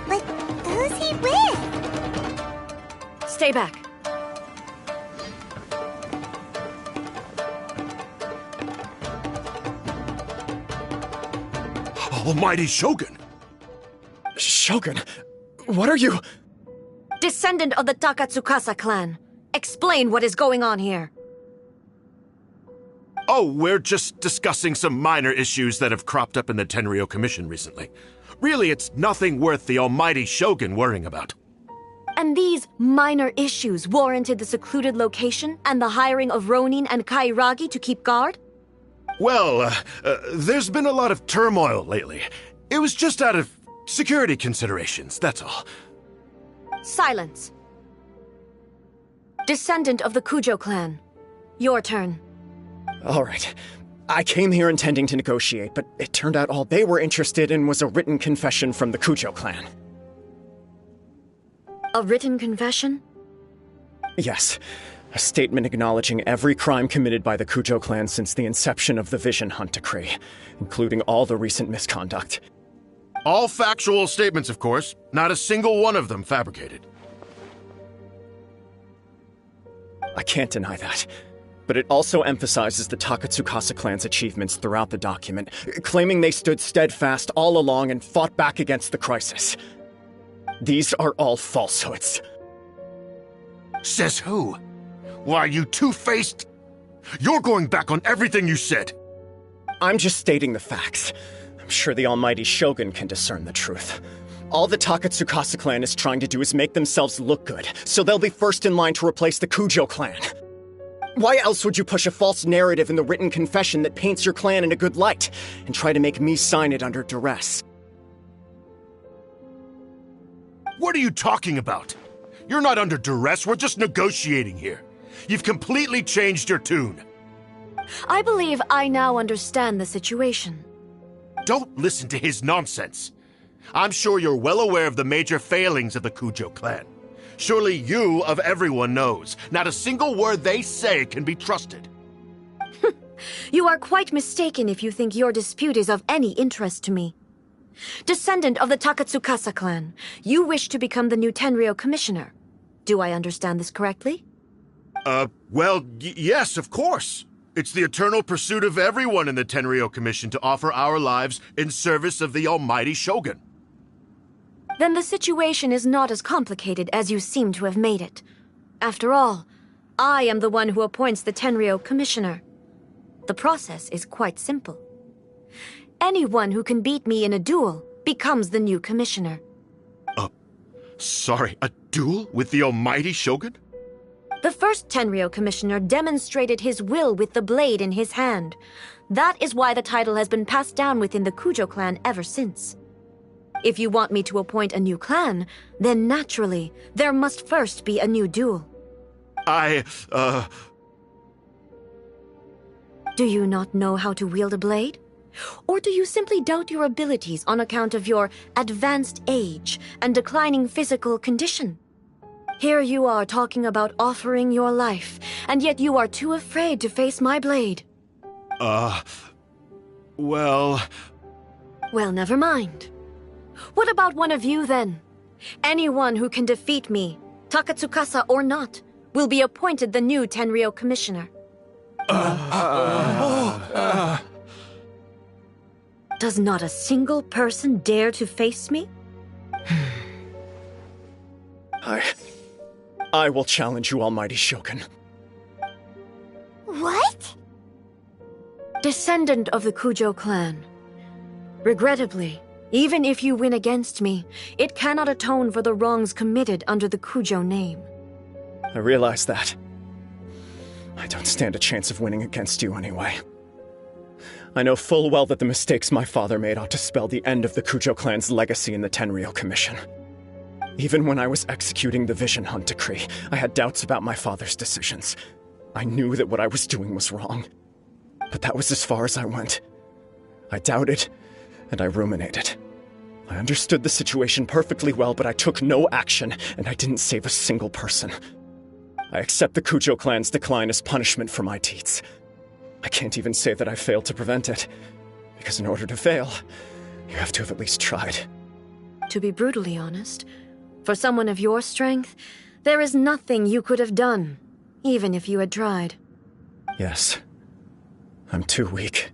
But who's he with? Stay back. Almighty Shogun! Shogun? What are you? Descendant of the Takatsukasa clan. Explain what is going on here. Oh, we're just discussing some minor issues that have cropped up in the Tenryo Commission recently. Really, it's nothing worth the almighty Shogun worrying about. And these minor issues warranted the secluded location and the hiring of Ronin and Kairagi to keep guard? Well, there's been a lot of turmoil lately. It was just out of security considerations, that's all. Silence. Descendant of the Kujo clan. Your turn. All right. I came here intending to negotiate, but it turned out all they were interested in was a written confession from the Kujo clan. A written confession? Yes. A statement acknowledging every crime committed by the Kujo clan since the inception of the Vision Hunt Decree, including all the recent misconduct. All factual statements, of course. Not a single one of them fabricated. I can't deny that. But it also emphasizes the Takatsukasa clan's achievements throughout the document, claiming they stood steadfast all along and fought back against the crisis. These are all falsehoods. Says who? Why, you two-faced... You're going back on everything you said. I'm just stating the facts. I'm sure the almighty Shogun can discern the truth. All the Takatsukasa clan is trying to do is make themselves look good, so they'll be first in line to replace the Kujo clan. Why else would you push a false narrative in the written confession that paints your clan in a good light, and try to make me sign it under duress? What are you talking about? You're not under duress, we're just negotiating here. You've completely changed your tune. I believe I now understand the situation. Don't listen to his nonsense. I'm sure you're well aware of the major failings of the Kujo clan. Surely you, of everyone, knows. Not a single word they say can be trusted. You are quite mistaken if you think your dispute is of any interest to me. Descendant of the Takatsukasa clan, you wish to become the new Tenryo commissioner. Do I understand this correctly? Well, yes, of course. It's the eternal pursuit of everyone in the Tenryo Commission to offer our lives in service of the almighty Shogun. Then the situation is not as complicated as you seem to have made it. After all, I am the one who appoints the Tenryo commissioner. The process is quite simple. Anyone who can beat me in a duel becomes the new commissioner. Sorry, a duel with the almighty Shogun? The first Tenryo commissioner demonstrated his will with the blade in his hand. That is why the title has been passed down within the Kujo clan ever since. If you want me to appoint a new clan, then naturally, there must first be a new duel. Do you not know how to wield a blade? Or do you simply doubt your abilities on account of your advanced age and declining physical condition? Here you are talking about offering your life, and yet you are too afraid to face my blade. Well, never mind. What about one of you, then? Anyone who can defeat me, Takatsukasa or not, will be appointed the new Tenryo commissioner. Does not a single person dare to face me? I will challenge you, almighty Shogun. What? Descendant of the Kujo clan. Regrettably, even if you win against me, it cannot atone for the wrongs committed under the Kujo name. I realize that. I don't stand a chance of winning against you anyway. I know full well that the mistakes my father made ought to spell the end of the Kujo clan's legacy in the Tenryo Commission. Even when I was executing the Vision Hunt Decree, I had doubts about my father's decisions. I knew that what I was doing was wrong. But that was as far as I went. I doubted, and I ruminated. I understood the situation perfectly well, but I took no action, and I didn't save a single person. I accept the Kujo clan's decline as punishment for my deeds. I can't even say that I failed to prevent it, because in order to fail, you have to have at least tried. To be brutally honest, for someone of your strength, there is nothing you could have done, even if you had tried. Yes. I'm too weak.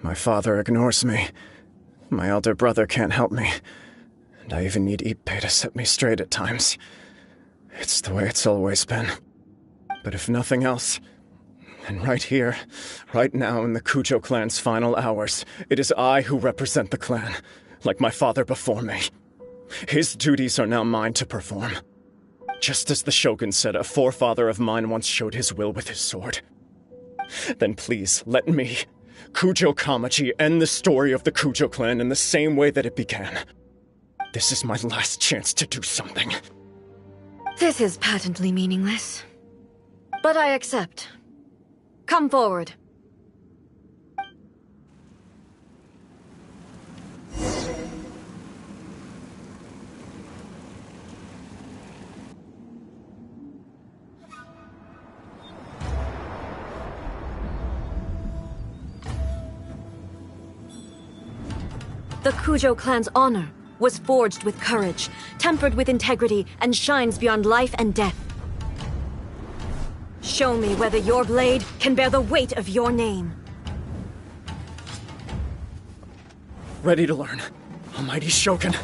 My father ignores me. My elder brother can't help me. And I even need Ippei to set me straight at times. It's the way it's always been. But if nothing else, then right here, right now in the Kujo clan's final hours, it is I who represent the clan, like my father before me. His duties are now mine to perform. Just as the Shogun said a forefather of mine once showed his will with his sword. Then please, let me, Kujo Kamaji, end the story of the Kujo clan in the same way that it began. This is my last chance to do something. This is patently meaningless. But I accept. Come forward. The Kujo clan's honor was forged with courage, tempered with integrity, and shines beyond life and death. Show me whether your blade can bear the weight of your name. Ready to learn, Almighty Shogun.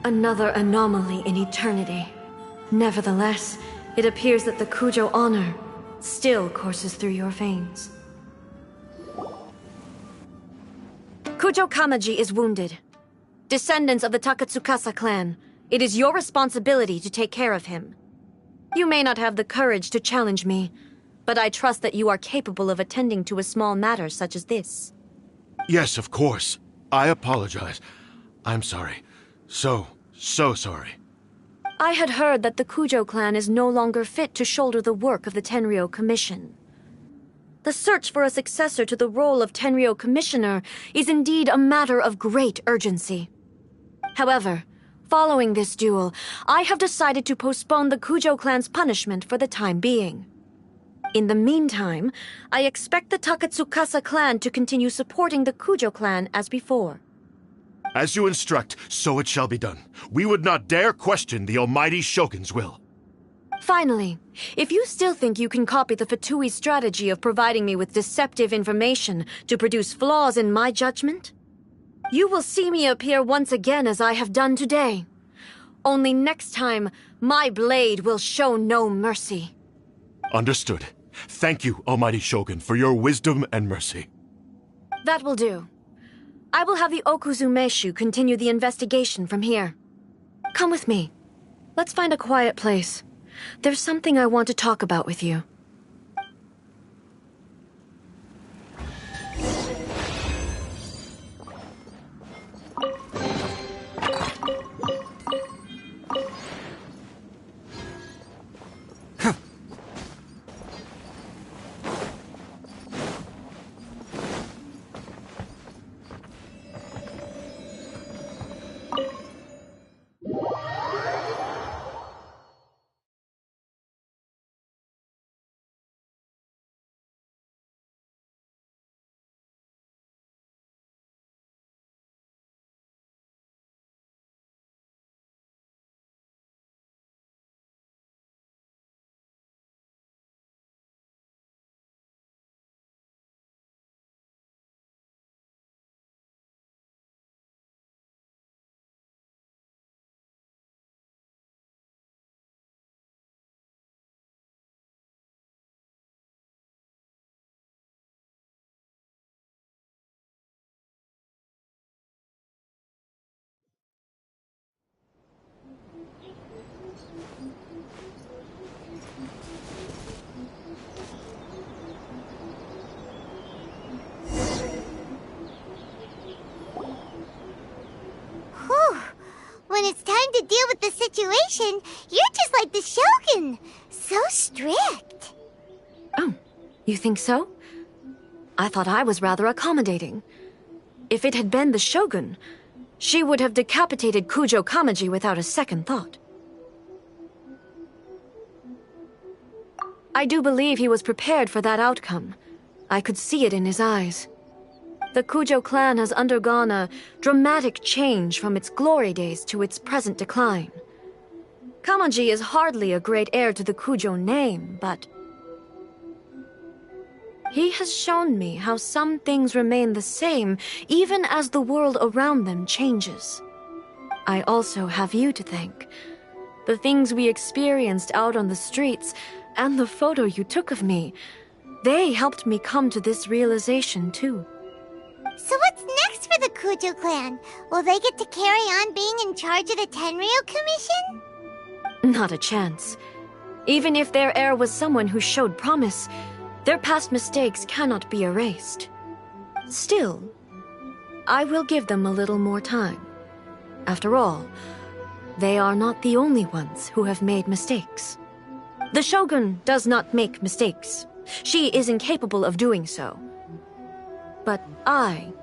Another anomaly in eternity. Nevertheless, it appears that the Kujo honor still courses through your veins. Kujo Kamaji is wounded. Descendants of the Takatsukasa clan, it is your responsibility to take care of him. You may not have the courage to challenge me, but I trust that you are capable of attending to a small matter such as this. Yes, of course. I apologize. I'm sorry. So sorry. I had heard that the Kujo clan is no longer fit to shoulder the work of the Tenryou Commission. The search for a successor to the role of Tenryou Commissioner is indeed a matter of great urgency. However, following this duel, I have decided to postpone the Kujo clan's punishment for the time being. In the meantime, I expect the Takatsukasa clan to continue supporting the Kujo clan as before. As you instruct, so it shall be done. We would not dare question the Almighty Shogun's will. Finally, if you still think you can copy the Fatui's strategy of providing me with deceptive information to produce flaws in my judgment, you will see me appear once again as I have done today. Only next time, my blade will show no mercy. Understood. Thank you, Almighty Shogun, for your wisdom and mercy. That will do. I will have the Okuzumeshu continue the investigation from here. Come with me. Let's find a quiet place. There's something I want to talk about with you. When it's time to deal with the situation, you're just like the Shogun. So strict. Oh, You think so? I thought I was rather accommodating. If it had been the Shogun, she would have decapitated Kujo Kamaji without a second thought. I do believe he was prepared for that outcome. I could see it in his eyes. The Kujo clan has undergone a dramatic change from its glory days to its present decline. Kamaji is hardly a great heir to the Kujo name, but he has shown me how some things remain the same even as the world around them changes. I also have you to thank. The things we experienced out on the streets and the photo you took of me, they helped me come to this realization too. So what's next for the Kujo clan? Will they get to carry on being in charge of the Tenryo Commission? Not a chance. Even if their heir was someone who showed promise, their past mistakes cannot be erased. Still, I will give them a little more time. After all, they are not the only ones who have made mistakes. The Shogun does not make mistakes. She is incapable of doing so. But I,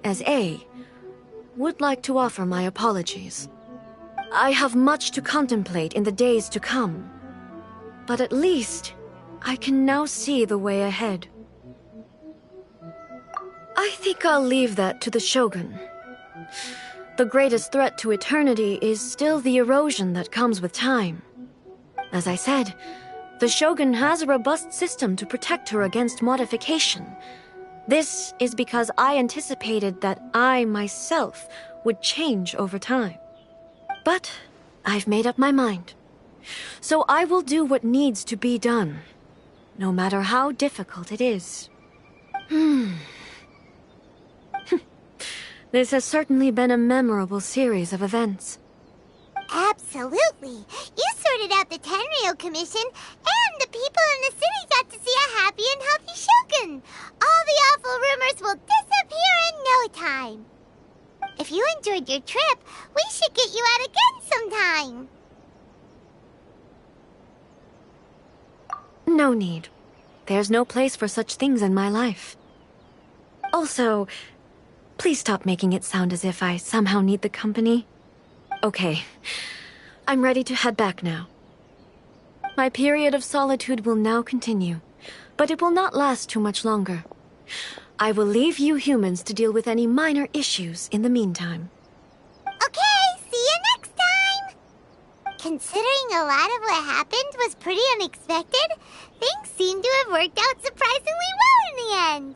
as A, would like to offer my apologies. I have much to contemplate in the days to come, but at least I can now see the way ahead. I think I'll leave that to the Shogun. The greatest threat to eternity is still the erosion that comes with time. As I said, the Shogun has a robust system to protect her against modification. This is because I anticipated that I myself would change over time. But I've made up my mind. So I will do what needs to be done, no matter how difficult it is. This has certainly been a memorable series of events. Absolutely. You sorted out the Tenryo Commission, and the people in the city got to see a happy and healthy Shogun. All the awful rumors will disappear in no time. If you enjoyed your trip, we should get you out again sometime. No need. There's no place for such things in my life. Also, please stop making it sound as if I somehow need the company. Okay, I'm ready to head back now. My period of solitude will now continue, but it will not last too much longer. I will leave you humans to deal with any minor issues in the meantime. Okay, see you next time! Considering a lot of what happened was pretty unexpected, things seem to have worked out surprisingly well in the end.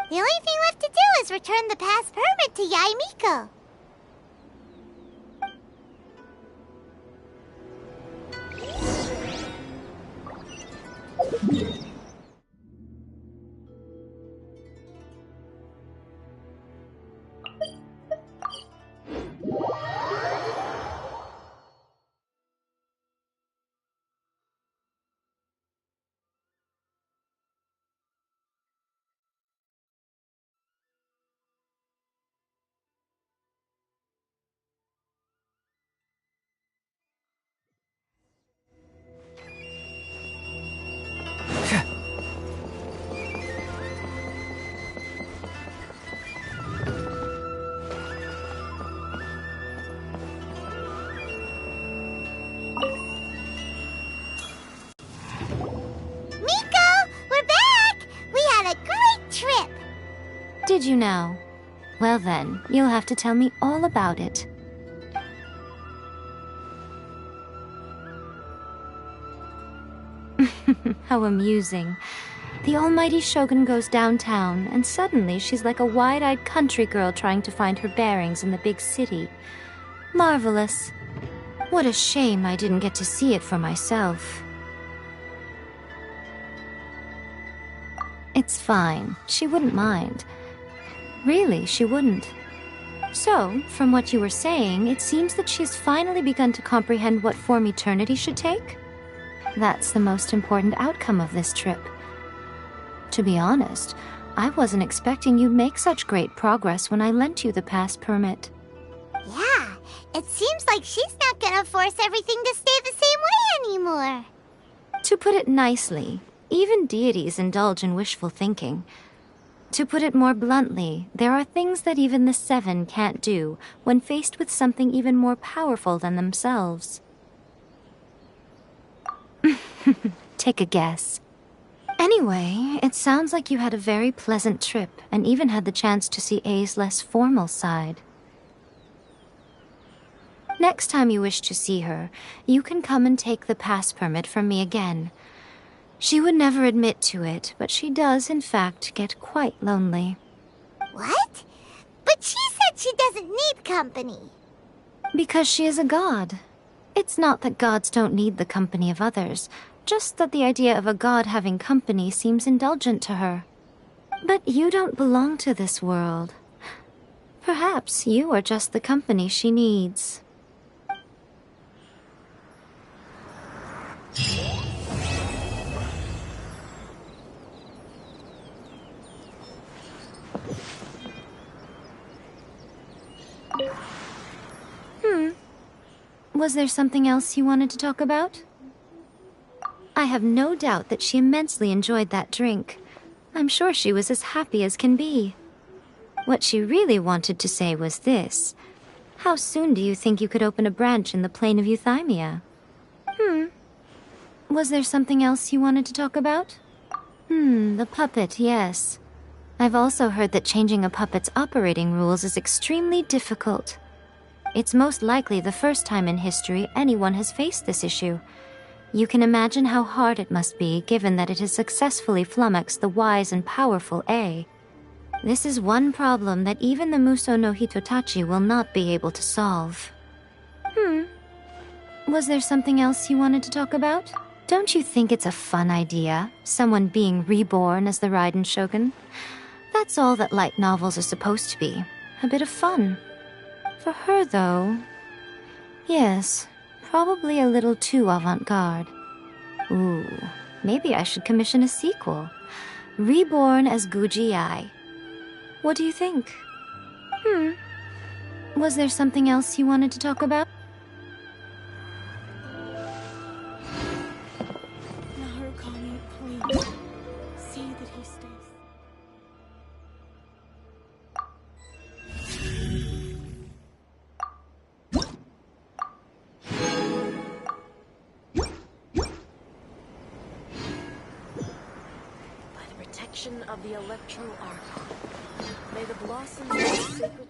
The only thing left to do is return the pass permit to Yae Miko. Did you know? Well then, you'll have to tell me all about it. How amusing. The almighty Shogun goes downtown, and suddenly she's like a wide-eyed country girl trying to find her bearings in the big city. Marvelous. What a shame I didn't get to see it for myself. It's fine. She wouldn't mind. Really, she wouldn't. So, from what you were saying, it seems that she's finally begun to comprehend what form eternity should take? That's the most important outcome of this trip. To be honest, I wasn't expecting you'd make such great progress when I lent you the pass permit. Yeah, it seems like she's not gonna force everything to stay the same way anymore. To put it nicely, Even deities indulge in wishful thinking. To put it more bluntly, there are things that even the Seven can't do when faced with something even more powerful than themselves. Take a guess. Anyway, it sounds like you had a very pleasant trip and even had the chance to see A's less formal side. Next time you wish to see her, you can come and take the pass permit from me again. She would never admit to it, but she does, in fact, get quite lonely. What? But she said she doesn't need company. Because she is a god. It's not that gods don't need the company of others, just that the idea of a god having company seems indulgent to her. But you don't belong to this world. Perhaps you are just the company she needs. Was there something else you wanted to talk about? I have no doubt that she immensely enjoyed that drink. I'm sure she was as happy as can be. What she really wanted to say was this. How soon do you think you could open a branch in the plane of Euthymia? Was there something else you wanted to talk about? The puppet, yes. I've also heard that changing a puppet's operating rules is extremely difficult. It's most likely the first time in history anyone has faced this issue. You can imagine how hard it must be, given that it has successfully flummoxed the wise and powerful A. This is one problem that even the Muso no Hitotachi will not be able to solve. Was there something else you wanted to talk about? Don't you think it's a fun idea, someone being reborn as the Raiden Shogun? That's all that light novels are supposed to be. A bit of fun. For her, though... Yes, probably a little too avant-garde. Ooh, maybe I should commission a sequel. Reborn as Guji Ai. What do you think? Was there something else you wanted to talk about? Narukami, please. See that he stays. Of the Electro Archon. May the blossoms of the sacred...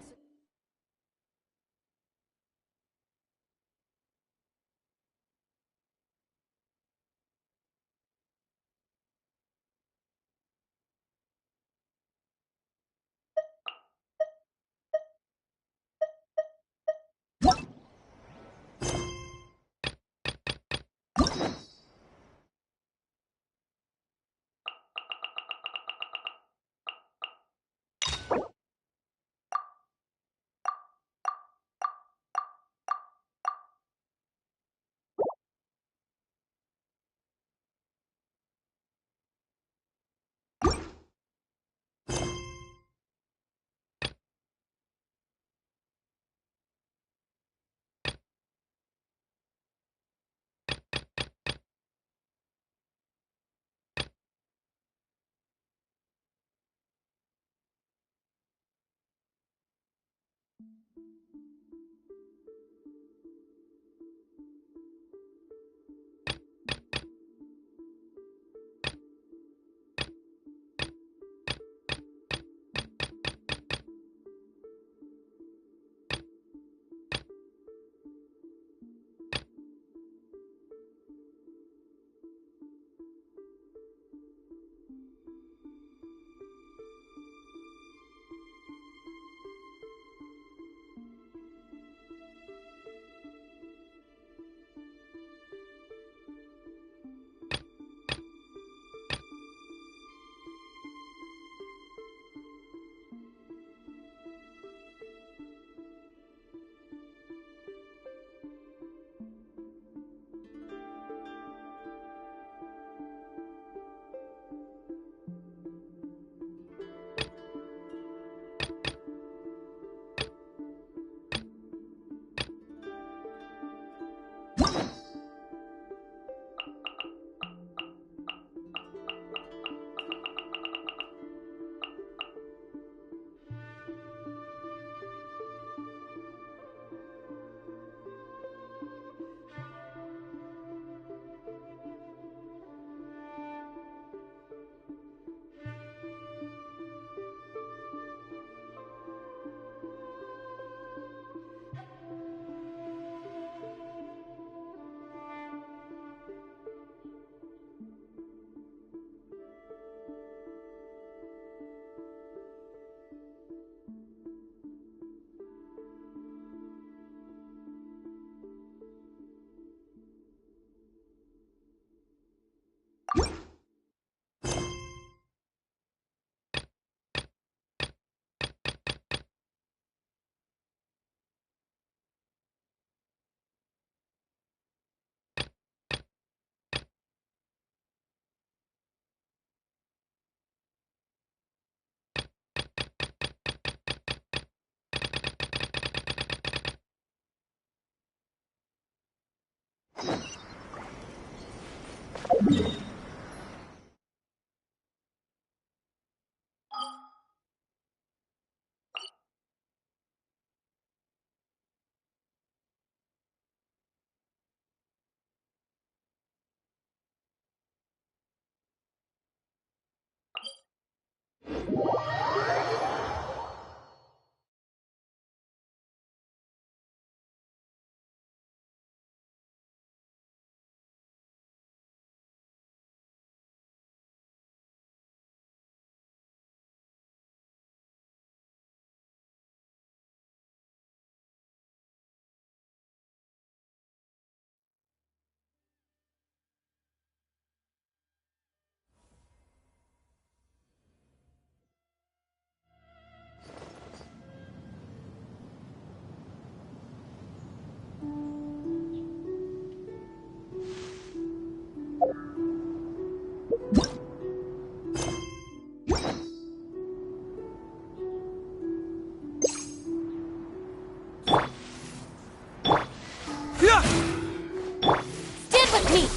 Stand with me!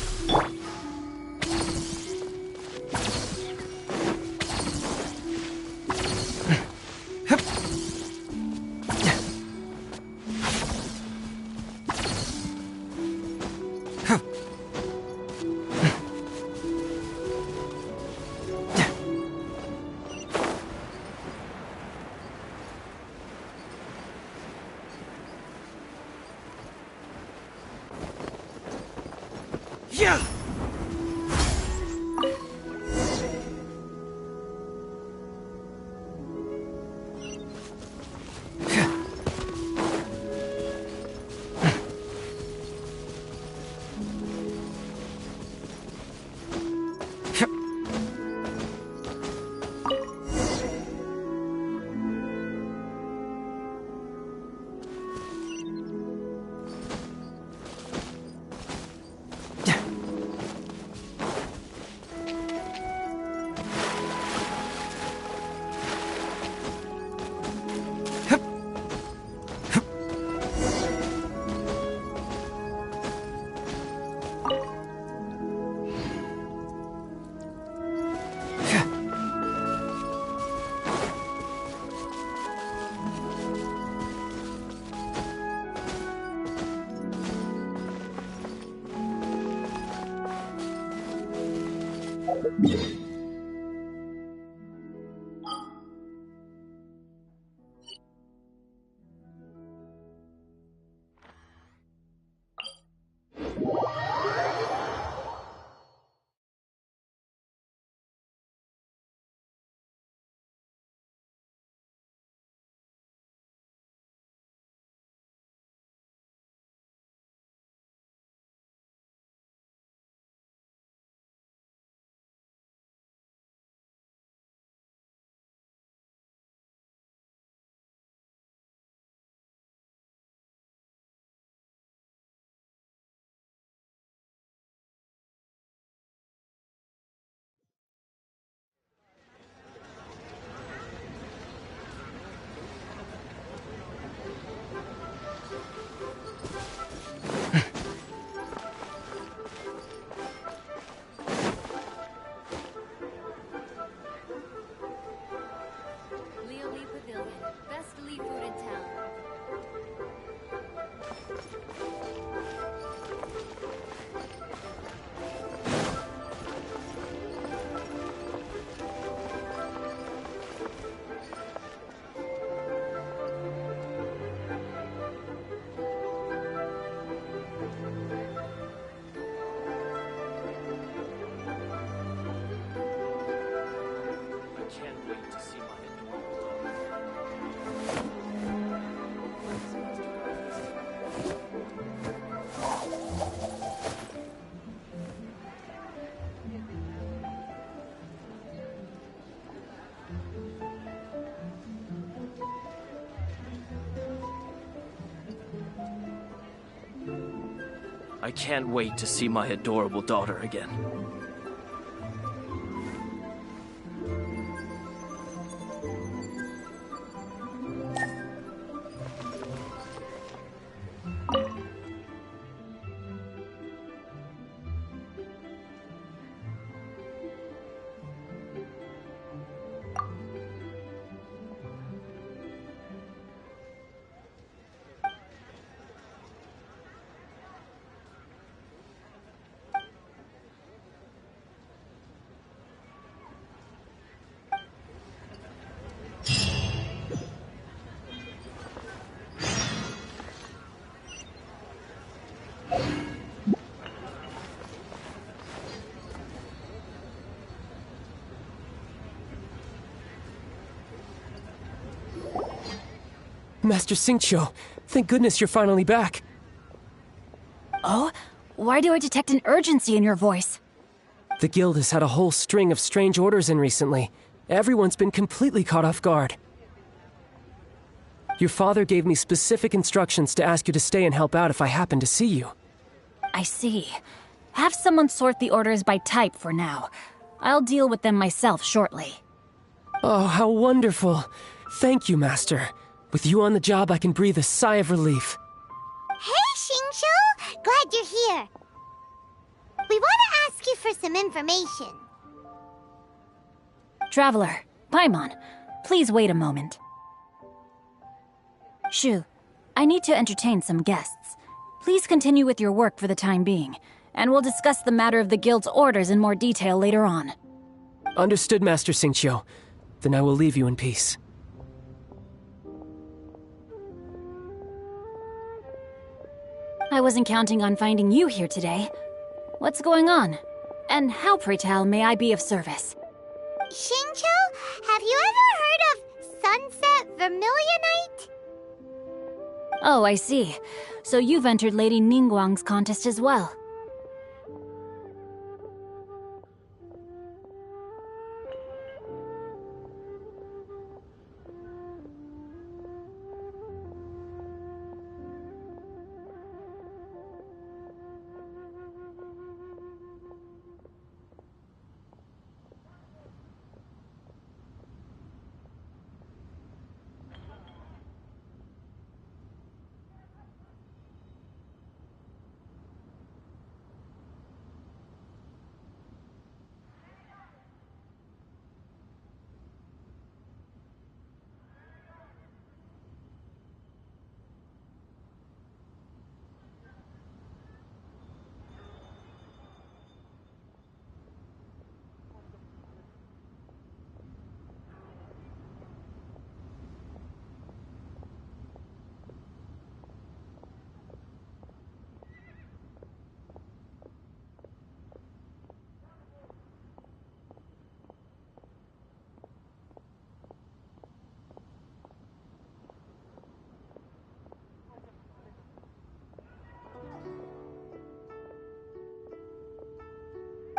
Yeah! I can't wait to see my adorable daughter again. Master Xingqiu, thank goodness you're finally back. Oh? Why do I detect an urgency in your voice? The guild has had a whole string of strange orders in recently. Everyone's been completely caught off guard. Your father gave me specific instructions to ask you to stay and help out if I happen to see you. I see. Have someone sort the orders by type for now. I'll deal with them myself shortly. Oh, how wonderful. Thank you, Master. With you on the job, I can breathe a sigh of relief. Hey, Xingqiu! Glad you're here. We want to ask you for some information. Traveler, Paimon, please wait a moment. Shu, I need to entertain some guests. Please continue with your work for the time being, and we'll discuss the matter of the guild's orders in more detail later on. Understood, Master Xingqiu. Then I will leave you in peace. I wasn't counting on finding you here today. What's going on? And how, pray tell, may I be of service? Xingqiu, have you ever heard of Sunset Vermilionite? Oh, I see. So you've entered Lady Ningguang's contest as well.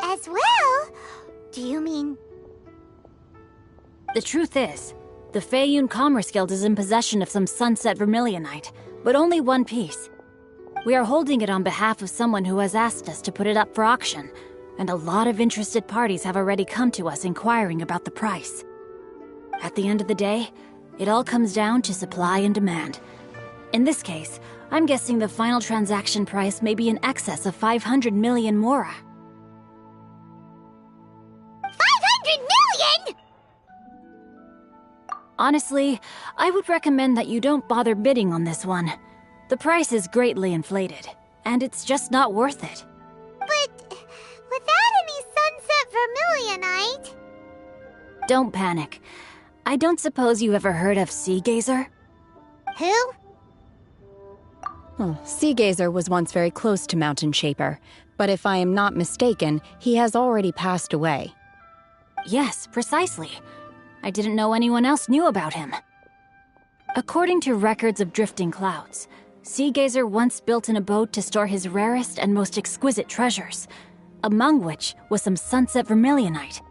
As well? Do you mean... The truth is, the Feiyun Commerce Guild is in possession of some Sunset Vermilionite, but only one piece. We are holding it on behalf of someone who has asked us to put it up for auction, and a lot of interested parties have already come to us inquiring about the price. At the end of the day, it all comes down to supply and demand. In this case, I'm guessing the final transaction price may be in excess of 500 million mora. 500 million?! Honestly, I would recommend that you don't bother bidding on this one. The price is greatly inflated, and it's just not worth it. But without any Sunset Vermilionite... Don't panic. I don't suppose you ever heard of Sea Gazer? Who? Oh, Sea Gazer was once very close to Mountain Shaper, but if I am not mistaken, he has already passed away. Yes, precisely. I didn't know anyone else knew about him. According to records of drifting clouds, Sea Gazer once built an abode to store his rarest and most exquisite treasures, among which was some Sunset Vermilionite.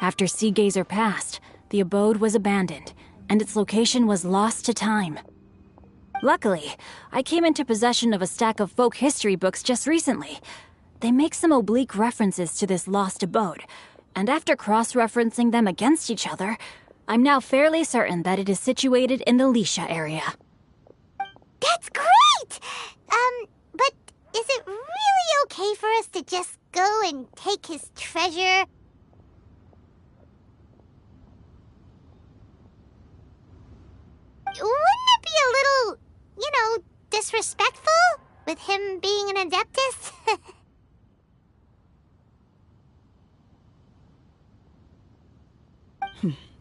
After Sea Gazer passed, the abode was abandoned, and its location was lost to time. Luckily, I came into possession of a stack of folk history books just recently. They make some oblique references to this lost abode, and after cross-referencing them against each other, I'm now fairly certain that it is situated in the Lisha area. That's great! But is it really okay for us to just go and take his treasure? Wouldn't it be a little, disrespectful? With him being an Adeptus?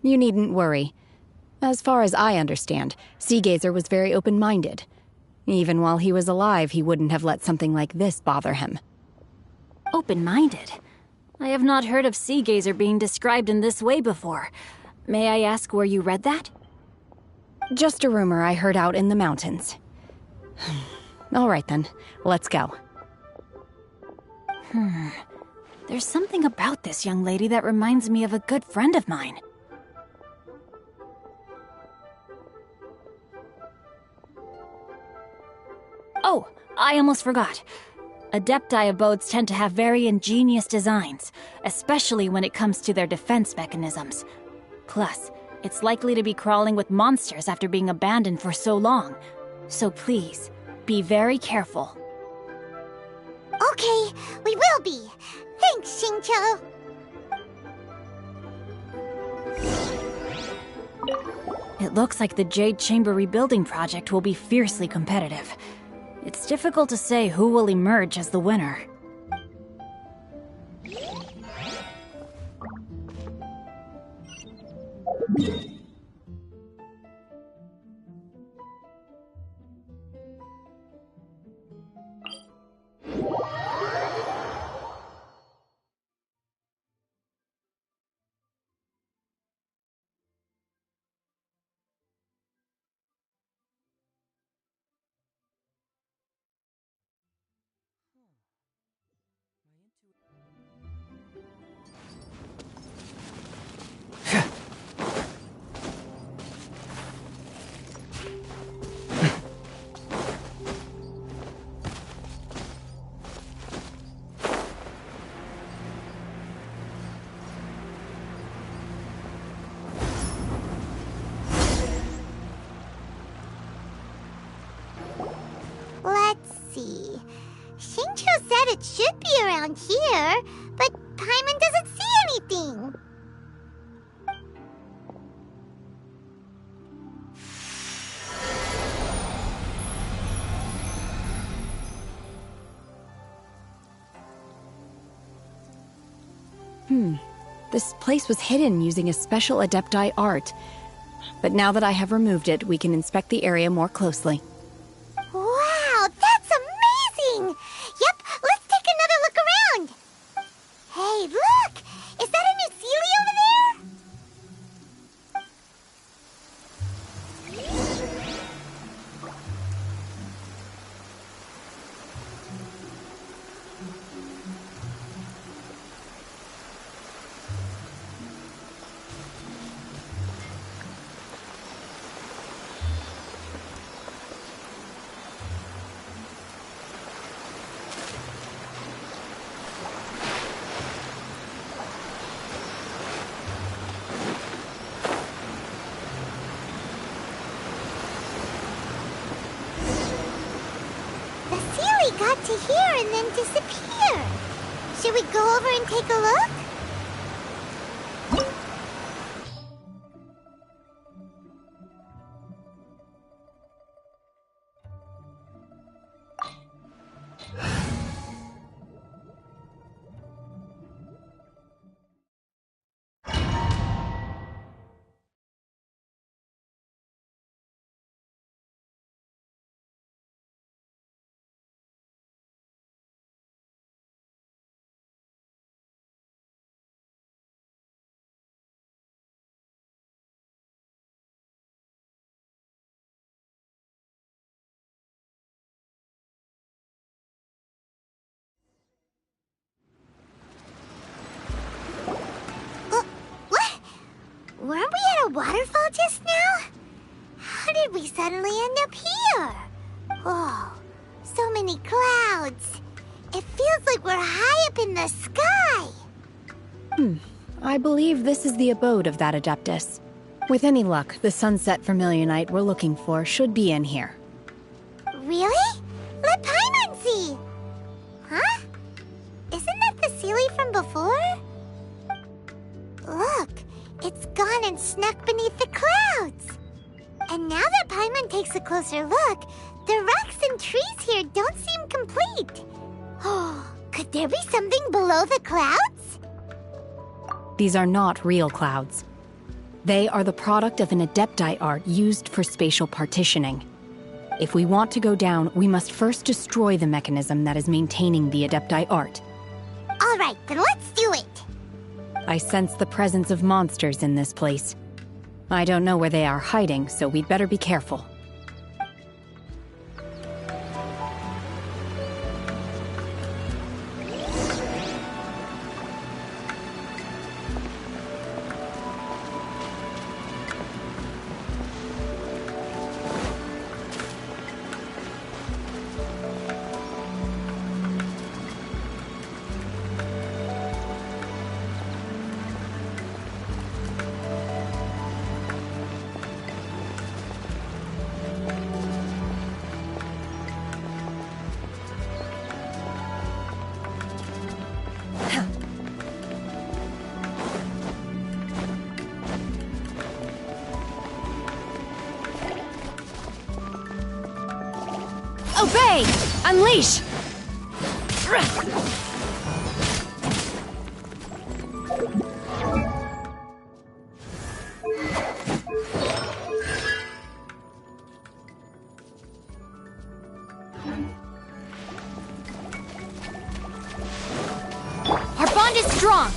You needn't worry. As far as I understand, Sea Gazer was very open-minded. Even while he was alive, he wouldn't have let something like this bother him. Open-minded? I have not heard of Sea Gazer being described in this way before. May I ask where you read that? Just a rumor I heard out in the mountains. All right then, let's go. There's something about this young lady that reminds me of a good friend of mine. Oh, I almost forgot. Adepti abodes tend to have very ingenious designs, especially when it comes to their defense mechanisms. Plus, it's likely to be crawling with monsters after being abandoned for so long. So please, be very careful. Okay, we will be. Thanks, Xingqiu. It looks like the Jade Chamber rebuilding project will be fiercely competitive. It's difficult to say who will emerge as the winner. Let's see. Xingqiu said it should be around here, but Paimon doesn't see anything. This place was hidden using a special Adepti art. But now that I have removed it, we can inspect the area more closely. Wow, that's amazing! Yep, let's take another look around. Hey, look! Is that a new Sealy over there? Got to here and then disappear. Should we go over and take a look? Weren't we at a waterfall just now? How did we suddenly end up here? Oh, so many clouds. It feels like we're high up in the sky. I believe this is the abode of that Adeptus. With any luck, the sunset vermilionite we're looking for should be in here. Really? Let Paimon see. Huh? Isn't that the Sealy from before? Look, it's gone and snuck beneath the clouds. And now that Paimon takes a closer look, the rocks and trees here don't seem complete. Oh, could there be something below the clouds? These are not real clouds. They are the product of an Adepti art used for spatial partitioning. If we want to go down, we must first destroy the mechanism that is maintaining the Adepti art. All right, then let's do it. I sense the presence of monsters in this place. I don't know where they are hiding, so we'd better be careful. Obey! Unleash! Our bond is strong!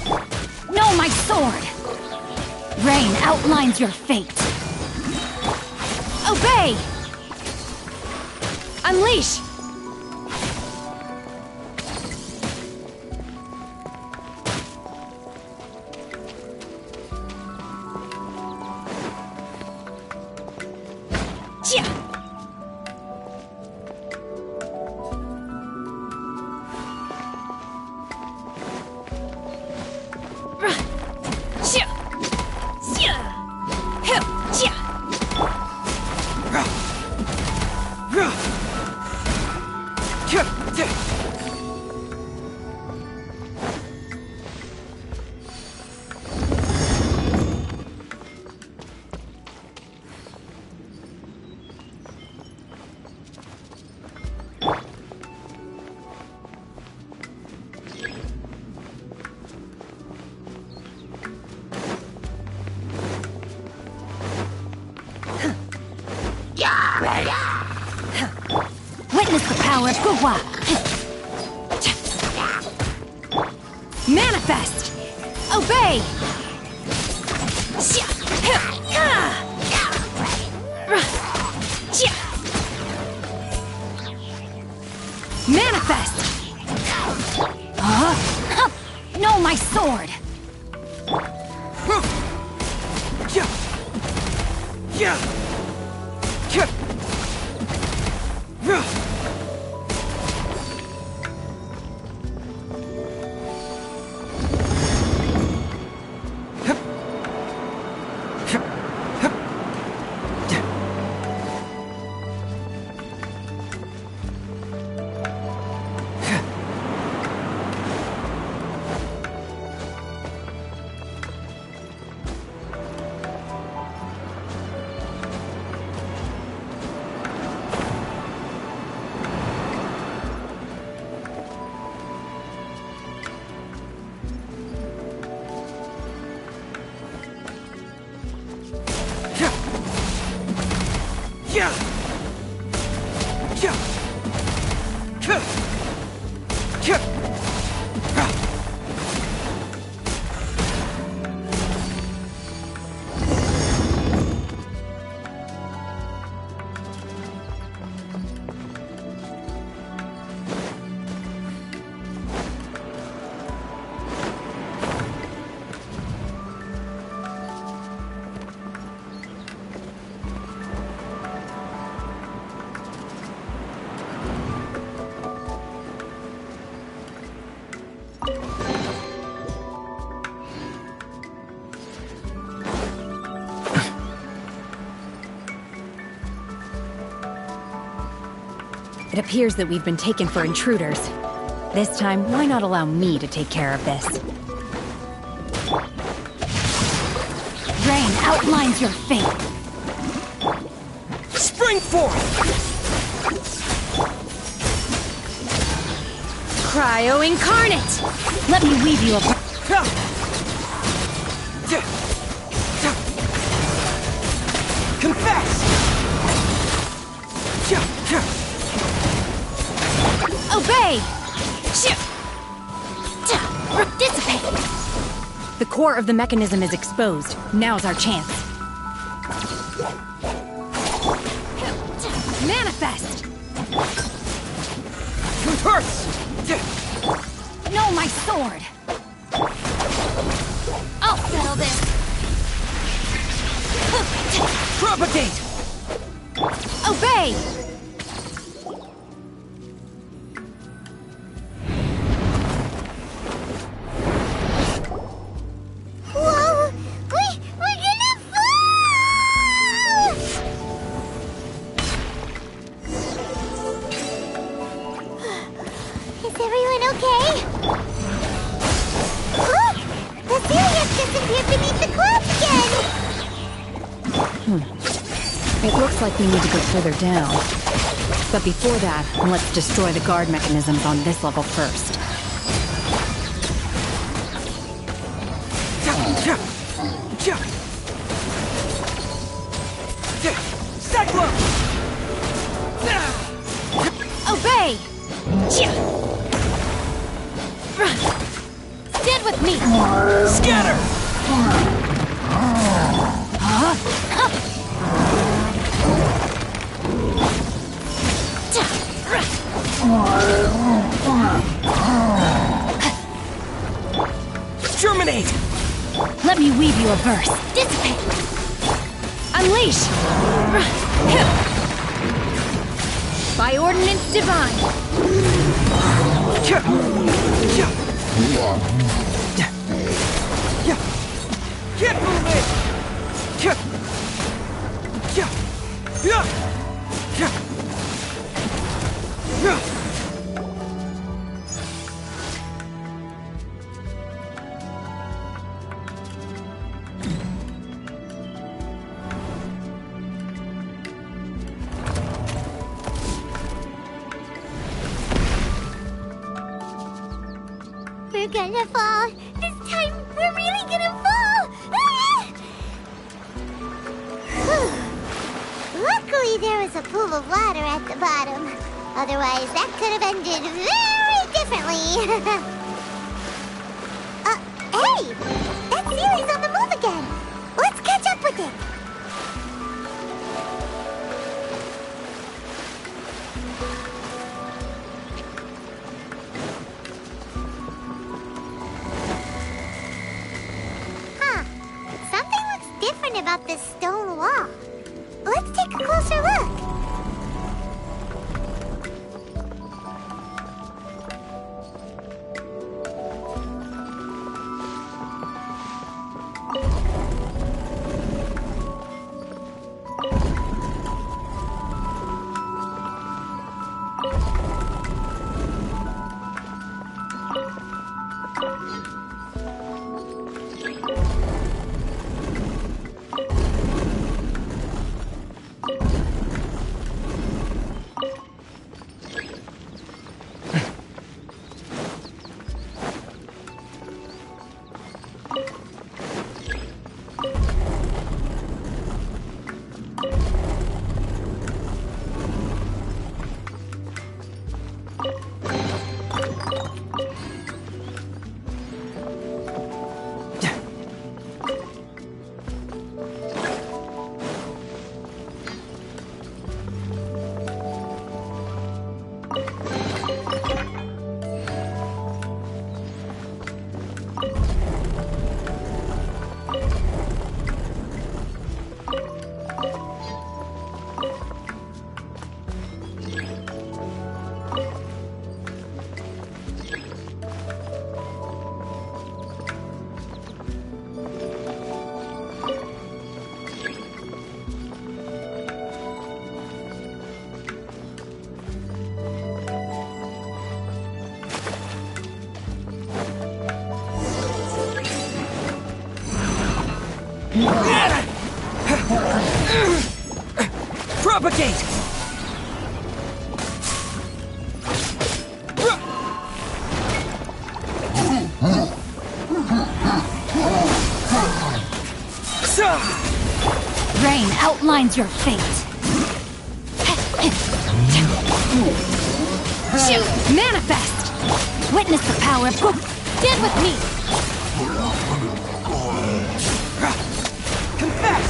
Know my sword! Rain outlines your fate! Obey! Unleash! Witness the power of Gugwa! Manifest! Obey! Manifest! Know my sword! It appears that we've been taken for intruders. This time, why not allow me to take care of this? Rain outlines your fate! Spring forth! Cryo incarnate! Let me weave you a... Confess! Obey! Dissipate! The core of the mechanism is exposed. Now's our chance. Manifest! Curse! No, my sword! I'll settle this! Propagate! Obey! Whoa! We're gonna fall! Is everyone okay? Look! The Celius disappeared beneath the clouds again! It looks like we need to go further down. But before that, let's destroy the guard mechanisms on this level first. Cyclone! Obey! Stand with me! Scatter! Terminate! Let me weave you a verse. Dissipate! Unleash! By ordinance divine! Get moving! We're gonna fall. This time, we're really gonna fall. Ah! Luckily, there was a pool of water at the bottom. Otherwise, that could have ended very differently. Hey! That ceiling's on the move again. Let's catch up with it. Something looks different about this stone wall. Let's take a closer look. Propagate! Rain outlines your fate. Manifest! Witness the power of Goop! Stand with me! Confess!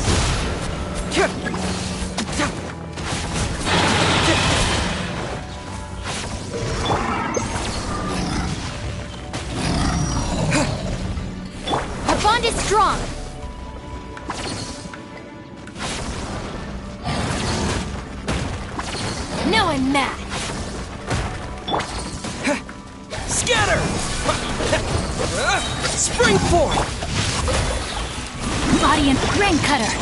Now I'm mad. Scatter! Spring forth! Body and brain cutter.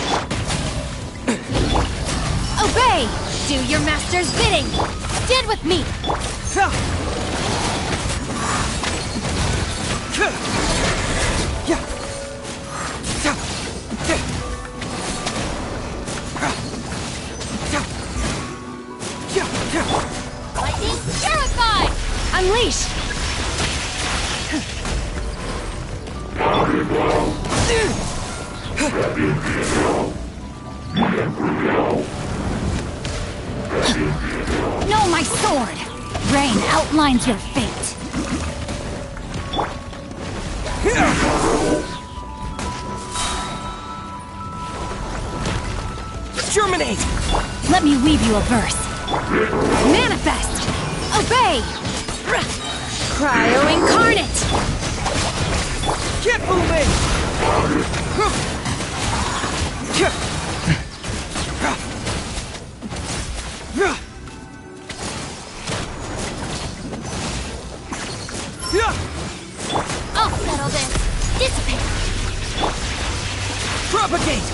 Obey! Do your master's bidding! Stand with me! Lightning purified! Unleash! No, my sword! Rain outlines your fate. Germinate! Let me weave you a verse. Manifest! Obey! Cryo incarnate! Get moving! I'll settle this. Dissipate! Propagate!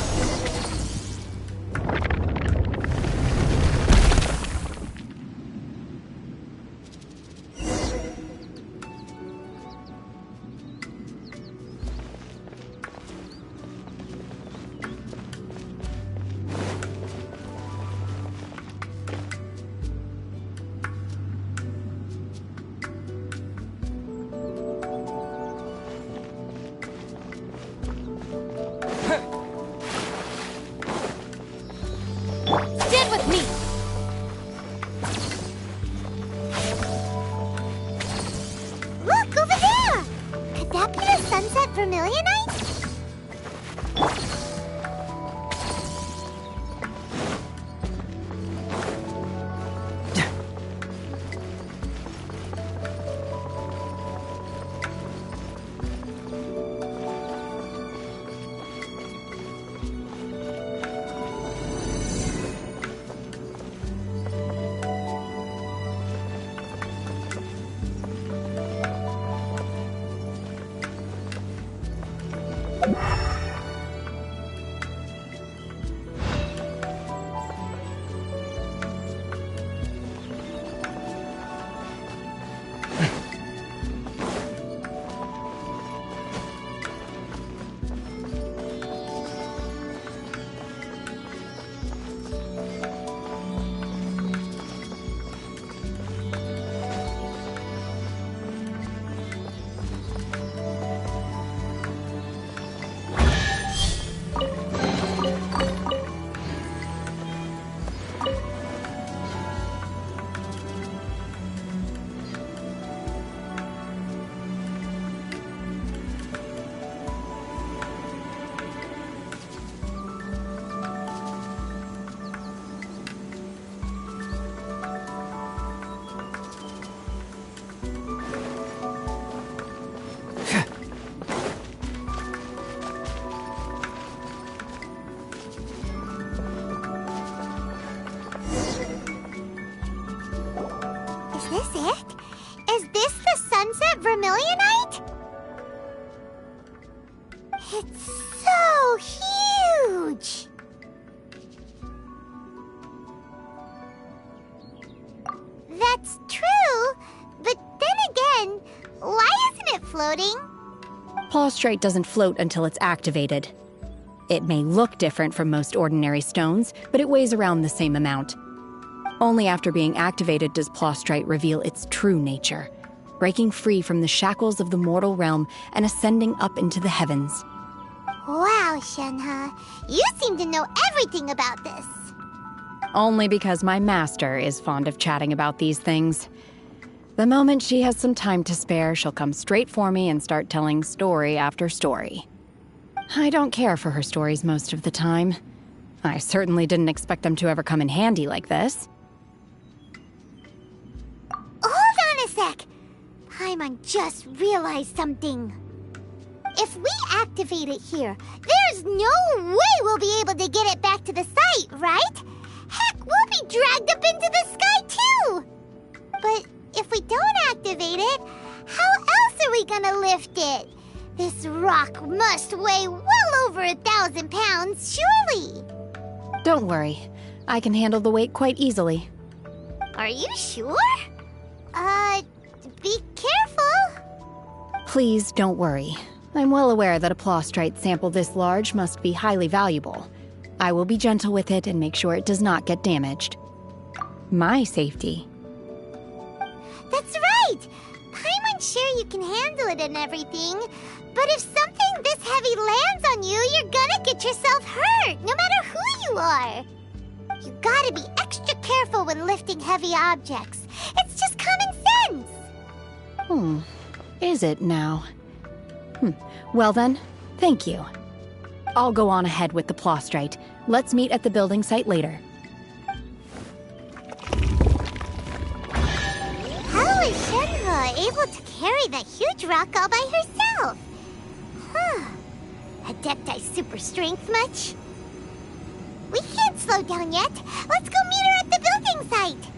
Stand with me! Look, over there! Could that be the Sunset Vermilionite? Is this it? Is this the Sunset Vermilionite? It's so huge! That's true, but then again, why isn't it floating? Plaustrate doesn't float until it's activated. It may look different from most ordinary stones, but it weighs around the same amount. Only after being activated does Plaustrate reveal its true nature, breaking free from the shackles of the mortal realm and ascending up into the heavens. Wow, Shenhe, you seem to know everything about this. Only because my master is fond of chatting about these things. The moment she has some time to spare, she'll come straight for me and start telling story after story. I don't care for her stories most of the time. I certainly didn't expect them to ever come in handy like this. Hold on a sec. Paimon just realized something. If we activate it here, there's no way we'll be able to get it back to the site, right? Heck, we'll be dragged up into the sky too! But if we don't activate it, how else are we gonna lift it? This rock must weigh well over 1,000 pounds, surely! Don't worry. I can handle the weight quite easily. Are you sure? Be careful! Please don't worry. I'm well aware that a plaustrite sample this large must be highly valuable. I will be gentle with it and make sure it does not get damaged. My safety. That's right! Paimon's sure you can handle it and everything, but if something this heavy lands on you, you're gonna get yourself hurt, no matter who you are. You gotta be extra careful when lifting heavy objects. It's just common sense! Is it now? Well then, thank you. I'll go on ahead with the plaustrite. Let's meet at the building site later. How is Shenhe able to carry that huge rock all by herself? Adepti super strength much? We can't slow down yet. Let's go meet her at the building site.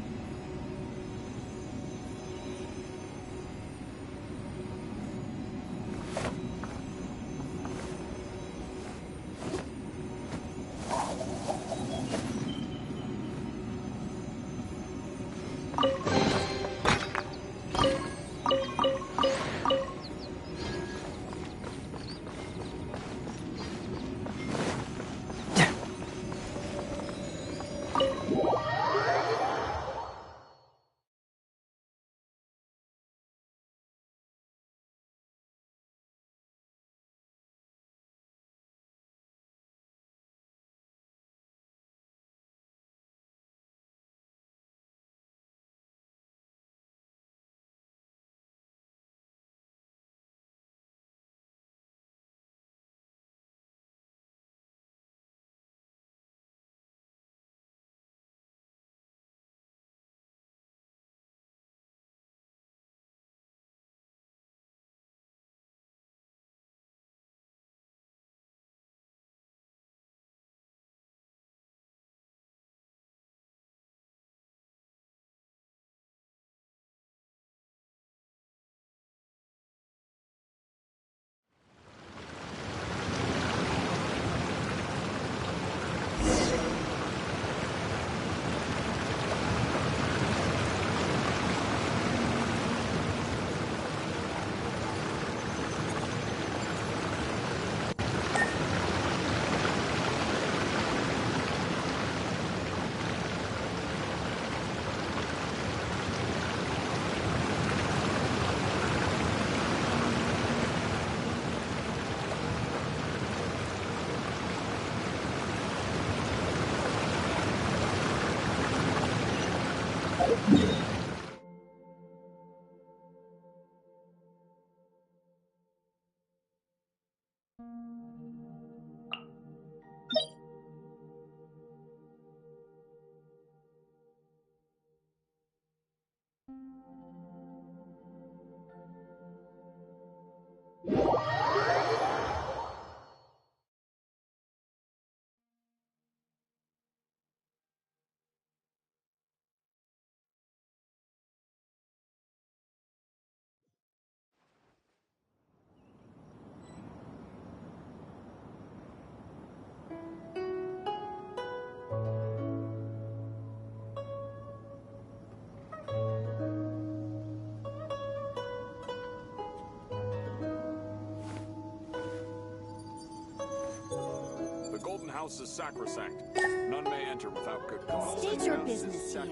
The Golden House is sacrosanct. None may enter without good cause. State your business here.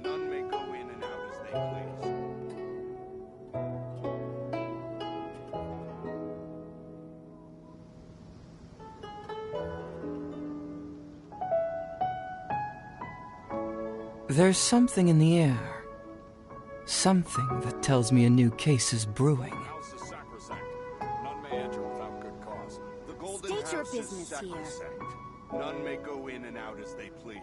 None may go in and out as they please. There's something in the air. Something that tells me a new case is brewing. State your business here. None may go in and out as they please.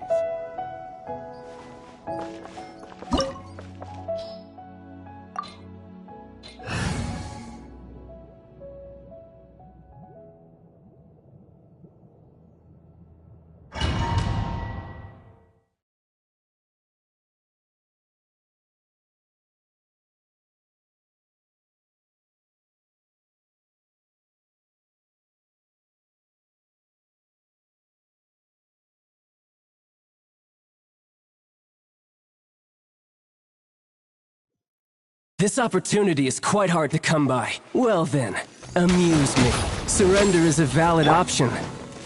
This opportunity is quite hard to come by. Well then, amuse me. Surrender is a valid option.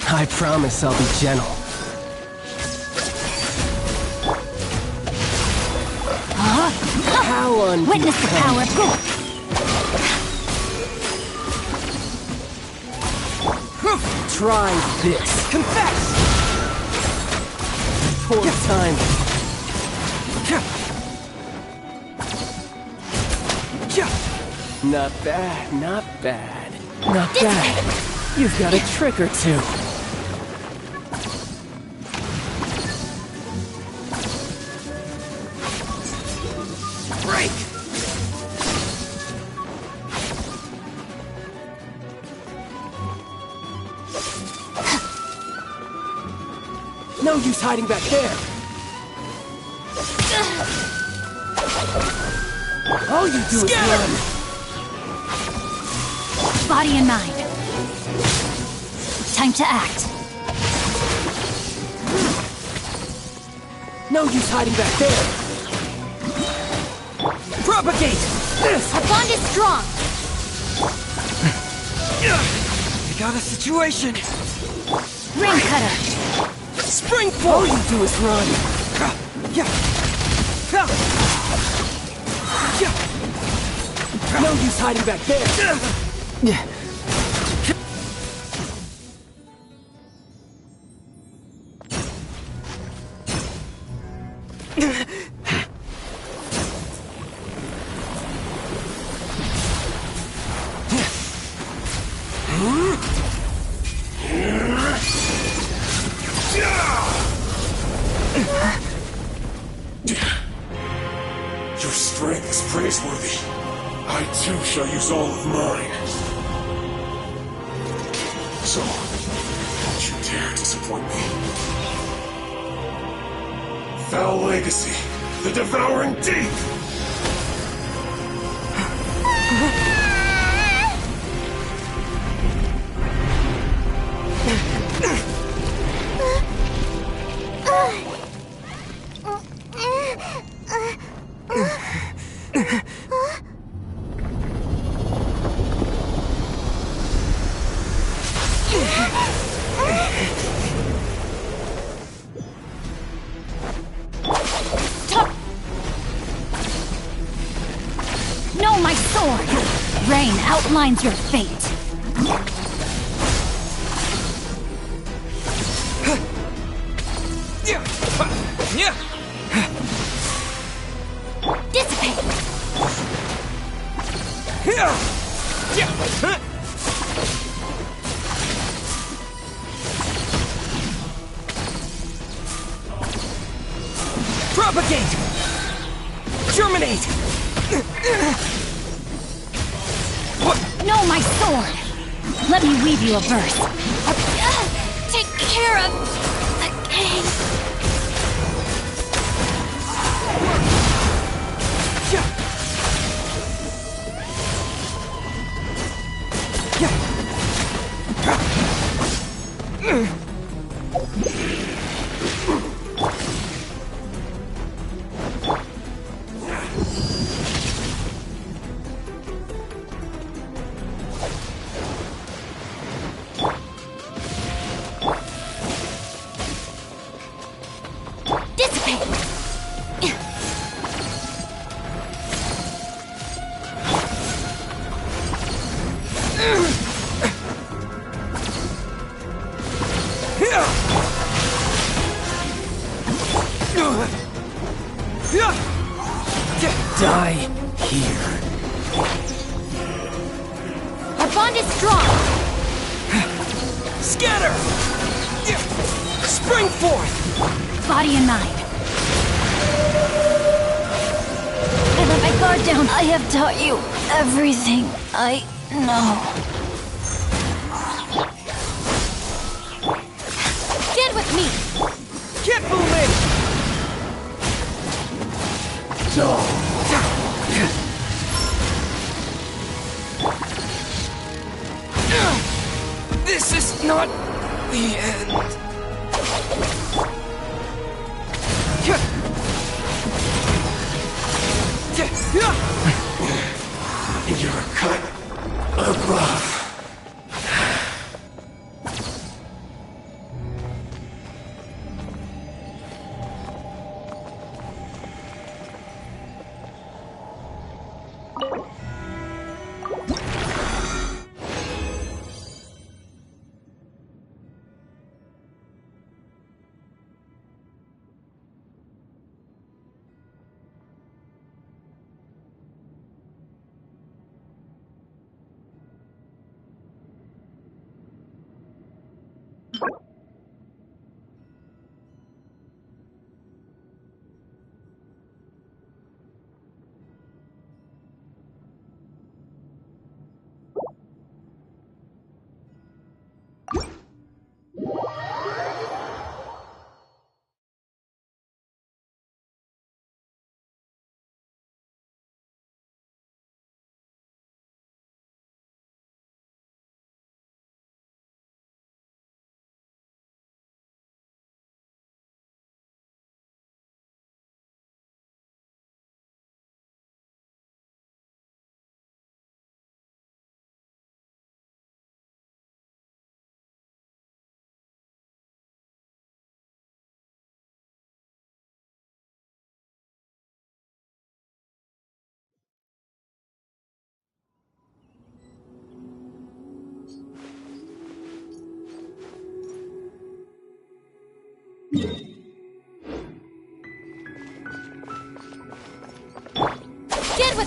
I promise I'll be gentle. How unbecoming. Witness the power. Go. Try this. Confess! Poor time. Not bad, not bad. Not bad. You've got a trick or two. Break! No use hiding back there. All you do is run. Body and mind. Time to act. No use hiding back there. Propagate! Our bond is strong. We got a situation. Ring cutter. Springboard! All you do is run. No use hiding back there. Your strength is praiseworthy. I too shall use all of mine. So, don't you dare disappoint me. Foul Legacy, the Devouring Deep! No, my sword! Rain outlines your fate. Dissipate! Propagate! Germinate! No, my sword! Let me weave you a verse. Take care of the king. Die here. Our bond is strong. Scatter! Spring forth! Body and mind. I let my guard down. I have taught you everything I know. Get with me! Get moving! No. This is not the end.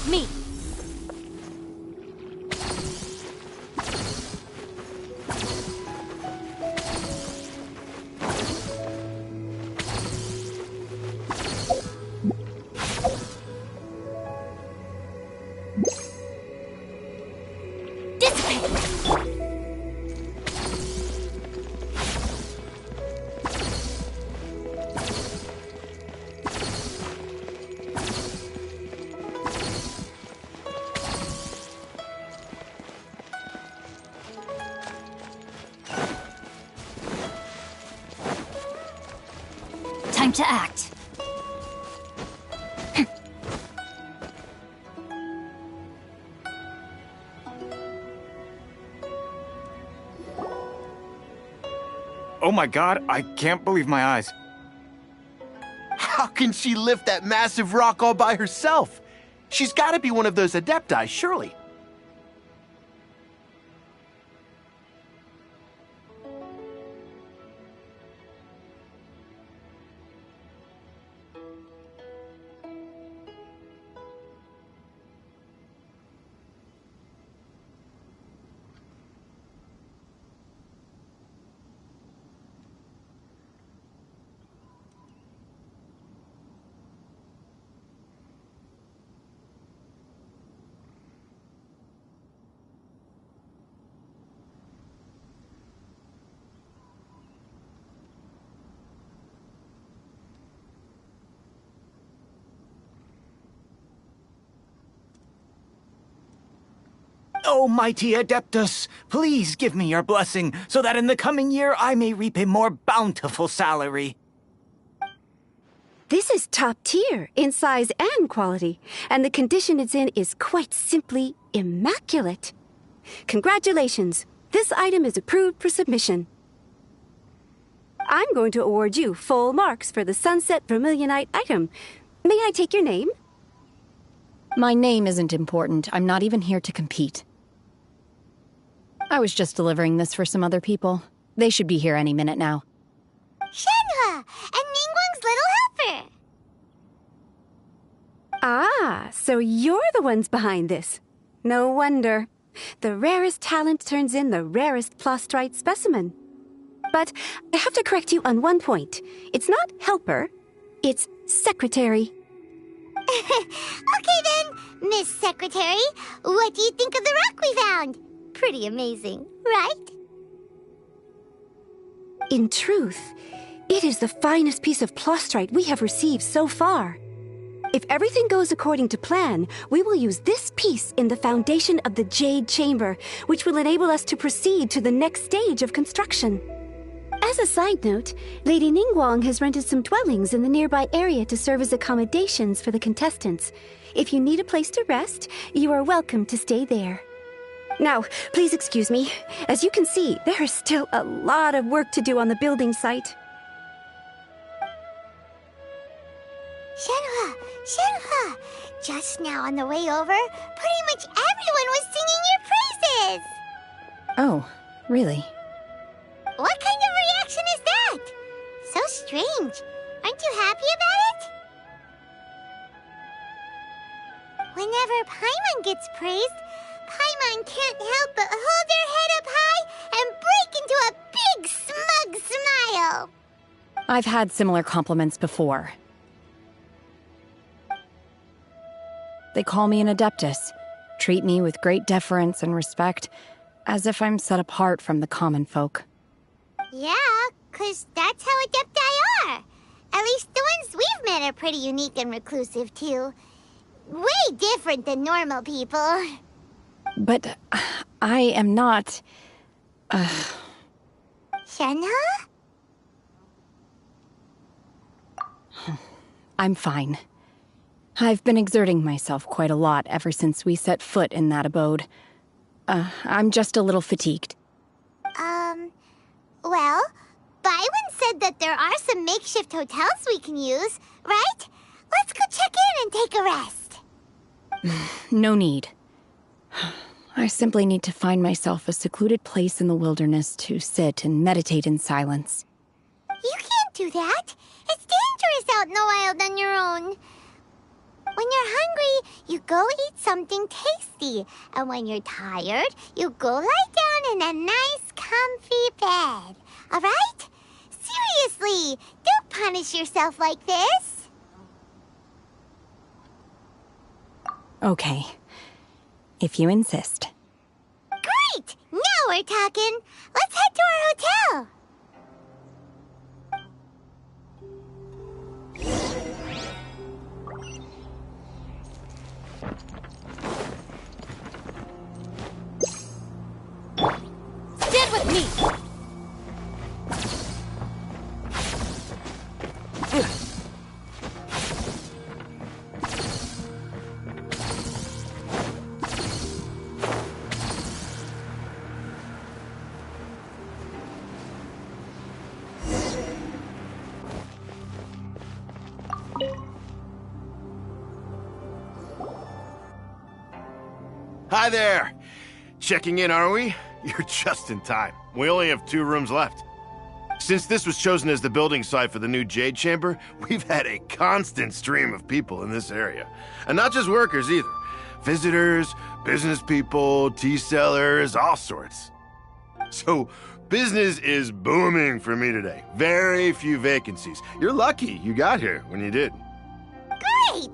with me. Time to act. Oh my god, I can't believe my eyes. How can she lift that massive rock all by herself? She's got to be one of those adepti, surely. Oh, mighty Adeptus, please give me your blessing so that in the coming year I may reap a more bountiful salary. This is top tier in size and quality, and the condition it's in is quite simply immaculate. Congratulations, this item is approved for submission. I'm going to award you full marks for the Sunset Vermilionite item. May I take your name? My name isn't important. I'm not even here to compete. I was just delivering this for some other people. They should be here any minute now. Shenhua, and Ningguang's little helper. Ah, so you're the ones behind this. No wonder. The rarest talent turns in the rarest Plostrite specimen. But I have to correct you on one point. It's not helper, it's secretary. Okay then, Miss Secretary, what do you think of the rock we found? Pretty amazing, right? In truth, it is the finest piece of Plostrite we have received so far. If everything goes according to plan, we will use this piece in the foundation of the Jade Chamber, which will enable us to proceed to the next stage of construction. As a side note, Lady Ningguang has rented some dwellings in the nearby area to serve as accommodations for the contestants. If you need a place to rest, you are welcome to stay there. Now, please excuse me. As you can see, there is still a lot of work to do on the building site. Shenhua, just now on the way over, pretty much everyone was singing your praises. Oh, really? What kind of reaction is that? So strange. Aren't you happy about it? Whenever Paimon gets praised, Paimon can't help but hold their head up high and break into a big smug smile. I've had similar compliments before. They call me an Adeptus, treat me with great deference and respect, as if I'm set apart from the common folk. Yeah, 'cause that's how Adepti are. At least the ones we've met are pretty unique and reclusive, too. Way different than normal people. But I am not... Shenhua? I'm fine. I've been exerting myself quite a lot ever since we set foot in that abode. I'm just a little fatigued. Well, Byron said that there are some makeshift hotels we can use, right? Let's go check in and take a rest. No need. I simply need to find myself a secluded place in the wilderness to sit and meditate in silence. You can't do that. It's dangerous out in the wild on your own. When you're hungry, you go eat something tasty. And when you're tired, you go lie down in a nice, comfy bed. All right? Seriously, don't punish yourself like this. Okay. If you insist. Great! Now we're talking. Let's head to our hotel. Stand with me! Hi there! Checking in, are we? You're just in time. We only have 2 rooms left. Since this was chosen as the building site for the new Jade Chamber, we've had a constant stream of people in this area. And not just workers either. Visitors, business people, tea sellers, all sorts. So, business is booming for me today. Very few vacancies. You're lucky you got here when you did. Great!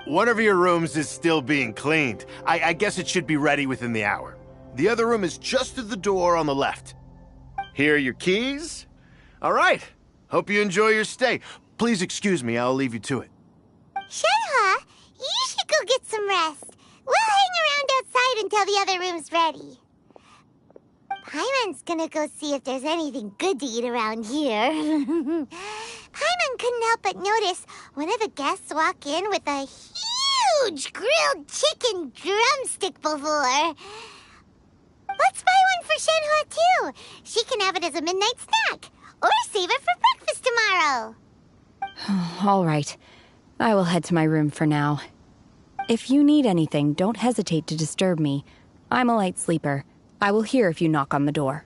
One of your rooms is still being cleaned. I guess it should be ready within the hour. The other room is just through the door on the left. Here are your keys. All right. Hope you enjoy your stay. Please excuse me, I'll leave you to it. Shenhe, you should go get some rest. We'll hang around outside until the other room's ready. Paimon's gonna go see if there's anything good to eat around here. Paimon couldn't help but notice one of the guests walk in with a huge grilled chicken drumstick before. Let's buy one for Shenhe too. She can have it as a midnight snack. Or save it for breakfast tomorrow. All right. I will head to my room for now. If you need anything, don't hesitate to disturb me. I'm a light sleeper. I will hear if you knock on the door.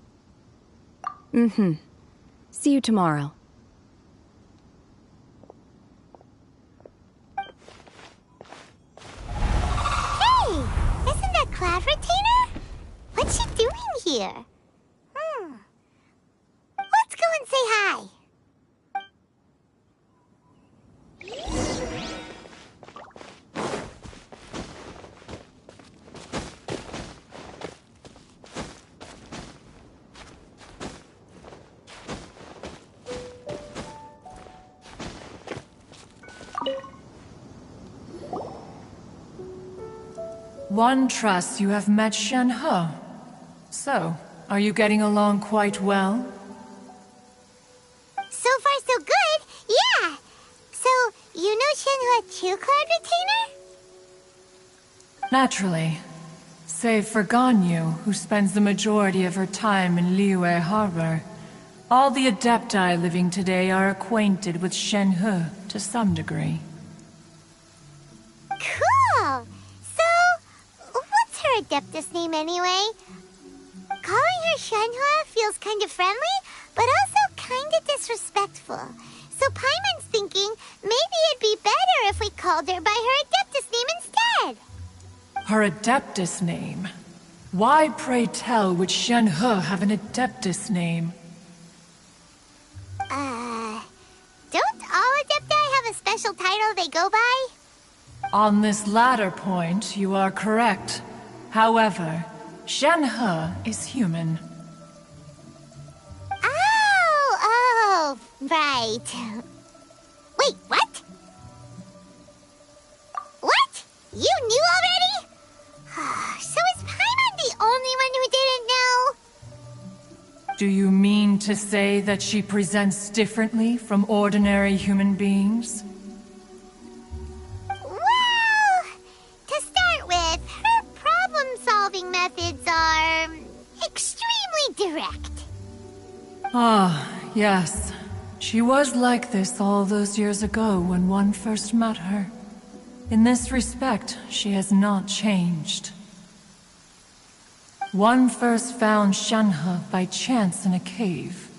See you tomorrow. Hey! Isn't that Cloud Retainer? What's she doing here? Let's go and say hi. One trusts you have met Shenhe. So, are you getting along quite well? So far, so good. Yeah. So, you know Shenhe too, Cloud Retainer? Naturally. Save for Ganyu, who spends the majority of her time in Liyue Harbor. All the Adepti living today are acquainted with Shenhe to some degree. Cool. So, what's her Adeptus name anyway? Calling her Shenhe feels kind of friendly, but also kind of disrespectful. So Paimon's thinking maybe it'd be better if we called her by her Adeptus name instead. Her Adeptus name? Why, pray tell, would Shenhe have an Adeptus name? Don't all Adepti have a special title they go by? On this latter point, you are correct. However, Shenhe is human. Oh, right. Wait, what? What? You knew already? So is Paimon the only one who didn't know? Do you mean to say that she presents differently from ordinary human beings? Well, to start with, her problem-solving methods are extremely direct. Ah, yes. She was like this all those years ago when one first met her. In this respect, she has not changed. One first found Shenhe by chance in a cave.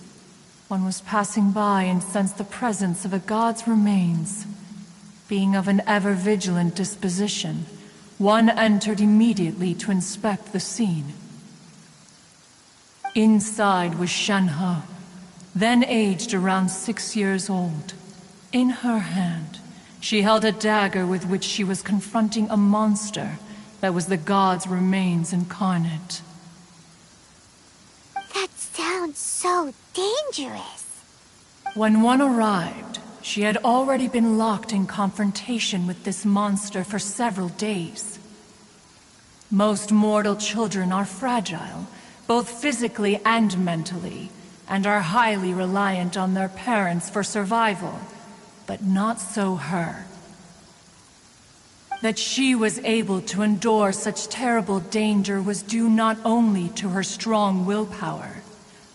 One was passing by and sensed the presence of a god's remains. Being of an ever-vigilant disposition, one entered immediately to inspect the scene. Inside was Shen-He, then aged around 6 years old. In her hand, she held a dagger with which she was confronting a monster that was the god's remains incarnate. That sounds so dangerous. When one arrived, she had already been locked in confrontation with this monster for several days. Most mortal children are fragile, both physically and mentally, and are highly reliant on their parents for survival. But not so her. That she was able to endure such terrible danger was due not only to her strong willpower,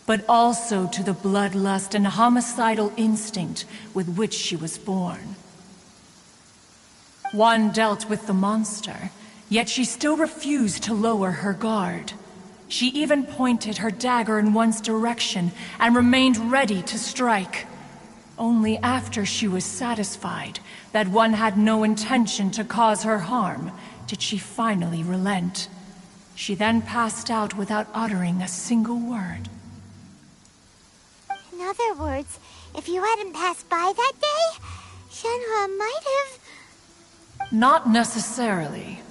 but also to the bloodlust and homicidal instinct with which she was born. One dealt with the monster, yet she still refused to lower her guard. She even pointed her dagger in one's direction and remained ready to strike. Only after she was satisfied that one had no intention to cause her harm did she finally relent. She then passed out without uttering a single word. In other words, if you hadn't passed by that day, Shen-He might have... Not necessarily.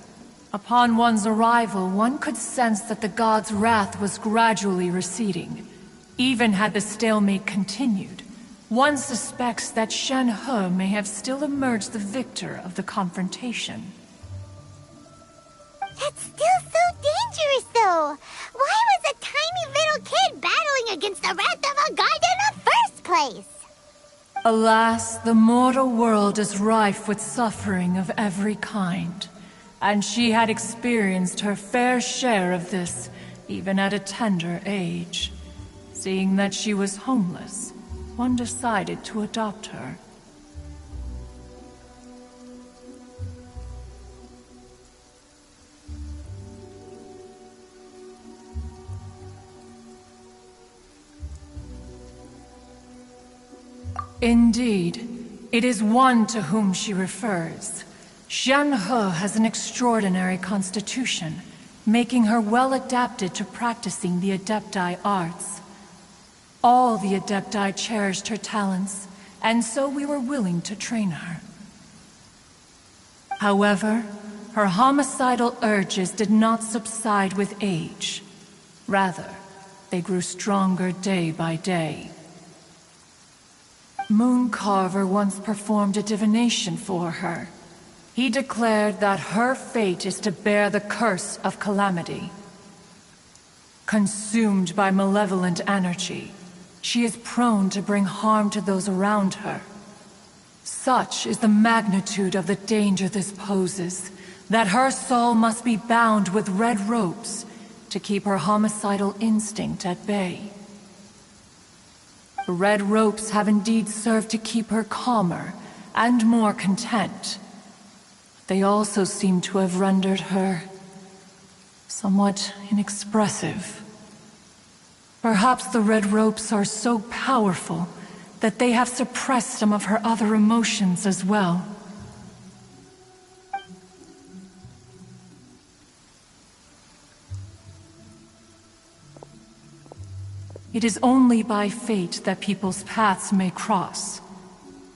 Upon one's arrival, one could sense that the god's wrath was gradually receding. Even had the stalemate continued, one suspects that Shen-He may have still emerged the victor of the confrontation. That's still so dangerous, though! Why was a tiny little kid battling against the wrath of a god in the first place? Alas, the mortal world is rife with suffering of every kind, and she had experienced her fair share of this, even at a tender age. Seeing that she was homeless, one decided to adopt her. Indeed, it is one to whom she refers. Shen-He has an extraordinary constitution, making her well adapted to practicing the Adepti arts. All the Adepti cherished her talents, and so we were willing to train her. However, her homicidal urges did not subside with age. Rather, they grew stronger day by day. Mooncarver once performed a divination for her. He declared that her fate is to bear the curse of calamity. Consumed by malevolent energy, she is prone to bring harm to those around her. Such is the magnitude of the danger this poses, that her soul must be bound with red ropes to keep her homicidal instinct at bay. The red ropes have indeed served to keep her calmer and more content. They also seem to have rendered her somewhat inexpressive. Perhaps the red ropes are so powerful that they have suppressed some of her other emotions as well. It is only by fate that people's paths may cross.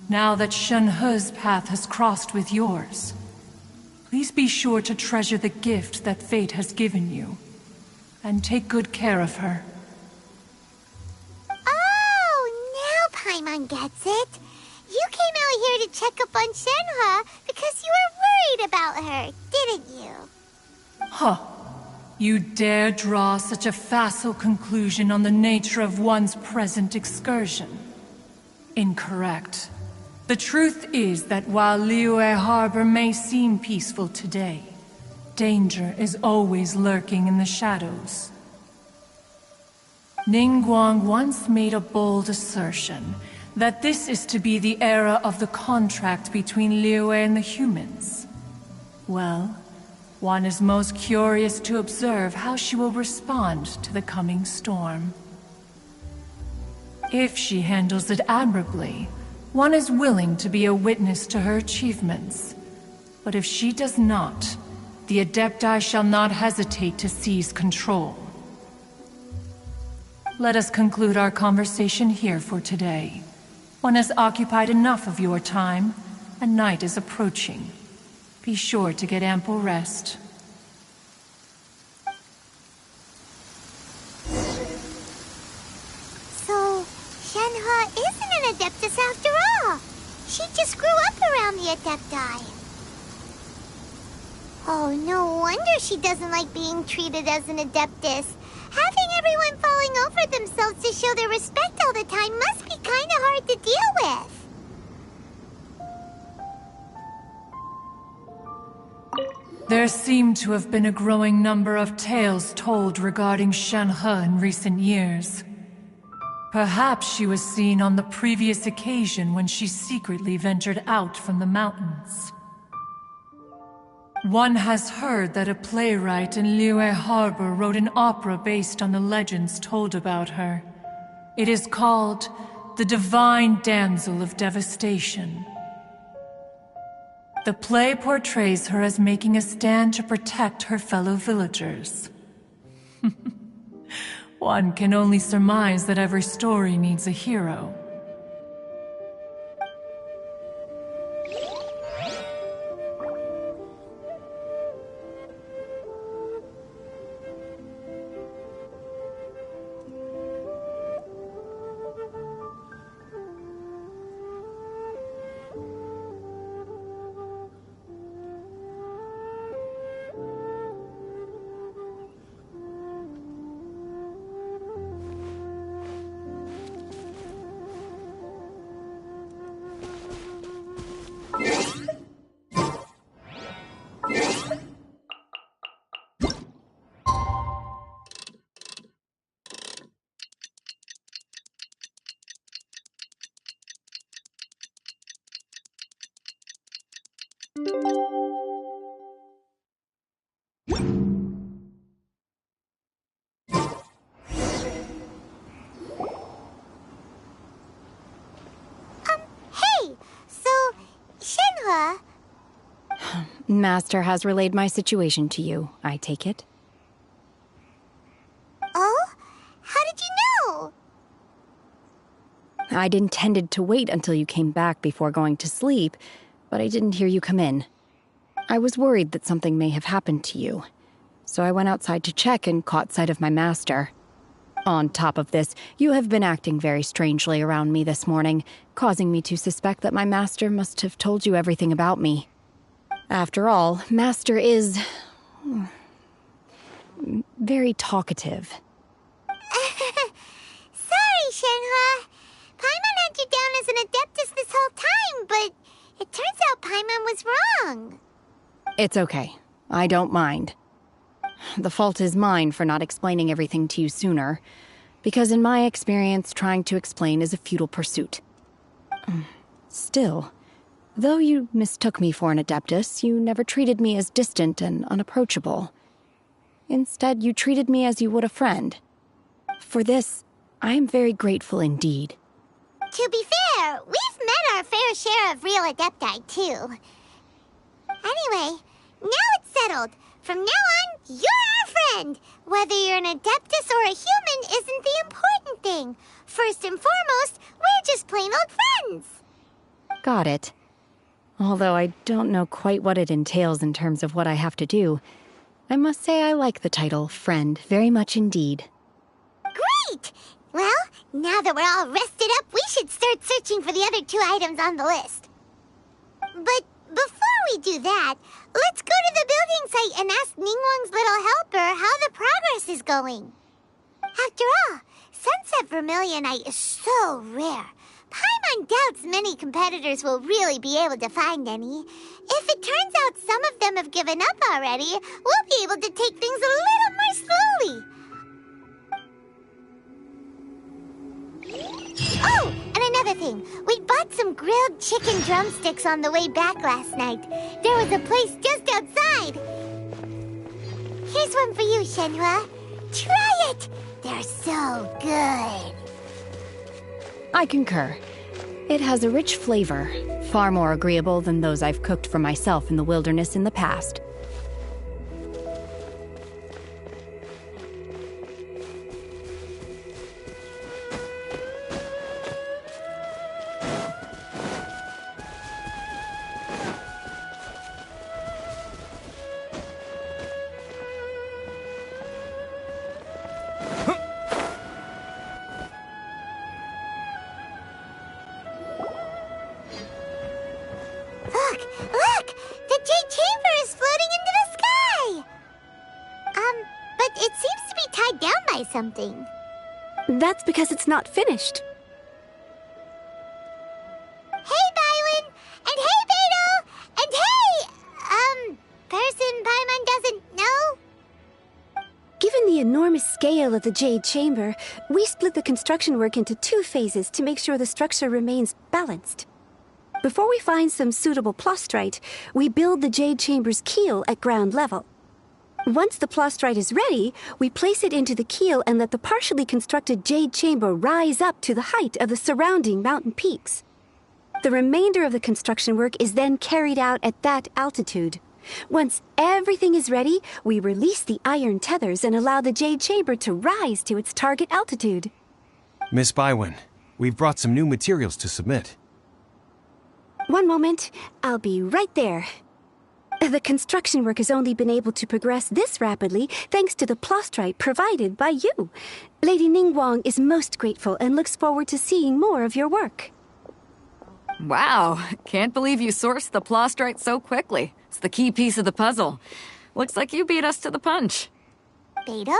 Now that Shen-He's path has crossed with yours, please be sure to treasure the gift that fate has given you, and take good care of her. Oh, now Paimon gets it. You came out here to check up on Shen-He because you were worried about her, didn't you? Huh. You dare draw such a facile conclusion on the nature of one's present excursion? Incorrect. The truth is that while Liyue Harbor may seem peaceful today, danger is always lurking in the shadows. Ningguang once made a bold assertion that this is to be the era of the contract between Liyue and the humans. Well, one is most curious to observe how she will respond to the coming storm. If she handles it admirably, One is willing to be a witness to her achievements. But if she does not, the Adepti shall not hesitate to seize control. Let us conclude our conversation here for today. One has occupied enough of your time, and night is approaching. Be sure to get ample rest. So, Shenhe isn't an Adeptus after all. She just grew up around the Adepti. Oh, no wonder she doesn't like being treated as an Adeptus. Having everyone falling over themselves to show their respect all the time must be kind of hard to deal with. There seem to have been a growing number of tales told regarding Shenhe in recent years. Perhaps she was seen on the previous occasion when she secretly ventured out from the mountains. One has heard that a playwright in Liyue Harbor wrote an opera based on the legends told about her. It is called The Divine Damsel of Devastation. The play portrays her as making a stand to protect her fellow villagers. One can only surmise that every story needs a hero. Hey! So, Shenhe... Master has relayed my situation to you, I take it. Oh? How did you know? I'd intended to wait until you came back before going to sleep, but I didn't hear you come in. I was worried that something may have happened to you, so I went outside to check and caught sight of my master. On top of this, you have been acting very strangely around me this morning, causing me to suspect that my master must have told you everything about me. After all, Master is... very talkative. Sorry, Shenhe. Paimon had you down as an Adeptus this whole time, but it turns out Paimon was wrong. It's okay. I don't mind. The fault is mine for not explaining everything to you sooner, because in my experience, trying to explain is a futile pursuit. Still, though you mistook me for an Adeptus, you never treated me as distant and unapproachable. Instead, you treated me as you would a friend. For this, I am very grateful indeed. To be fair, we've met our fair share of real Adepti, too. Anyway, now it's settled. From now on, you're our friend. Whether you're an Adeptus or a human isn't the important thing. First and foremost, we're just plain old friends. Got it. Although I don't know quite what it entails in terms of what I have to do, I must say I like the title friend very much indeed. Great! Well, now that we're all rested up, we should start searching for the other 2 items on the list. But before we do that, let's go to the building site and ask Ningguang's little helper how the progress is going. After all, Sunset Vermilionite is so rare. Paimon doubts many competitors will really be able to find any. If it turns out some of them have given up already, we'll be able to take things a little more slowly. Oh, and another thing. We bought some grilled chicken drumsticks on the way back last night. There was a place just outside. Here's one for you, Shenhe. Try it! They're so good. I concur. It has a rich flavor, far more agreeable than those I've cooked for myself in the wilderness in the past. Look! The Jade Chamber is floating into the sky! But it seems to be tied down by something. That's because it's not finished. Hey, Bywin! And hey, Beto! And hey! Person Paimon doesn't know? Given the enormous scale of the Jade Chamber, we split the construction work into 2 phases to make sure the structure remains balanced. Before we find some suitable plastrite, we build the Jade Chamber's keel at ground level. Once the plastrite is ready, we place it into the keel and let the partially constructed Jade Chamber rise up to the height of the surrounding mountain peaks. The remainder of the construction work is then carried out at that altitude. Once everything is ready, we release the iron tethers and allow the Jade Chamber to rise to its target altitude. Miss Bywin, we've brought some new materials to submit. One moment, I'll be right there. The construction work has only been able to progress this rapidly thanks to the plastrite provided by you. Lady Ningguang is most grateful and looks forward to seeing more of your work. Wow, can't believe you sourced the plastrite so quickly. It's the key piece of the puzzle. Looks like you beat us to the punch. Beto,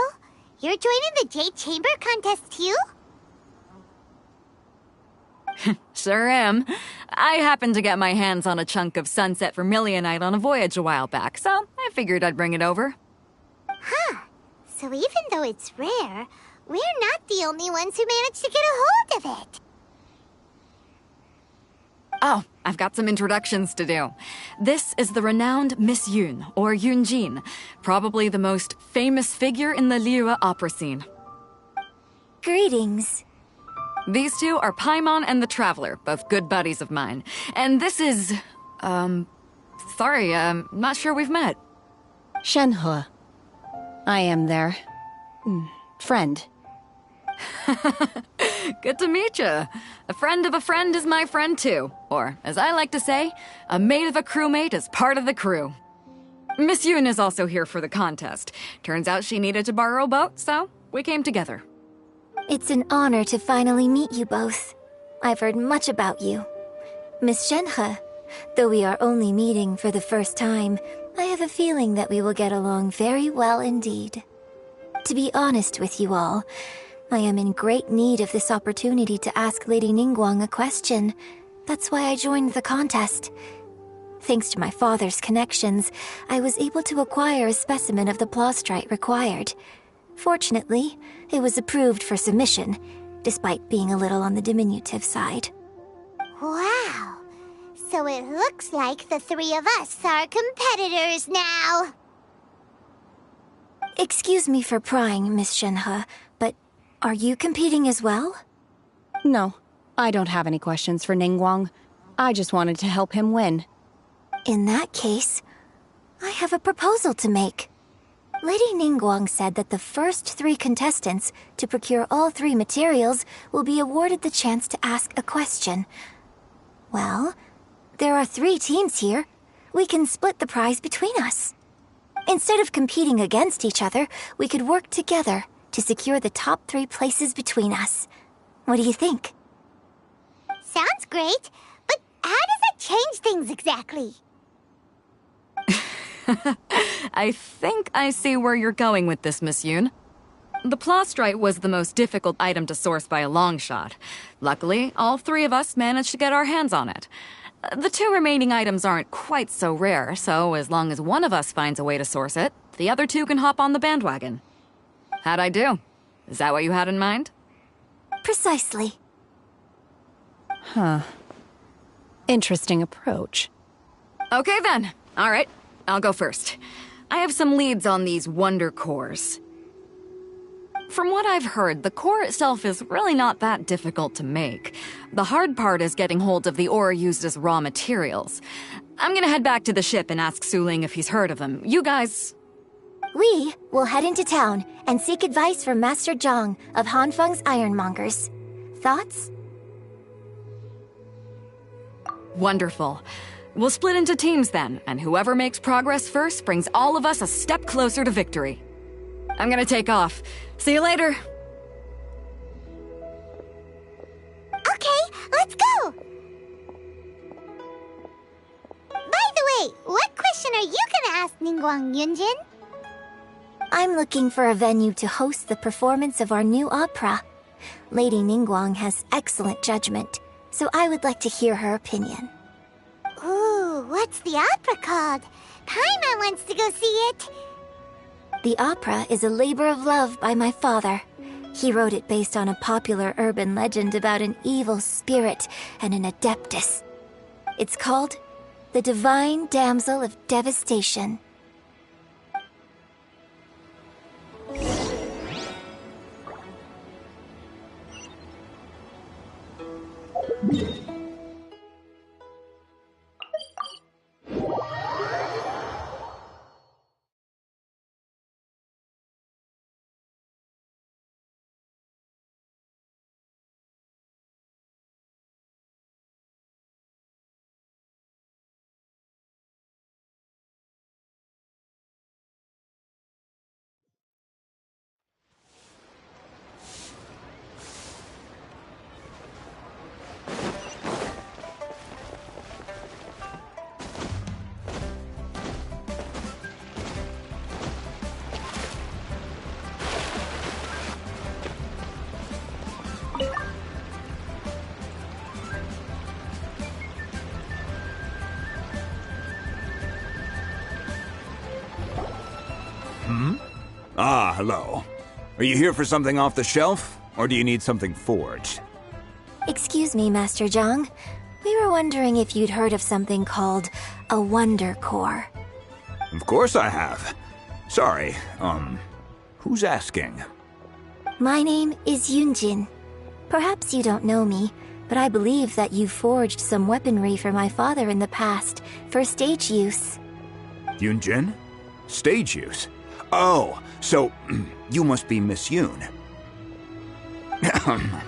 you're joining the Jade Chamber contest too? Sure am. I happened to get my hands on a chunk of sunset vermilionite on a voyage a while back, so I figured I'd bring it over. Huh. So even though it's rare, we're not the only ones who managed to get a hold of it. Oh, I've got some introductions to do. This is the renowned Miss Yun, or Yunjin, probably the most famous figure in the Liyue opera scene. Greetings. These two are Paimon and the Traveler, both good buddies of mine. And this is... sorry, not sure we've met. Shenhe. I am their... friend. Good to meet you. A friend of a friend is my friend too. Or, as I like to say, a mate of a crewmate is part of the crew. Miss Yun is also here for the contest. Turns out she needed to borrow a boat, so we came together. It's an honor to finally meet you both. I've heard much about you. Miss Shenhe, though we are only meeting for the first time, I have a feeling that we will get along very well indeed. To be honest with you all, I am in great need of this opportunity to ask Lady Ningguang a question. That's why I joined the contest. Thanks to my father's connections, I was able to acquire a specimen of the plastrite required. Fortunately, it was approved for submission, despite being a little on the diminutive side. Wow. So it looks like the 3 of us are competitors now. Excuse me for prying, Miss Shenhe, but are you competing as well? No, I don't have any questions for Ningguang. I just wanted to help him win. In that case, I have a proposal to make. Lady Ningguang said that the first 3 contestants to procure all 3 materials will be awarded the chance to ask a question. Well, there are 3 teams here. We can split the prize between us. Instead of competing against each other, we could work together to secure the top 3 places between us. What do you think? Sounds great, but how does that change things exactly? I think I see where you're going with this, Miss Yun. The plastrite was the most difficult item to source by a long shot. Luckily, all 3 of us managed to get our hands on it. The 2 remaining items aren't quite so rare, so as long as one of us finds a way to source it, the other 2 can hop on the bandwagon. How'd I do? Is that what you had in mind? Precisely. Huh. Interesting approach. Okay then. All right. I'll go first. I have some leads on these wonder cores. From what I've heard, the core itself is really not that difficult to make. The hard part is getting hold of the ore used as raw materials. I'm gonna head back to the ship and ask Su Ling if he's heard of them. You guys... We will head into town and seek advice from Master Zhang of Hanfeng's Ironmongers. Thoughts? Wonderful. We'll split into teams then, and whoever makes progress first brings all of us a step closer to victory. I'm gonna take off. See you later. Okay, let's go! By the way, what question are you gonna ask Ningguang, Yunjin? I'm looking for a venue to host the performance of our new opera. Lady Ningguang has excellent judgment, so I would like to hear her opinion. Ooh, what's the opera called? Paimon wants to go see it. The opera is a labor of love by my father. He wrote it based on a popular urban legend about an evil spirit and an adeptus. It's called The Divine Damsel of Devastation. Ah, hello. Are you here for something off the shelf, or do you need something forged? Excuse me, Master Zhang. We were wondering if you'd heard of something called a Wonder Core. Of course I have. Sorry, who's asking? My name is Yunjin. Perhaps you don't know me, but I believe that you forged some weaponry for my father in the past, for stage use. Yunjin? Stage use? Oh, so you must be Miss Yoon.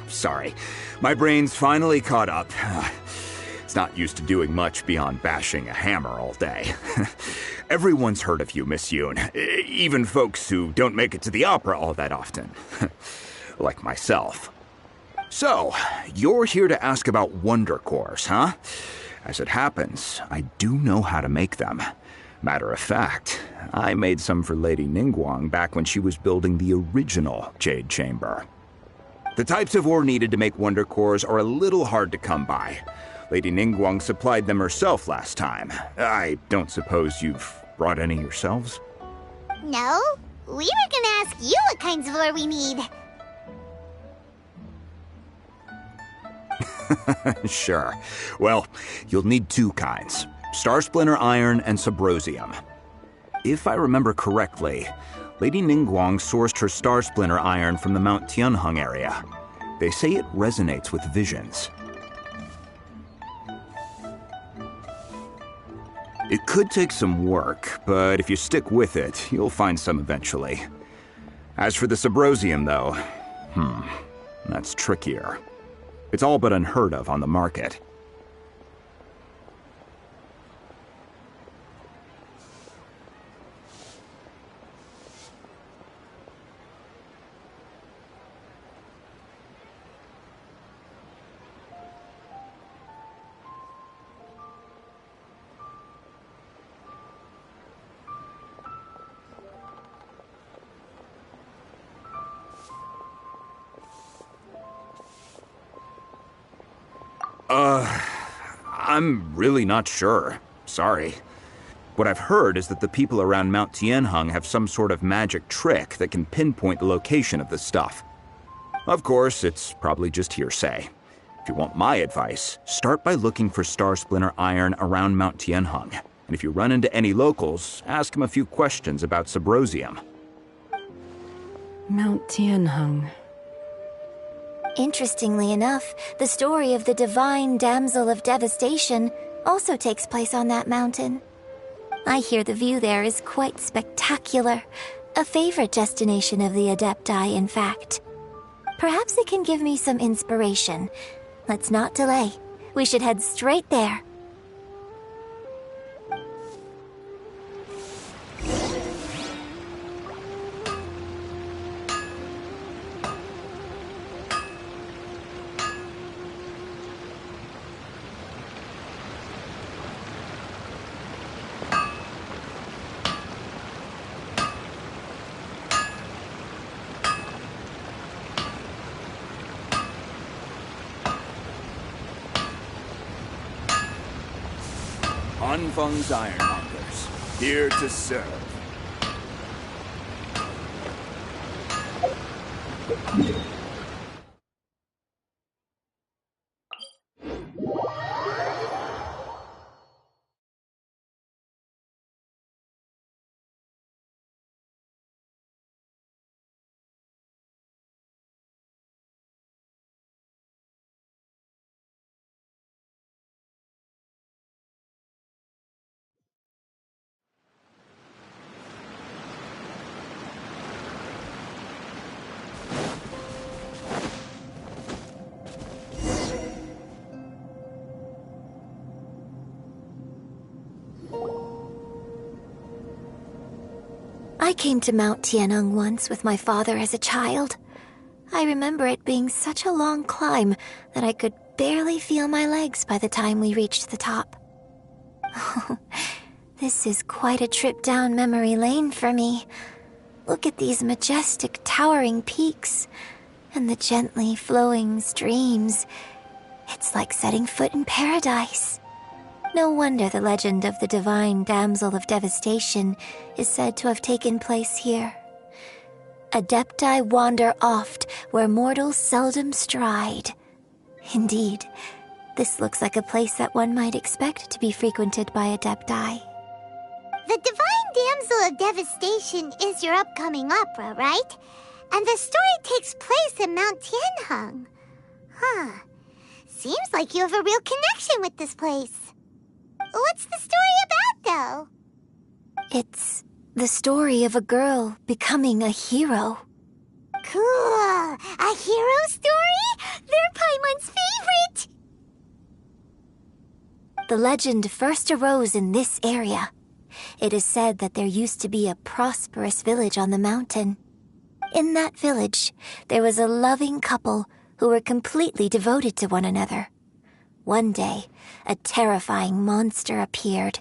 Sorry, my brain's finally caught up. It's not used to doing much beyond bashing a hammer all day. Everyone's heard of you, Miss Yoon, even folks who don't make it to the opera all that often. Like myself. So, you're here to ask about Wonder Cores, huh? As it happens, I do know how to make them. Matter of fact, I made some for Lady Ningguang back when she was building the original Jade Chamber. The types of ore needed to make Wonder Cores are a little hard to come by. Lady Ningguang supplied them herself last time. I don't suppose you've brought any yourselves? No, we were gonna ask you what kinds of ore we need. Sure. Well, you'll need two kinds. Star Splinter Iron and Subrosium. If I remember correctly, Lady Ningguang sourced her Star Splinter Iron from the Mount Tianheng area. They say it resonates with visions. It could take some work, but if you stick with it, you'll find some eventually. As for the Subrosium, though, that's trickier. It's all but unheard of on the market. I'm really not sure. Sorry. What I've heard is that the people around Mount Tianheng have some sort of magic trick that can pinpoint the location of the stuff. Of course, it's probably just hearsay. If you want my advice, start by looking for Star Splinter Iron around Mount Tianheng. And if you run into any locals, ask them a few questions about Subrosium. Mount Tianheng. Interestingly enough, the story of the divine damsel of devastation also takes place on that mountain. I hear the view there is quite spectacular. A favorite destination of the Adepti, in fact. Perhaps it can give me some inspiration. Let's not delay. We should head straight there. Anfang's Ironmongers, here to serve. I came to Mount Tianheng once with my father as a child. I remember it being such a long climb that I could barely feel my legs by the time we reached the top. This is quite a trip down memory lane for me. Look at these majestic, towering peaks and the gently flowing streams. It's like setting foot in paradise. No wonder the legend of the divine damsel of devastation is said to have taken place here. Adepti wander oft where mortals seldom stride. Indeed, this looks like a place that one might expect to be frequented by Adepti. The Divine Damsel of Devastation is your upcoming opera, right? And the story takes place in Mount Tianheng. Huh. Seems like you have a real connection with this place. What's the story about, though? It's the story of a girl becoming a hero. Cool. A hero story? They're Paimon's favorite! The legend first arose in this area. It is said that there used to be a prosperous village on the mountain. In that village, there was a loving couple who were completely devoted to one another. One day, a terrifying monster appeared.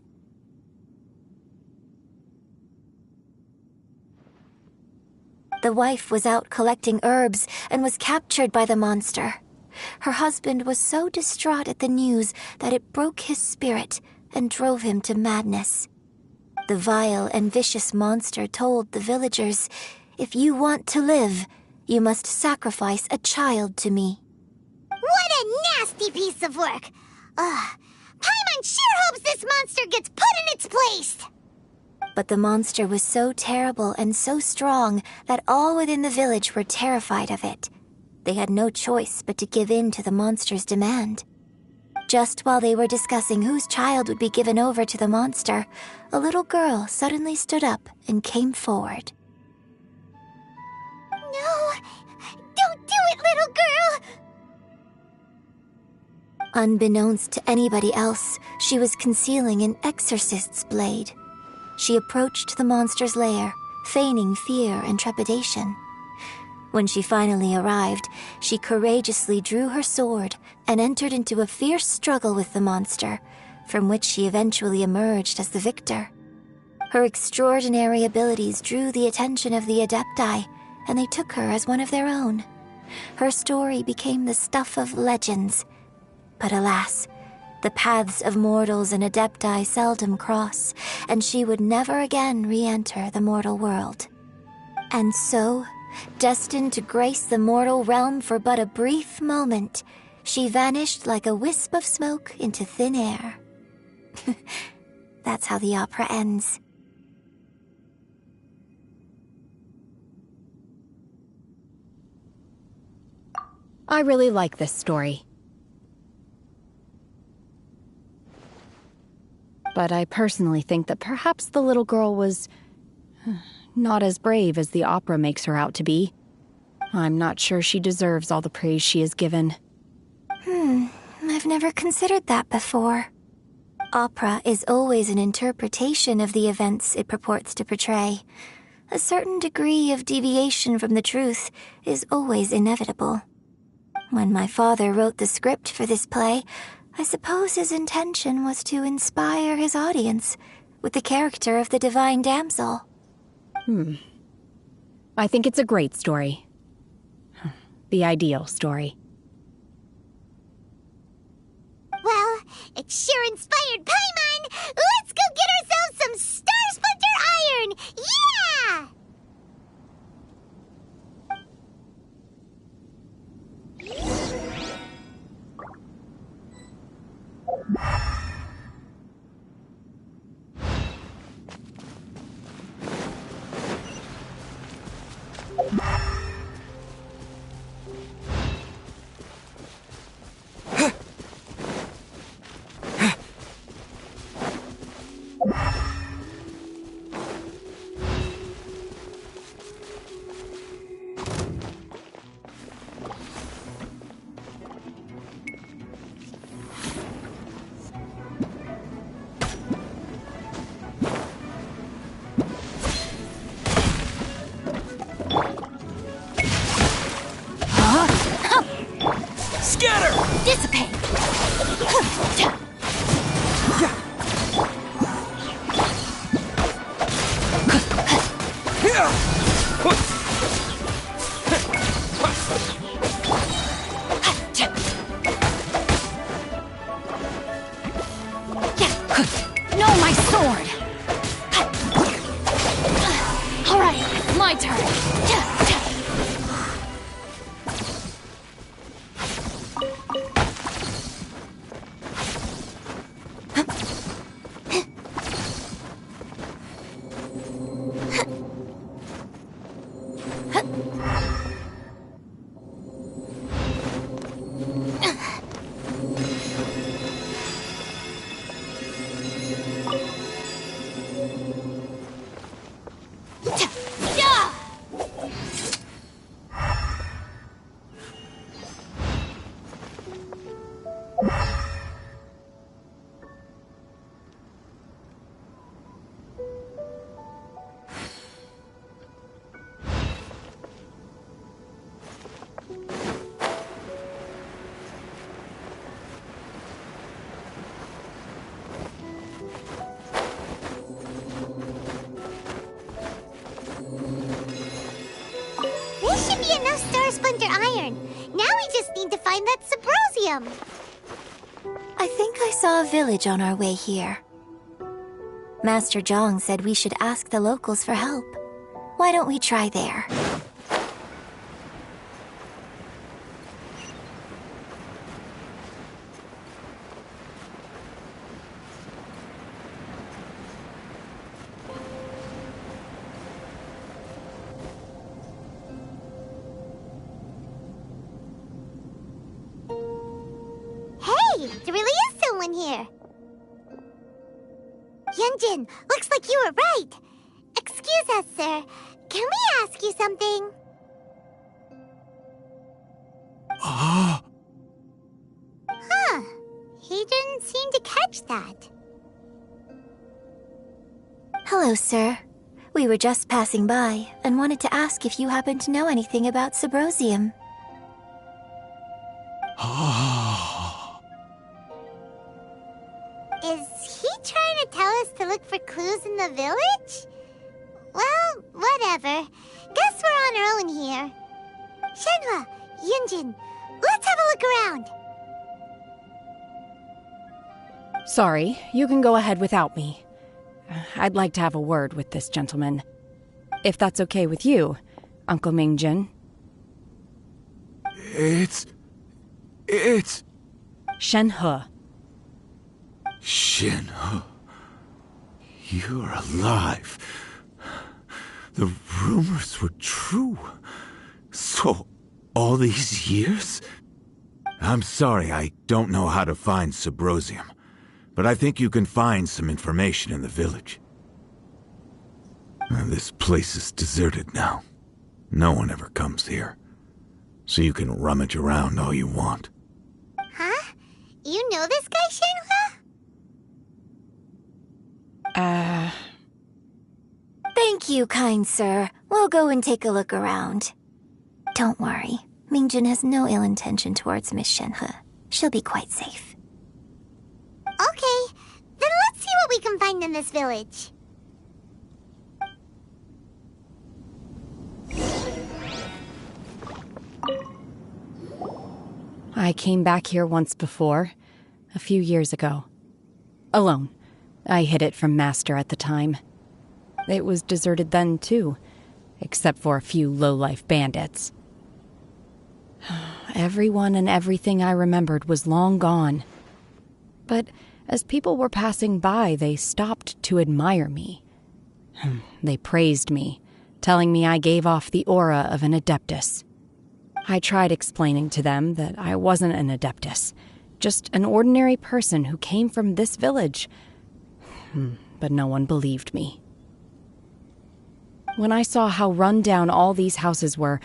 The wife was out collecting herbs and was captured by the monster. Her husband was so distraught at the news that it broke his spirit and drove him to madness. The vile and vicious monster told the villagers, "If you want to live, you must sacrifice a child to me." What a nasty piece of work! Paimon sure hopes this monster gets put in its place! But the monster was so terrible and so strong that all within the village were terrified of it. They had no choice but to give in to the monster's demand. Just while they were discussing whose child would be given over to the monster, a little girl suddenly stood up and came forward. No! Don't do it, little girl! Unbeknownst to anybody else, she was concealing an exorcist's blade. She approached the monster's lair, feigning fear and trepidation. When she finally arrived, she courageously drew her sword and entered into a fierce struggle with the monster, from which she eventually emerged as the victor. Her extraordinary abilities drew the attention of the Adepti, and they took her as one of their own. Her story became the stuff of legends. But alas, the paths of mortals and Adepti seldom cross, and she would never again re-enter the mortal world. And so, destined to grace the mortal realm for but a brief moment, she vanished like a wisp of smoke into thin air. That's how the opera ends. I really like this story. But I personally think that perhaps the little girl was not as brave as the opera makes her out to be. I'm not sure she deserves all the praise she is given. I've never considered that before. Opera is always an interpretation of the events it purports to portray. A certain degree of deviation from the truth is always inevitable. When my father wrote the script for this play, I suppose his intention was to inspire his audience with the character of the divine damsel. I think it's a great story. The ideal story. Well, it sure inspired Paimon! Let's go get ourselves some Star Splinter Iron! Yeah! Scatter! Dissipate! No, my sword! All right, my turn. Should be enough Star Splinter Iron. Now we just need to find that Subrosium. I think I saw a village on our way here. Master Zhang said we should ask the locals for help. Why don't we try there? Hey, there really is someone here. Yunjin, looks like you were right. Excuse us, sir. Can we ask you something? Huh. He didn't seem to catch that. Hello, sir. We were just passing by and wanted to ask if you happen to know anything about Subrosium. Is he trying to tell us to look for clues in the village? Well, whatever. Guess we're on our own here. Shenhua, Yunjin, let's have a look around. Sorry, you can go ahead without me. I'd like to have a word with this gentleman. If that's okay with you, Uncle Mingjin. It's... Shenhe. Shenhe. You're alive. The rumors were true. So, All these years? I'm sorry, I don't know how to find Subrosium, but I think you can find some information in the village. This place is deserted now. No one ever comes here, so you can rummage around all you want. Huh? You know this guy, Shenhua? Thank you, kind sir. We'll go and take a look around. Don't worry. Mingjun has no ill intention towards Miss Shenhe. She'll be quite safe. Okay, then let's see what we can find in this village. I came back here once before, a few years ago. Alone. I hid it from Master at the time. It was deserted then, too, except for a few low-life bandits. Everyone and everything I remembered was long gone. But as people were passing by, they stopped to admire me. They praised me, telling me I gave off the aura of an Adeptus. I tried explaining to them that I wasn't an Adeptus, just an ordinary person who came from this village. But no one believed me. When I saw how run down all these houses were,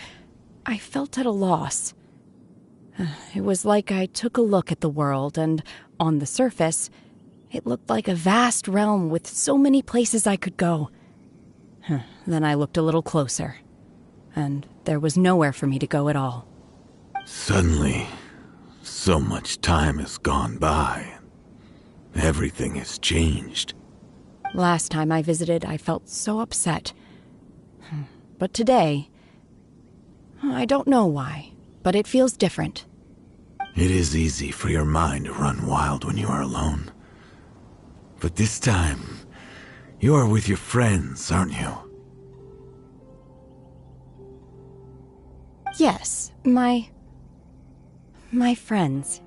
I felt at a loss. It was like I took a look at the world, and on the surface, it looked like a vast realm with so many places I could go. Then I looked a little closer, and there was nowhere for me to go at all. Suddenly, so much time has gone by. Everything has changed. Last time I visited, I felt so upset. But today, I don't know why, but it feels different. It is easy for your mind to run wild when you are alone. But this time, you are with your friends, aren't you? Yes, my friends.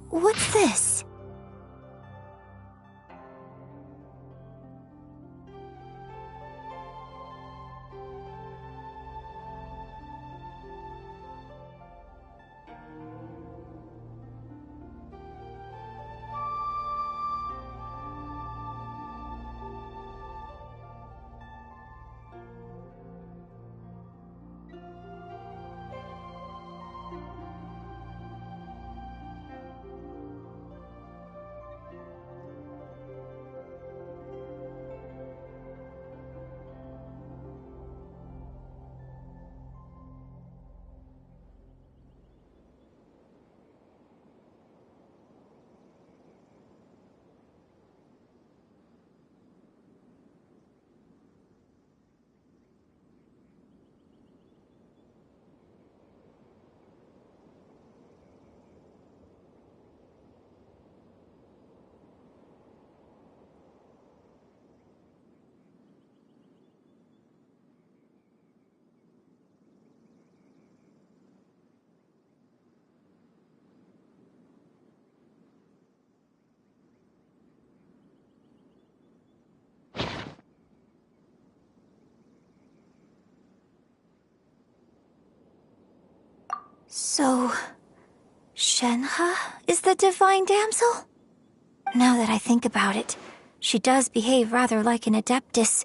What's this? So, Shenhe is the divine damsel? Now that I think about it, she does behave rather like an Adeptus,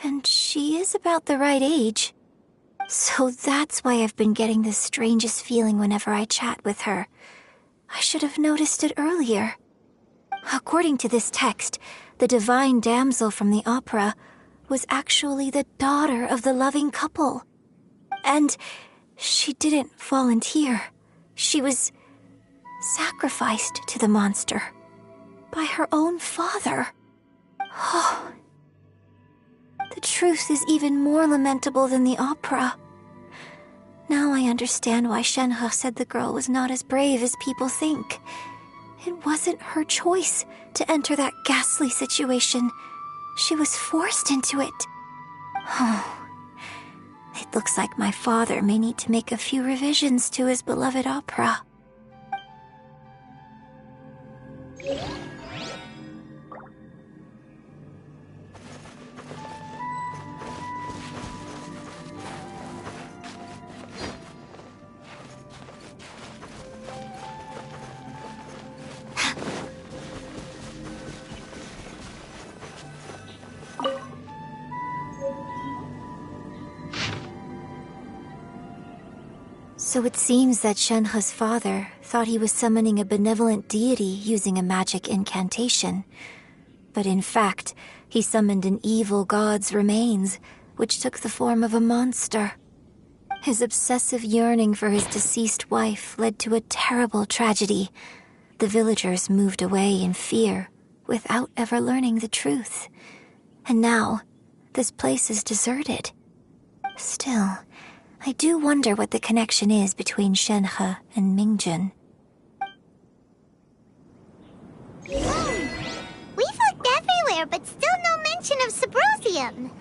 and she is about the right age. So that's why I've been getting the strangest feeling whenever I chat with her. I should have noticed it earlier. According to this text, the divine damsel from the opera was actually the daughter of the loving couple. And she didn't volunteer. She was sacrificed to the monster by her own father. Oh, the truth is even more lamentable than the opera. Now I understand why Shenhe said the girl was not as brave as people think. It wasn't her choice to enter that ghastly situation. She was forced into it. Oh, it looks like my father may need to make a few revisions to his beloved opera. So it seems that Shenhe's father thought he was summoning a benevolent deity using a magic incantation. But in fact, he summoned an evil god's remains, which took the form of a monster. His obsessive yearning for his deceased wife led to a terrible tragedy. The villagers moved away in fear, without ever learning the truth. And now, this place is deserted. Still, I do wonder what the connection is between Shenhe and Mingjun. We've looked everywhere, but still no mention of Subrosium.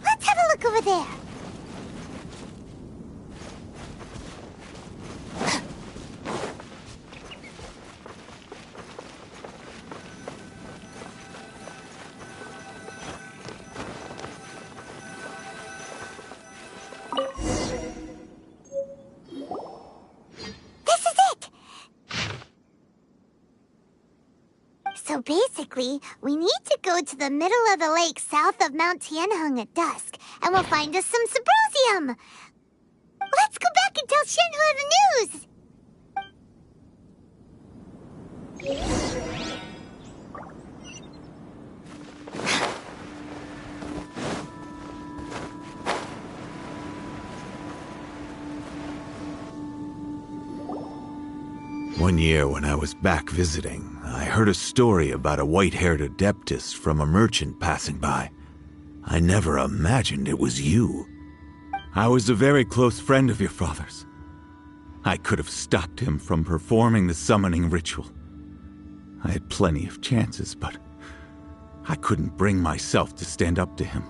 Let's have a look over there. So basically, we need to go to the middle of the lake south of Mount Tianheng at dusk, and we'll find us some Subrosium! Let's go back and tell Shenhe the news! One year when I was back visiting, I heard a story about a white-haired adeptus from a merchant passing by. I never imagined it was you. I was a very close friend of your father's. I could have stopped him from performing the summoning ritual. I had plenty of chances, but I couldn't bring myself to stand up to him.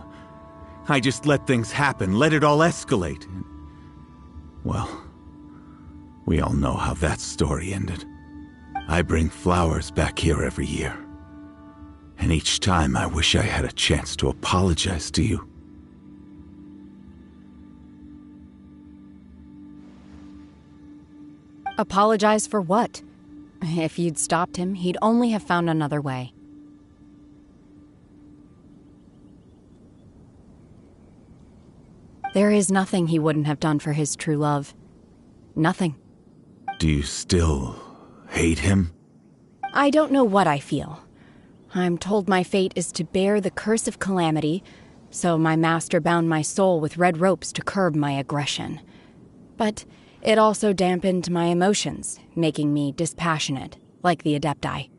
I just let things happen, let it all escalate. Well, we all know how that story ended. I bring flowers back here every year. And each time I wish I had a chance to apologize to you. Apologize for what? If you'd stopped him, he'd only have found another way. There is nothing he wouldn't have done for his true love. Nothing. Do you still hate him? I don't know what I feel. I'm told my fate is to bear the curse of calamity, so my master bound my soul with red ropes to curb my aggression. But it also dampened my emotions, making me dispassionate, like the Adepti.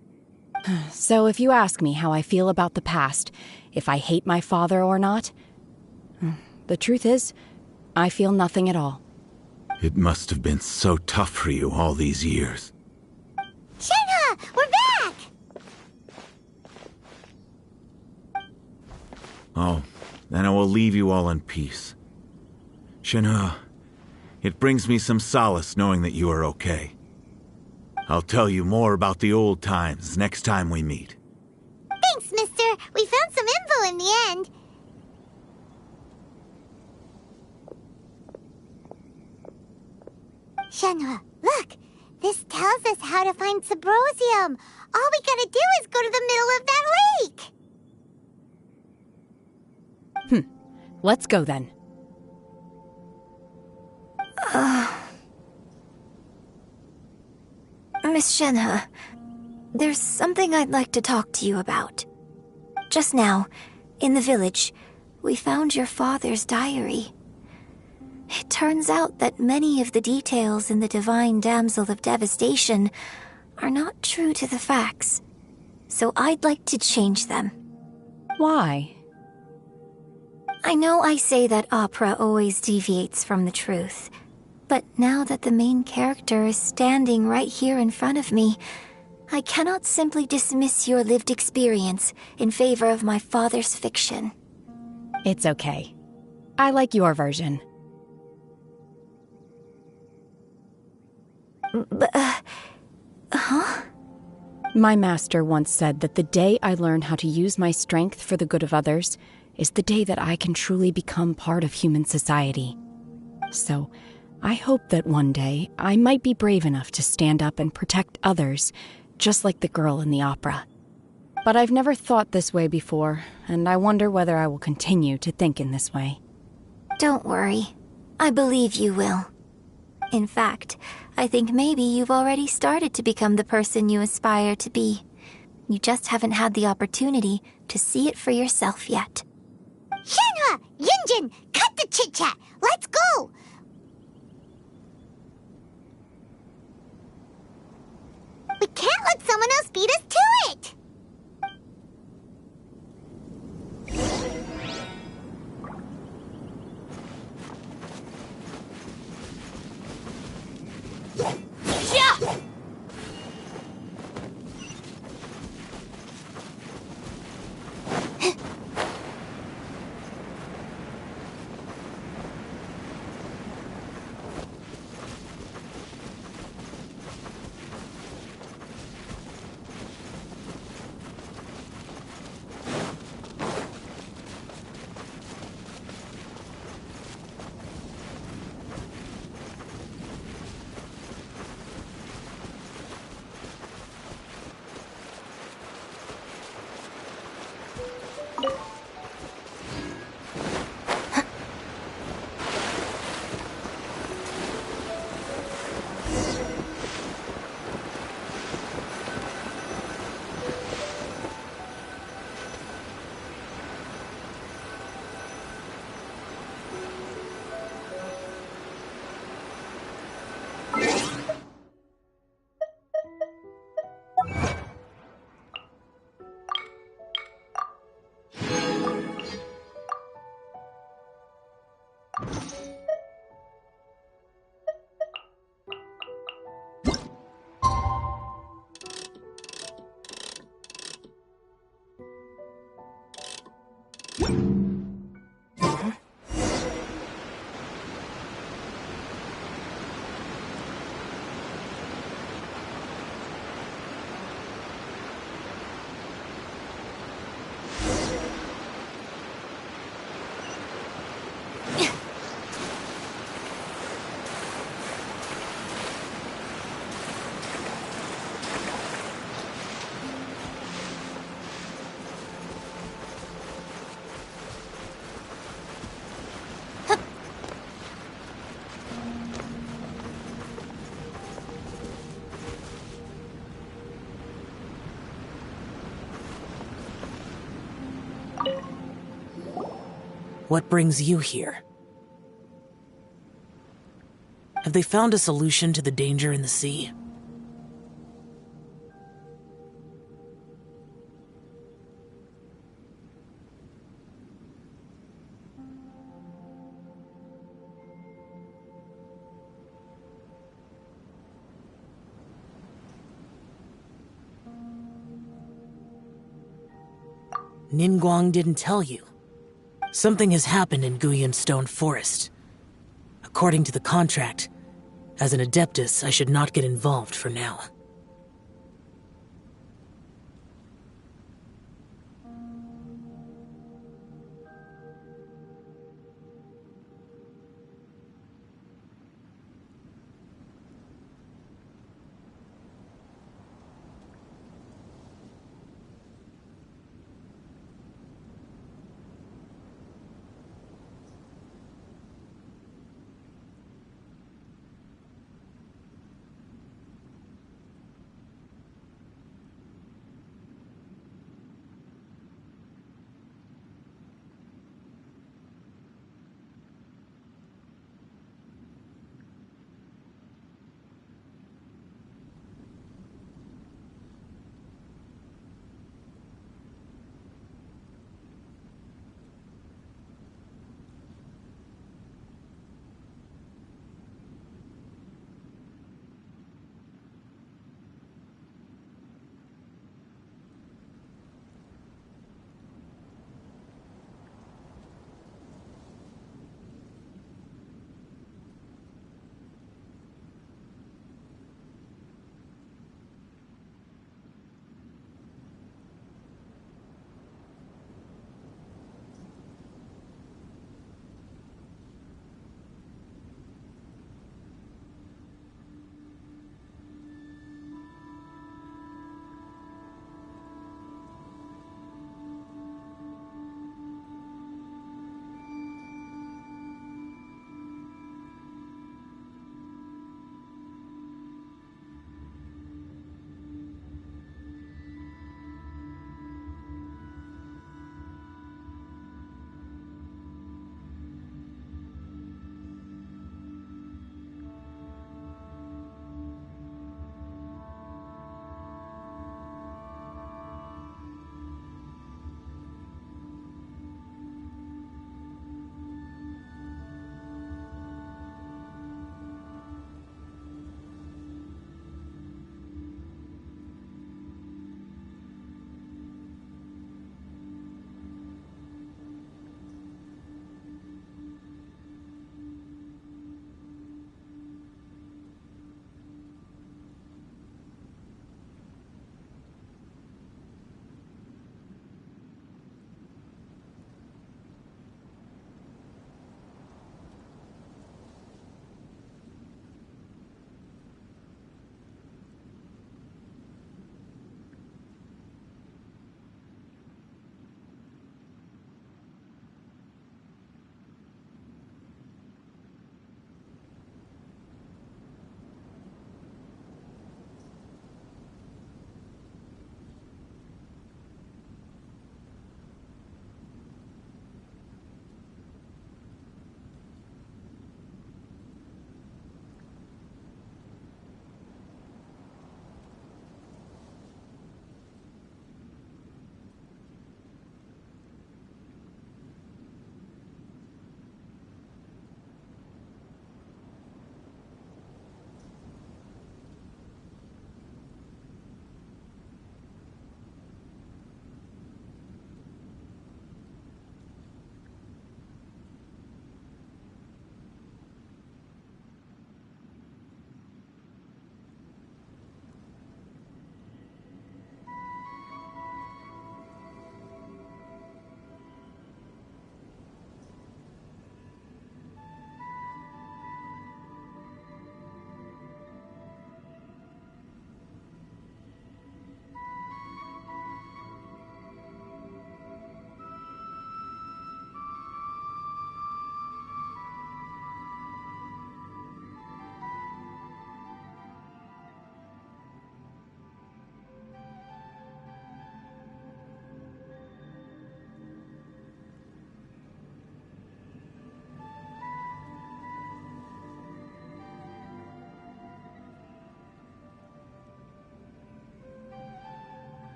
So if you ask me how I feel about the past, if I hate my father or not, the truth is, I feel nothing at all. It must have been so tough for you all these years. Shenhe, we're back! Oh, then I will leave you all in peace. Shenhe, it brings me some solace knowing that you are okay. I'll tell you more about the old times next time we meet. Thanks, mister. We found some info in the end. Shenhe, look! This tells us how to find Subrosium. All we gotta do is go to the middle of that lake! Let's go then. Miss Shenhe, there's something I'd like to talk to you about. Just now, in the village, we found your father's diary. It turns out that many of the details in the Divine Damsel of Devastation are not true to the facts, so I'd like to change them. Why? I know I say that opera always deviates from the truth, But now that the main character is standing right here in front of me, I cannot simply dismiss your lived experience in favor of my father's fiction. It's okay. I like your version. Huh? My master once said that the day I learn how to use my strength for the good of others is the day that I can truly become part of human society. So, I hope that one day I might be brave enough to stand up and protect others, just like the girl in the opera. But I've never thought this way before, and I wonder whether I will continue to think in this way. Don't worry. I believe you will. In fact, I think maybe you've already started to become the person you aspire to be. You just haven't had the opportunity to see it for yourself yet. Shenhua! Yunjin! Cut the chit-chat! Let's go! We can't let someone else beat us to it! Yeah! What brings you here? Have they found a solution to the danger in the sea? Ningguang didn't tell you. Something has happened in Guyan Stone Forest. According to the contract, as an Adeptus, I should not get involved for now.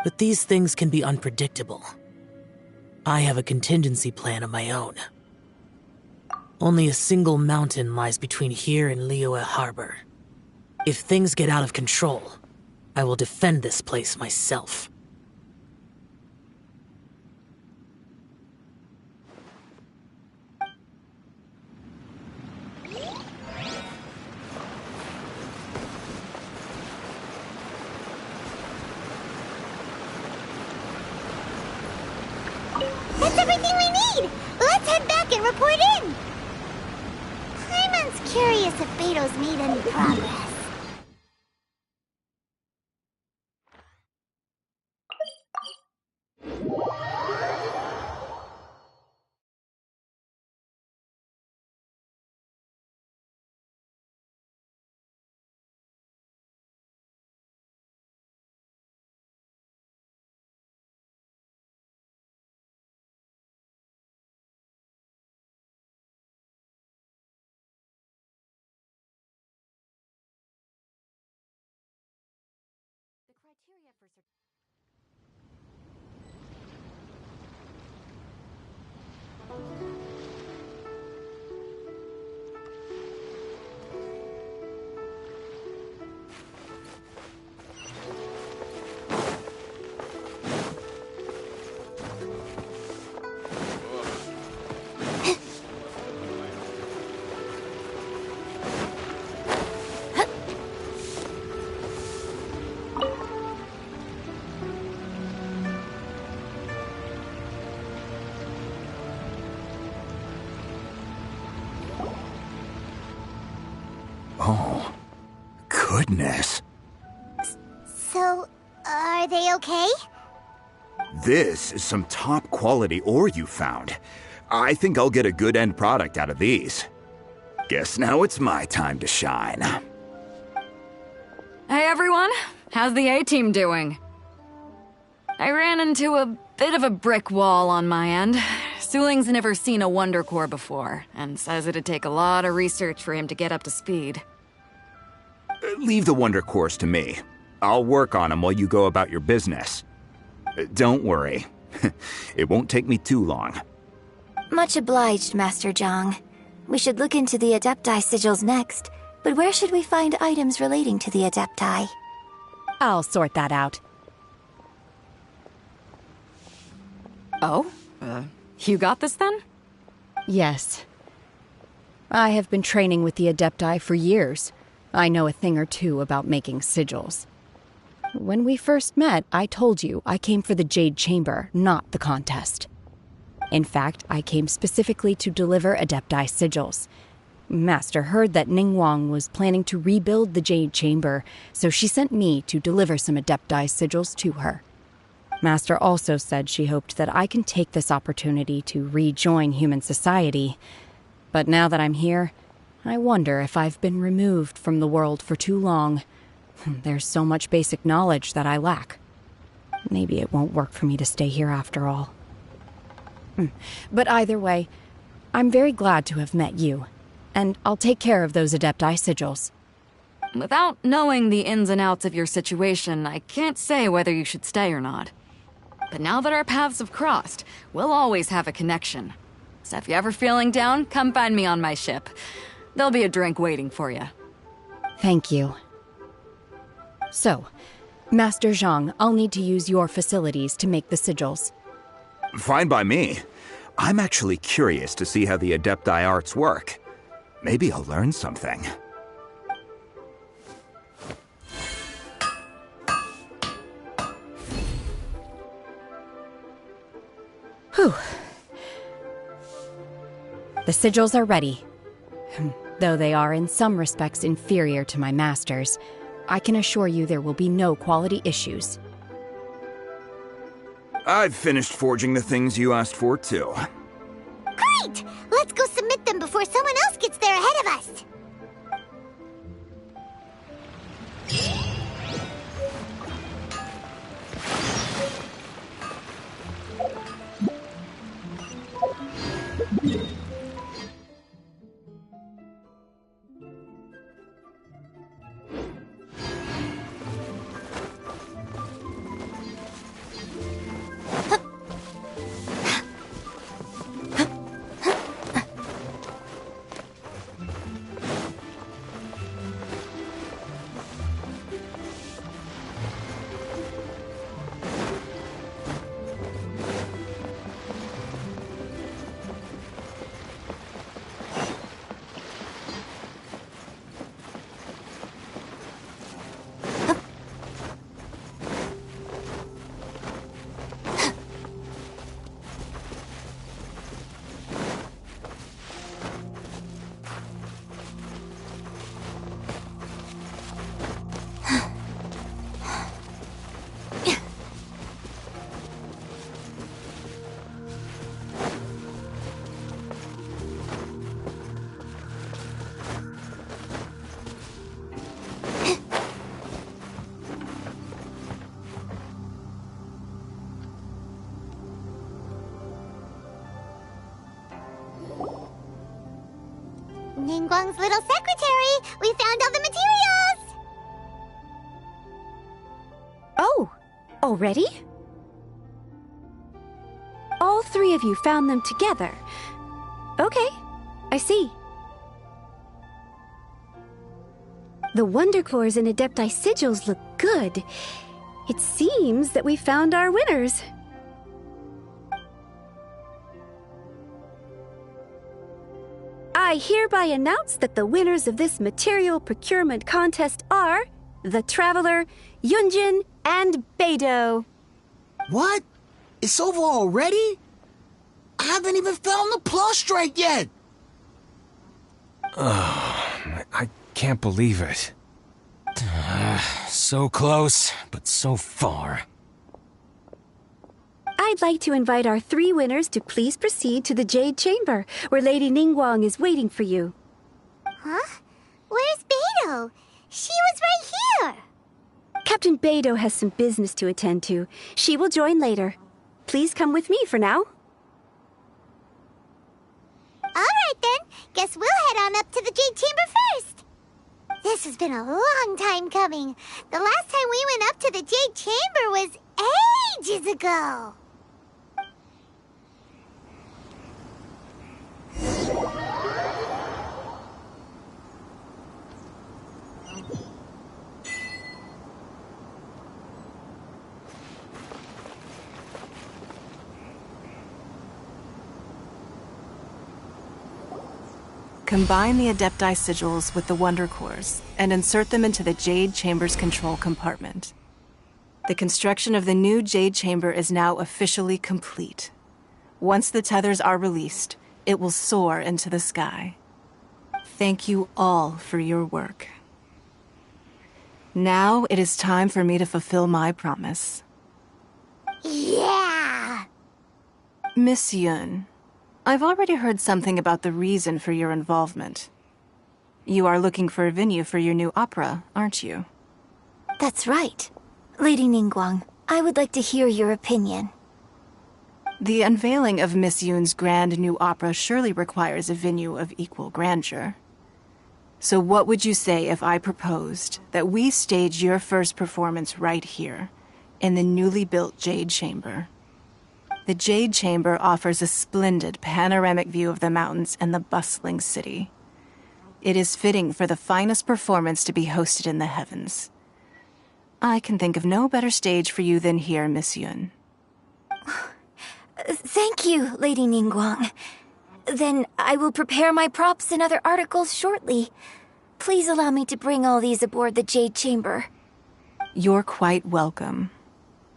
But these things can be unpredictable. I have a contingency plan of my own. Only a single mountain lies between here and Liyue Harbor. If things get out of control, I will defend this place myself. That's everything we need! Let's head back and report in! Paimon's curious if Beto's made any progress. Oh, goodness. So, are they okay? This is some top quality ore you found. I think I'll get a good end product out of these. Guess now it's my time to shine. Hey everyone, how's the A-team doing? I ran into a bit of a brick wall on my end. Suling's never seen a Wonder Core before, and says it'd take a lot of research for him to get up to speed. Leave the Wonder Cores to me. I'll work on them while you go about your business. Don't worry. It won't take me too long. Much obliged, Master Zhang. We should look into the Adepti sigils next, but where should we find items relating to the Adepti? I'll sort that out. Oh? You got this then? Yes. I have been training with the Adepti for years. I know a thing or two about making sigils. When we first met, I told you I came for the Jade Chamber, not the contest. In fact, I came specifically to deliver Adepti sigils. Master heard that Ningguang was planning to rebuild the Jade Chamber, so she sent me to deliver some Adepti sigils to her. Master also said she hoped that I can take this opportunity to rejoin human society. But now that I'm here, I wonder if I've been removed from the world for too long. There's so much basic knowledge that I lack. Maybe it won't work for me to stay here after all. But either way, I'm very glad to have met you, and I'll take care of those Adepti sigils. Without knowing the ins and outs of your situation, I can't say whether you should stay or not. But now that our paths have crossed, we'll always have a connection. So if you're ever feeling down, come find me on my ship. There'll be a drink waiting for you. Thank you. So, Master Zhang, I'll need to use your facilities to make the sigils. Fine by me. I'm actually curious to see how the Adepti arts work. Maybe I'll learn something. Whew. The sigils are ready. Though they are in some respects inferior to my master's, I can assure you there will be no quality issues. I've finished forging the things you asked for, too. Great! Let's go submit them before someone else gets there ahead of us! Ningguang's little secretary. We found all the materials. Oh, already? All three of you found them together. Okay, I see. The Wonder Cores and Adepti sigils look good. It seems that we found our winners. I hereby announce that the winners of this material procurement contest are the Traveler, Yunjin, and Beidou. What? It's over already? I haven't even found the Plustrate yet! Oh, I can't believe it. So close, but so far. I'd like to invite our three winners to please proceed to the Jade Chamber, where Lady Ningguang is waiting for you. Huh? Where's Beidou? She was right here. Captain Beidou has some business to attend to. She will join later. Please come with me for now. Alright then, guess we'll head on up to the Jade Chamber first. This has been a long time coming. The last time we went up to the Jade Chamber was ages ago. Combine the Adepti sigils with the Wonder Cores and insert them into the Jade Chamber's control compartment. The construction of the new Jade Chamber is now officially complete. Once the tethers are released, it will soar into the sky. Thank you all for your work. Now it is time for me to fulfill my promise. Yeah! Miss Yun, I've already heard something about the reason for your involvement. You are looking for a venue for your new opera, aren't you? That's right. Lady Ningguang, I would like to hear your opinion. The unveiling of Miss Yun's grand new opera surely requires a venue of equal grandeur. So what would you say if I proposed that we stage your first performance right here, in the newly built Jade Chamber? The Jade Chamber offers a splendid panoramic view of the mountains and the bustling city. It is fitting for the finest performance to be hosted in the heavens. I can think of no better stage for you than here, Miss Yun. Thank you, Lady Ningguang. Then I will prepare my props and other articles shortly. Please allow me to bring all these aboard the Jade Chamber. You're quite welcome.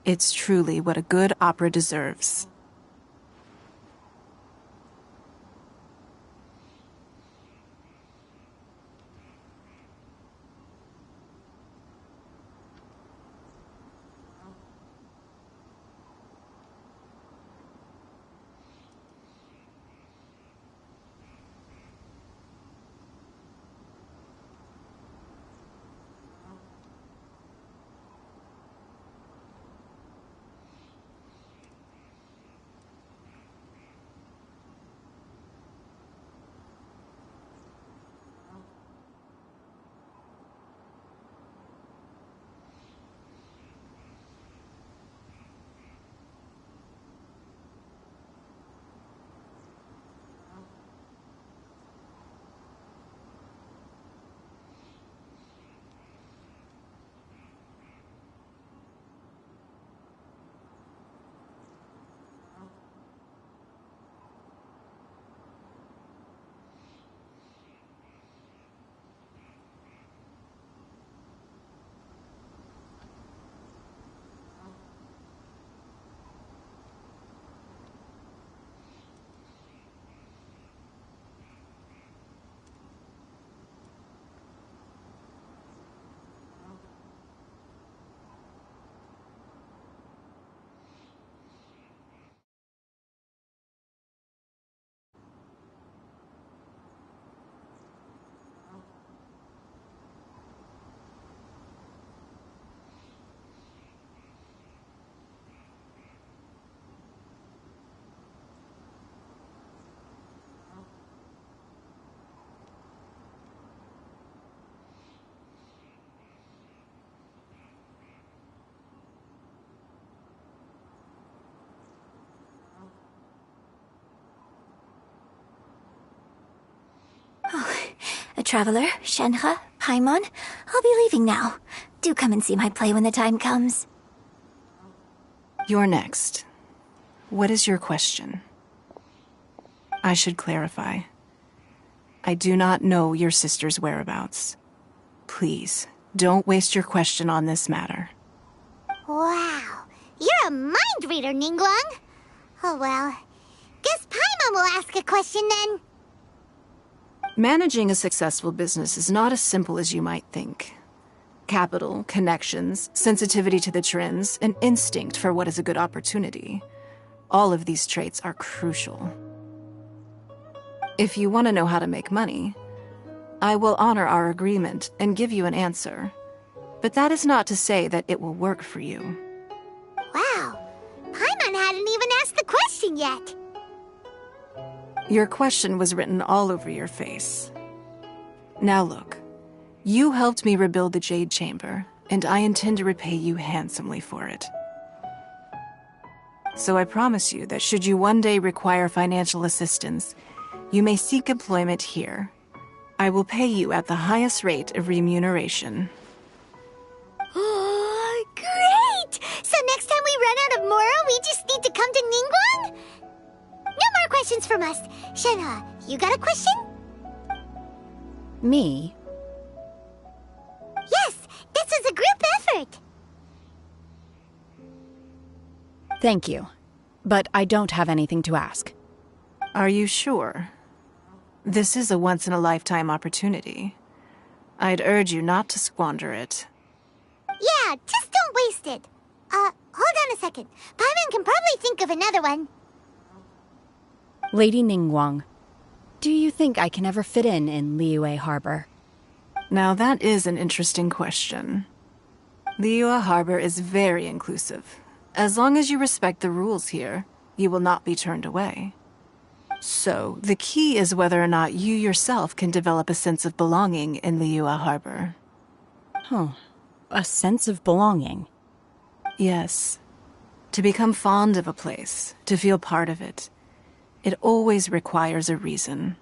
It's truly what a good opera deserves. Traveler, Shenhe, Paimon, I'll be leaving now. Do come and see my play when the time comes. You're next. What is your question? I should clarify. I do not know your sister's whereabouts. Please, don't waste your question on this matter. Wow, you're a mind reader, Ningguang. Oh well, guess Paimon will ask a question then. Managing a successful business is not as simple as you might think. Capital, connections, sensitivity to the trends, and instinct for what is a good opportunity. All of these traits are crucial. If you want to know how to make money, I will honor our agreement and give you an answer. But that is not to say that it will work for you. Wow, Paimon hadn't even asked the question yet. Your question was written all over your face. Now look, you helped me rebuild the Jade Chamber, and I intend to repay you handsomely for it. So I promise you that should you one day require financial assistance, you may seek employment here. I will pay you at the highest rate of remuneration. Oh, great! So next time we run out of Moro, we just need to come to Ningguang? No more questions from us. Shenhe, you got a question? Me? Yes, this is a group effort. Thank you. But I don't have anything to ask. Are you sure? This is a once-in-a-lifetime opportunity. I'd urge you not to squander it. Yeah, just don't waste it. Hold on a second. Paimon can probably think of another one. Lady Ningguang, do you think I can ever fit in Liyue Harbor? Now that is an interesting question. Liyue Harbor is very inclusive. As long as you respect the rules here, you will not be turned away. So, the key is whether or not you yourself can develop a sense of belonging in Liyue Harbor. Huh. A sense of belonging? Yes. To become fond of a place, to feel part of it, it always requires a reason.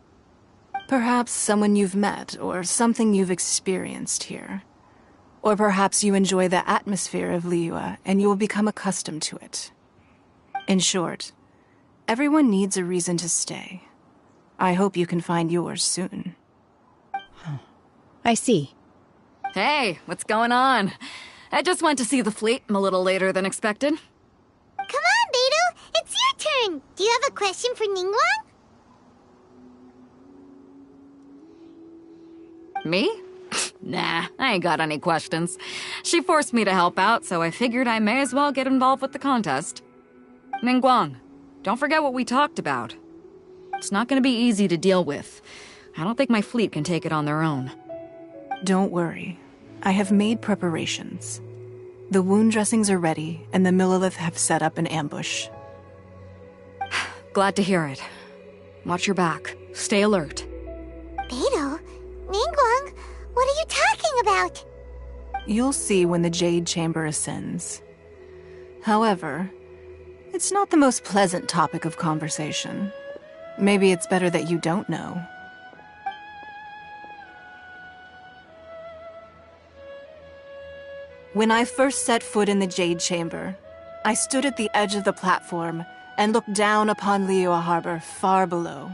Perhaps someone you've met, or something you've experienced here. Or perhaps you enjoy the atmosphere of Liyue, and you will become accustomed to it. In short, everyone needs a reason to stay. I hope you can find yours soon. I see. Hey, what's going on? I just went to see the fleet a little later than expected. Come on, Beidou! It's your turn! Do you have a question for Ningguang? Me? Nah, I ain't got any questions. She forced me to help out, so I figured I may as well get involved with the contest. Ningguang, don't forget what we talked about. It's not gonna be easy to deal with. I don't think my fleet can take it on their own. Don't worry. I have made preparations. The wound dressings are ready, and the Millilith have set up an ambush. Glad to hear it. Watch your back. Stay alert. Beidou? Ningguang? What are you talking about? You'll see when the Jade Chamber ascends. However, it's not the most pleasant topic of conversation. Maybe it's better that you don't know. When I first set foot in the Jade Chamber, I stood at the edge of the platform and looked down upon Liyue Harbor far below.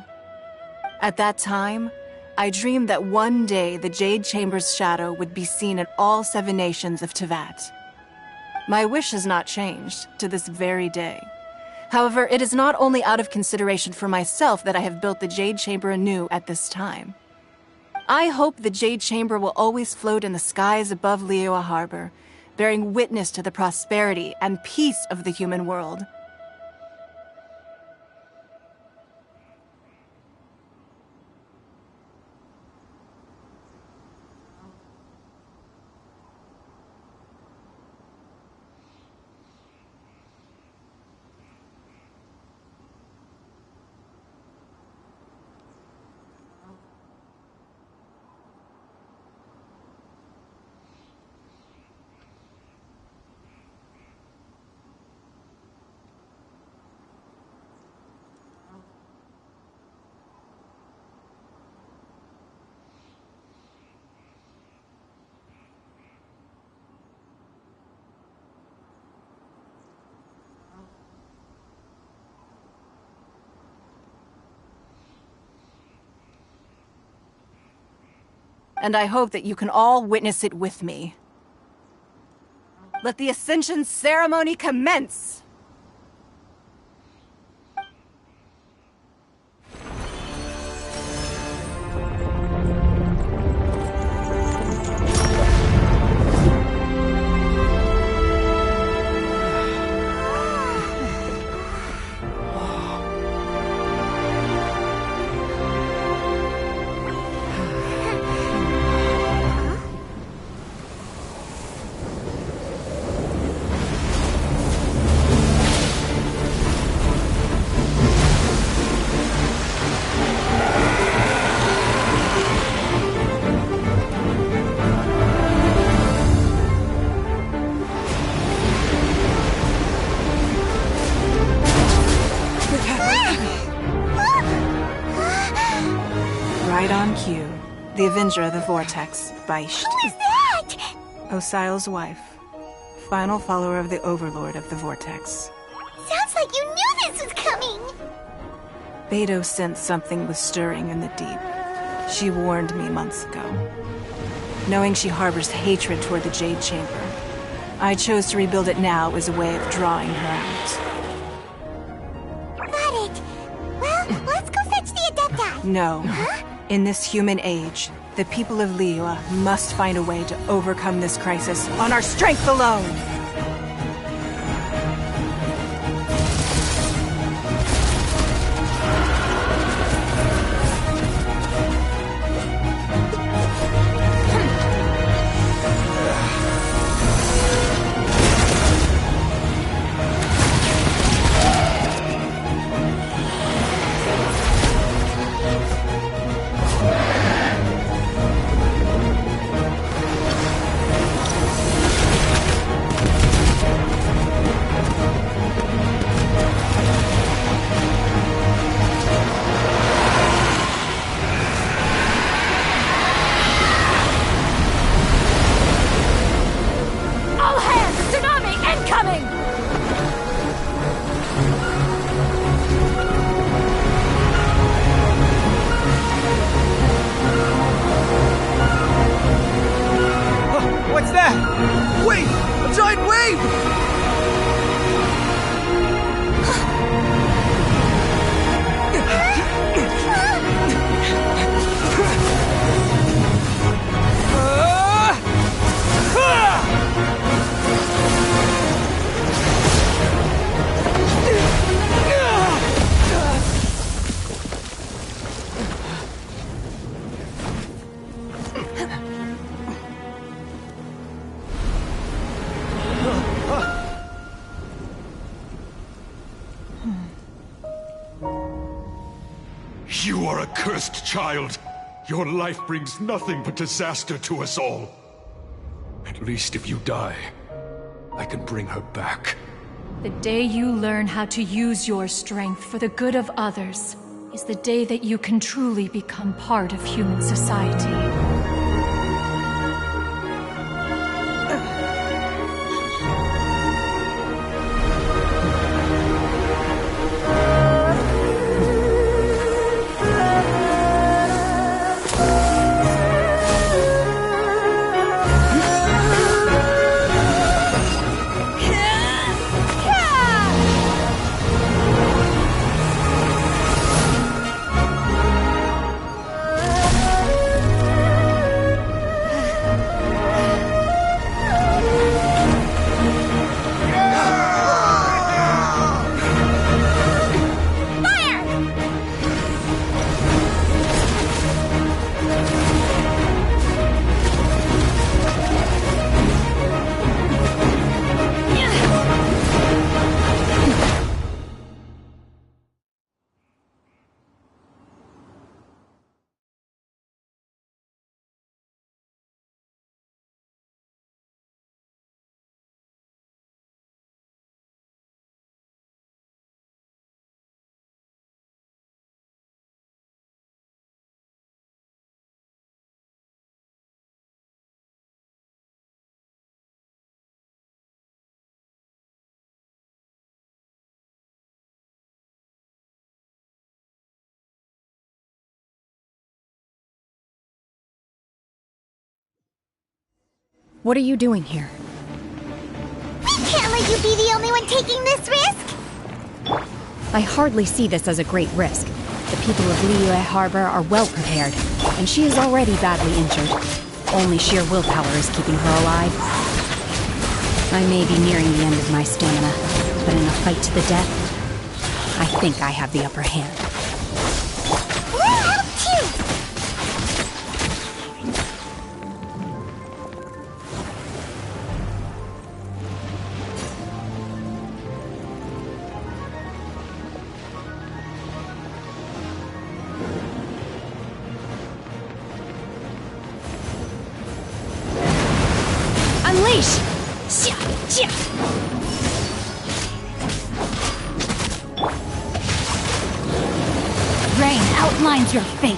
At that time, I dreamed that one day the Jade Chamber's shadow would be seen in all 7 nations of Teyvat. My wish has not changed to this very day. However, it is not only out of consideration for myself that I have built the Jade Chamber anew at this time. I hope the Jade Chamber will always float in the skies above Liyue Harbor, bearing witness to the prosperity and peace of the human world. and I hope that you can all witness it with me. Let the Ascension ceremony commence! Right on cue. The Avenger of the Vortex, Beisht. Who is that? Osial's wife. Final follower of the Overlord of the Vortex. Sounds like you knew this was coming! Beidou sensed something was stirring in the deep. She warned me months ago. Knowing she harbors hatred toward the Jade Chamber, I chose to rebuild it now as a way of drawing her out. Got it. Well, let's go fetch the Adepti. No. In this human age, the people of Liyue must find a way to overcome this crisis on our strength alone! What's that? Wait! A giant wave! You are a cursed child. Your life brings nothing but disaster to us all. At least if you die, I can bring her back. The day you learn how to use your strength for the good of others is the day that you can truly become part of human society. What are you doing here? We can't let you be the only one taking this risk! I hardly see this as a great risk. The people of Liyue Harbor are well prepared, and she is already badly injured. Only sheer willpower is keeping her alive. I may be nearing the end of my stamina, but in a fight to the death, I think I have the upper hand. We'll help too! Unleash! Rain outlines your fate.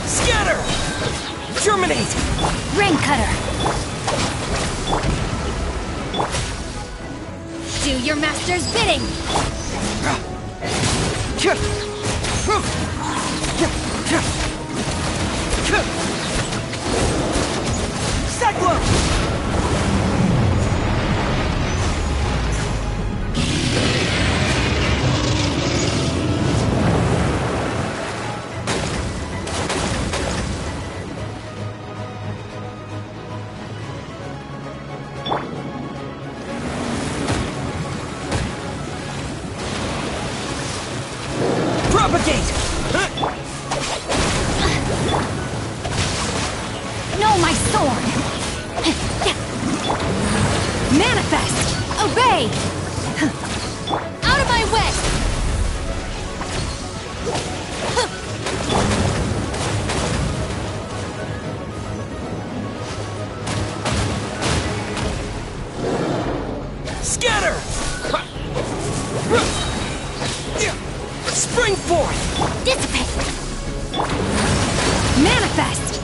Scatter! Germinate! Rain cutter! Do your master's bidding! Cyclone! Propagate! Know my sword! Manifest! Obey! Out of my way! Scatter! Spring forth! Dissipate! Manifest!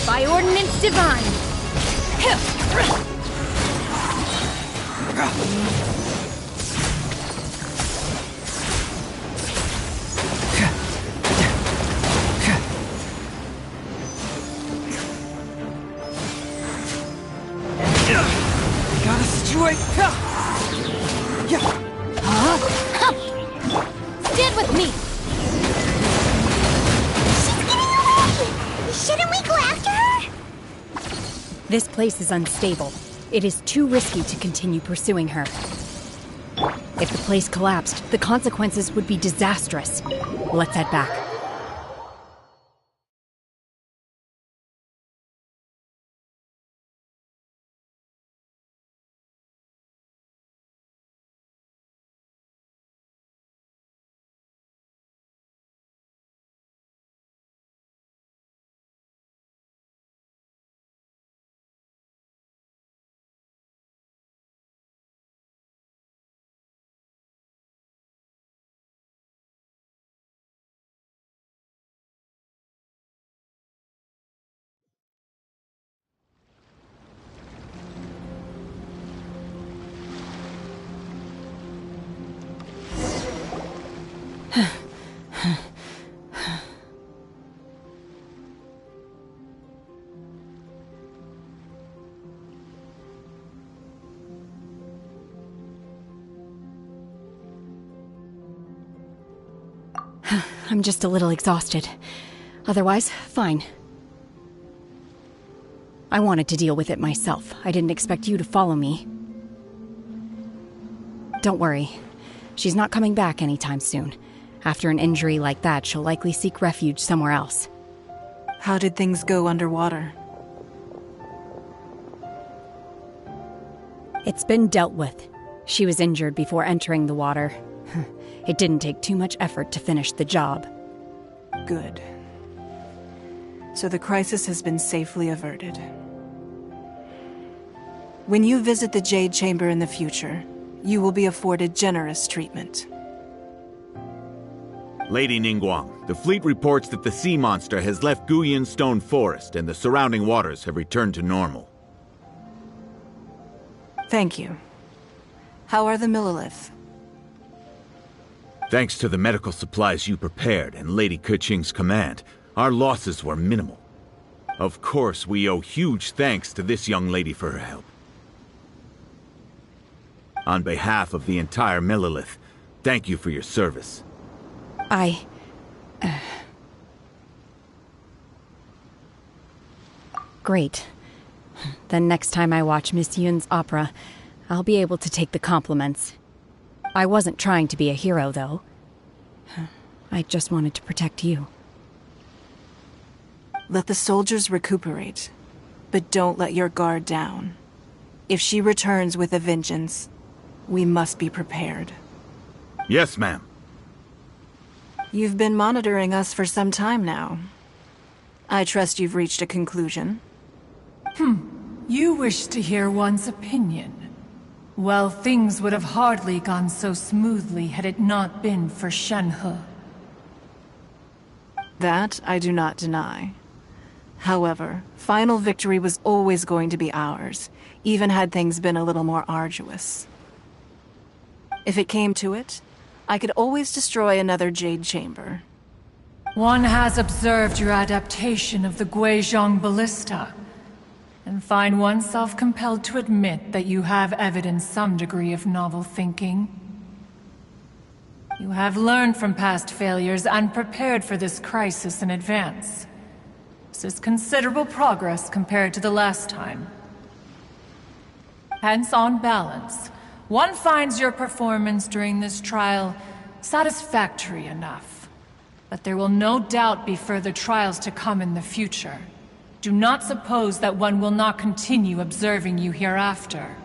By ordinance divine! Gotta straight. Stand with me! She's getting away! Shouldn't we go after her? This place is unstable. It is too risky to continue pursuing her. If the place collapsed, the consequences would be disastrous. Let's head back. I'm just a little exhausted. Otherwise, fine. I wanted to deal with it myself. I didn't expect you to follow me. Don't worry. She's not coming back anytime soon. After an injury like that, she'll likely seek refuge somewhere else. How did things go underwater? It's been dealt with. She was injured before entering the water. It didn't take too much effort to finish the job. Good. So the crisis has been safely averted. When you visit the Jade Chamber in the future, you will be afforded generous treatment. Lady Ningguang, the fleet reports that the sea monster has left Guyan Stone Forest and the surrounding waters have returned to normal. Thank you. How are the Millilith? Thanks to the medical supplies you prepared and Lady Keqing's command, our losses were minimal. Of course, we owe huge thanks to this young lady for her help. On behalf of the entire Millilith, thank you for your service. Great. Then next time I watch Miss Yun's opera, I'll be able to take the compliments. I wasn't trying to be a hero, though. I just wanted to protect you. Let the soldiers recuperate, but don't let your guard down. If she returns with a vengeance, we must be prepared. Yes, ma'am. You've been monitoring us for some time now. I trust you've reached a conclusion. You wish to hear one's opinion. Well, things would have hardly gone so smoothly had it not been for Shenhe. That I do not deny. However, final victory was always going to be ours, even had things been a little more arduous. If it came to it, I could always destroy another Jade Chamber. One has observed your adaptation of the Guizhong Ballista, and find oneself compelled to admit that you have evidenced some degree of novel thinking. You have learned from past failures and prepared for this crisis in advance. This is considerable progress compared to the last time. Hence, on balance, one finds your performance during this trial satisfactory enough. But there will no doubt be further trials to come in the future. Do not suppose that one will not continue observing you hereafter.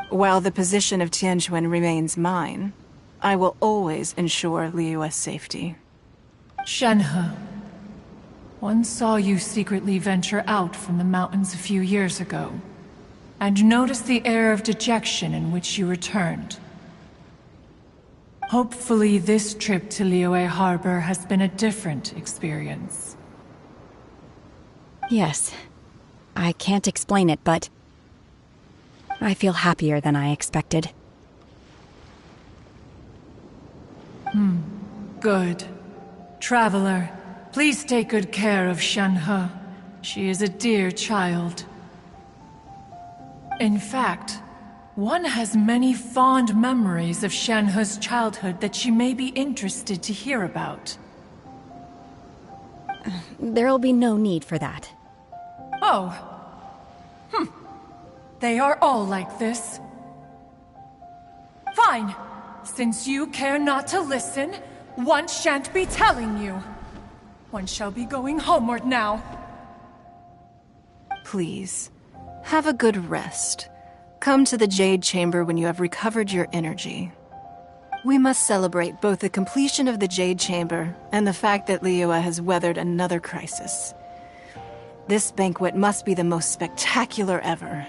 While the position of Tianquan remains mine, I will always ensure Liyue's safety. Shenhe, one saw you secretly venture out from the mountains a few years ago, and noticed the air of dejection in which you returned. Hopefully this trip to Liyue Harbor has been a different experience. Yes. I can't explain it, but I feel happier than I expected. Good. Traveler, please take good care of Shenhe. She is a dear child. In fact, one has many fond memories of Shenhe's childhood that she may be interested to hear about. There'll be no need for that. Oh. They are all like this. Fine. Since you care not to listen, one shan't be telling you. One shall be going homeward now. Please, have a good rest. Come to the Jade Chamber when you have recovered your energy. We must celebrate both the completion of the Jade Chamber and the fact that Liyue has weathered another crisis. This banquet must be the most spectacular ever.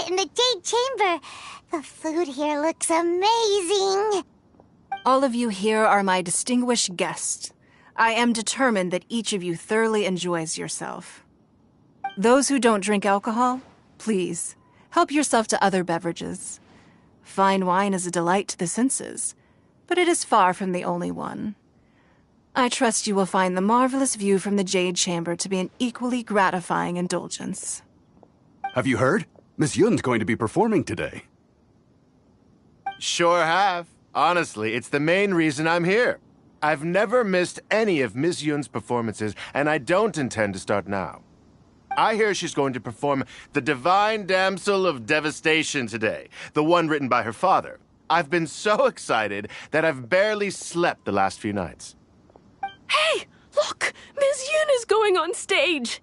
in the Jade Chamber. The food here looks amazing. All of you here are my distinguished guests. I am determined that each of you thoroughly enjoys yourself. Those who don't drink alcohol, please, help yourself to other beverages. Fine wine is a delight to the senses, but it is far from the only one. I trust you will find the marvelous view from the Jade Chamber to be an equally gratifying indulgence. Have you heard? Miss Yun's going to be performing today. Sure have. Honestly, it's the main reason I'm here. I've never missed any of Miss Yun's performances, and I don't intend to start now. I hear she's going to perform The Divine Damsel of Devastation today, the one written by her father. I've been so excited that I've barely slept the last few nights. Hey, look! Miss Yun is going on stage!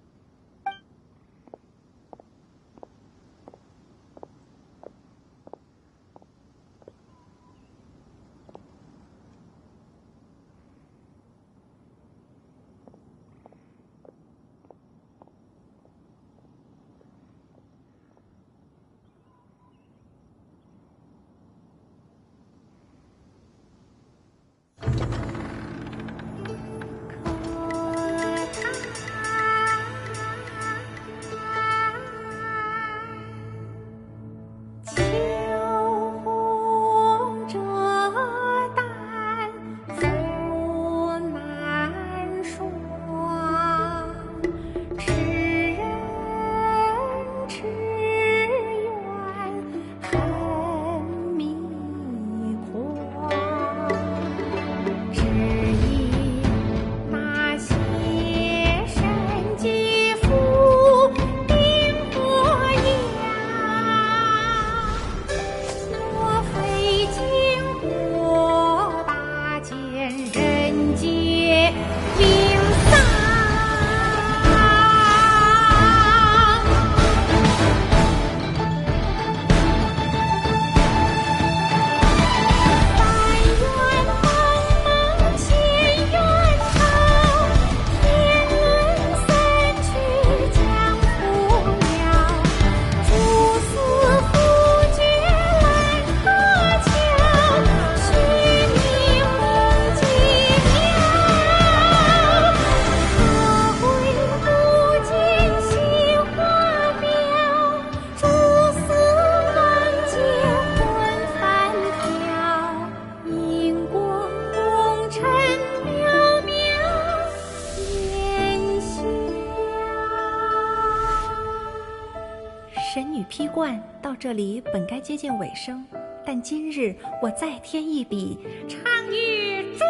这里本该接近尾声，但今日我再添一笔，唱与诸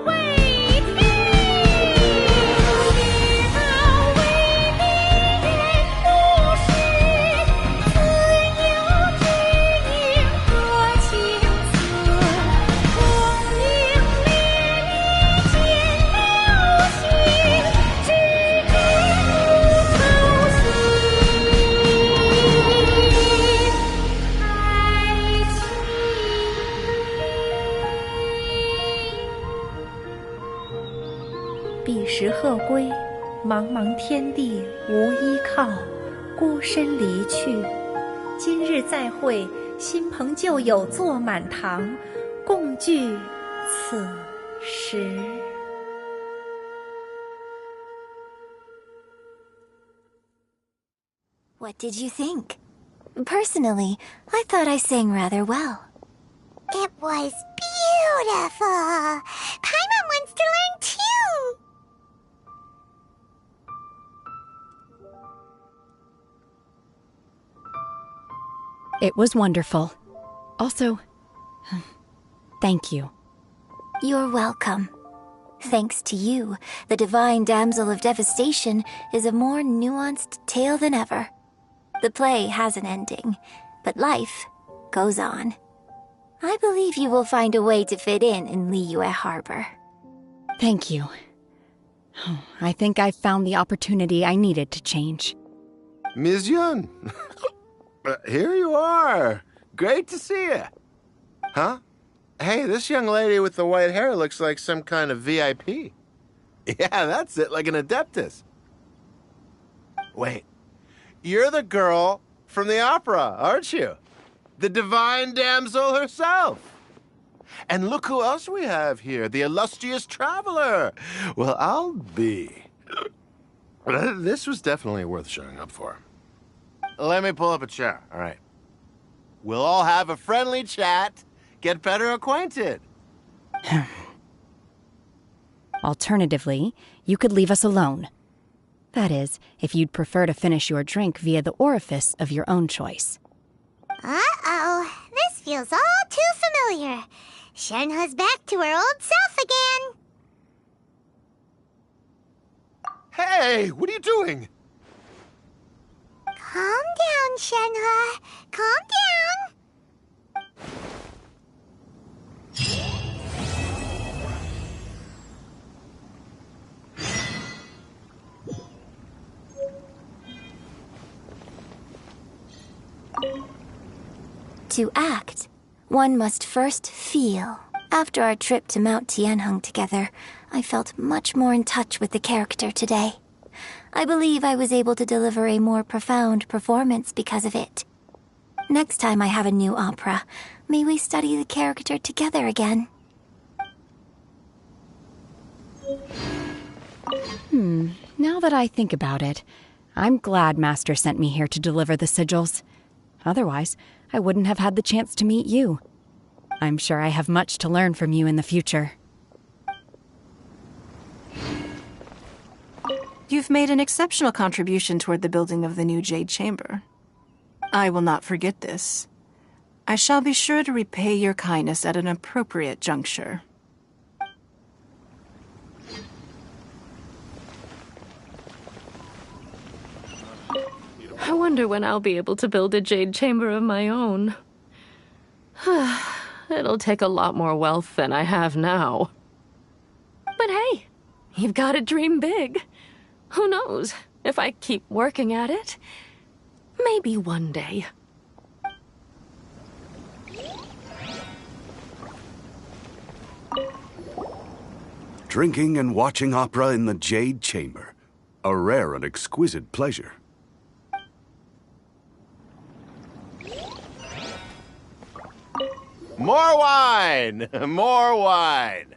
位听。知道为敌人不是，自有知音多情思。功名烈烈见了心，只知不操心。彼时鹤归，茫茫天地无依靠，孤身离去。今日再会，新朋旧友坐满堂，共聚此时。What did you think? Personally, I thought I sang rather well. It was beautiful. Paimon wants to learn too. It was wonderful. Also, thank you. You're welcome. Thanks to you, the Divine Damsel of Devastation is a more nuanced tale than ever. The play has an ending, but life goes on. I believe you will find a way to fit in Liyue Harbor. Thank you. I think I've found the opportunity I needed to change. Ms. Yun, here you are. Great to see you. Huh? Hey, this young lady with the white hair looks like some kind of VIP. Yeah, that's it, like an Adeptus. Wait, you're the girl from the opera, aren't you? The divine damsel herself. And look who else we have here, the illustrious traveler. Well, I'll be. This was definitely worth showing up for. Let me pull up a chair, all right? We'll all have a friendly chat, get better acquainted. Alternatively, you could leave us alone. That is, if you'd prefer to finish your drink via the orifice of your own choice. Uh-oh, this feels all too familiar. Shenhe's back to her old self again. Hey, what are you doing? Calm down, Shenhe. Calm down. To act, one must first feel. After our trip to Mount Tianheng together, I felt much more in touch with the character today. I believe I was able to deliver a more profound performance because of it. Next time I have a new opera, may we study the character together again. Now that I think about it, I'm glad Master sent me here to deliver the sigils. Otherwise, I wouldn't have had the chance to meet you. I'm sure I have much to learn from you in the future. You've made an exceptional contribution toward the building of the new Jade Chamber. I will not forget this. I shall be sure to repay your kindness at an appropriate juncture. I wonder when I'll be able to build a jade chamber of my own. It'll take a lot more wealth than I have now. But hey, you've got to dream big. Who knows? If I keep working at it, maybe one day. Drinking and watching opera in the Jade Chamber. A rare and exquisite pleasure. More wine! More wine!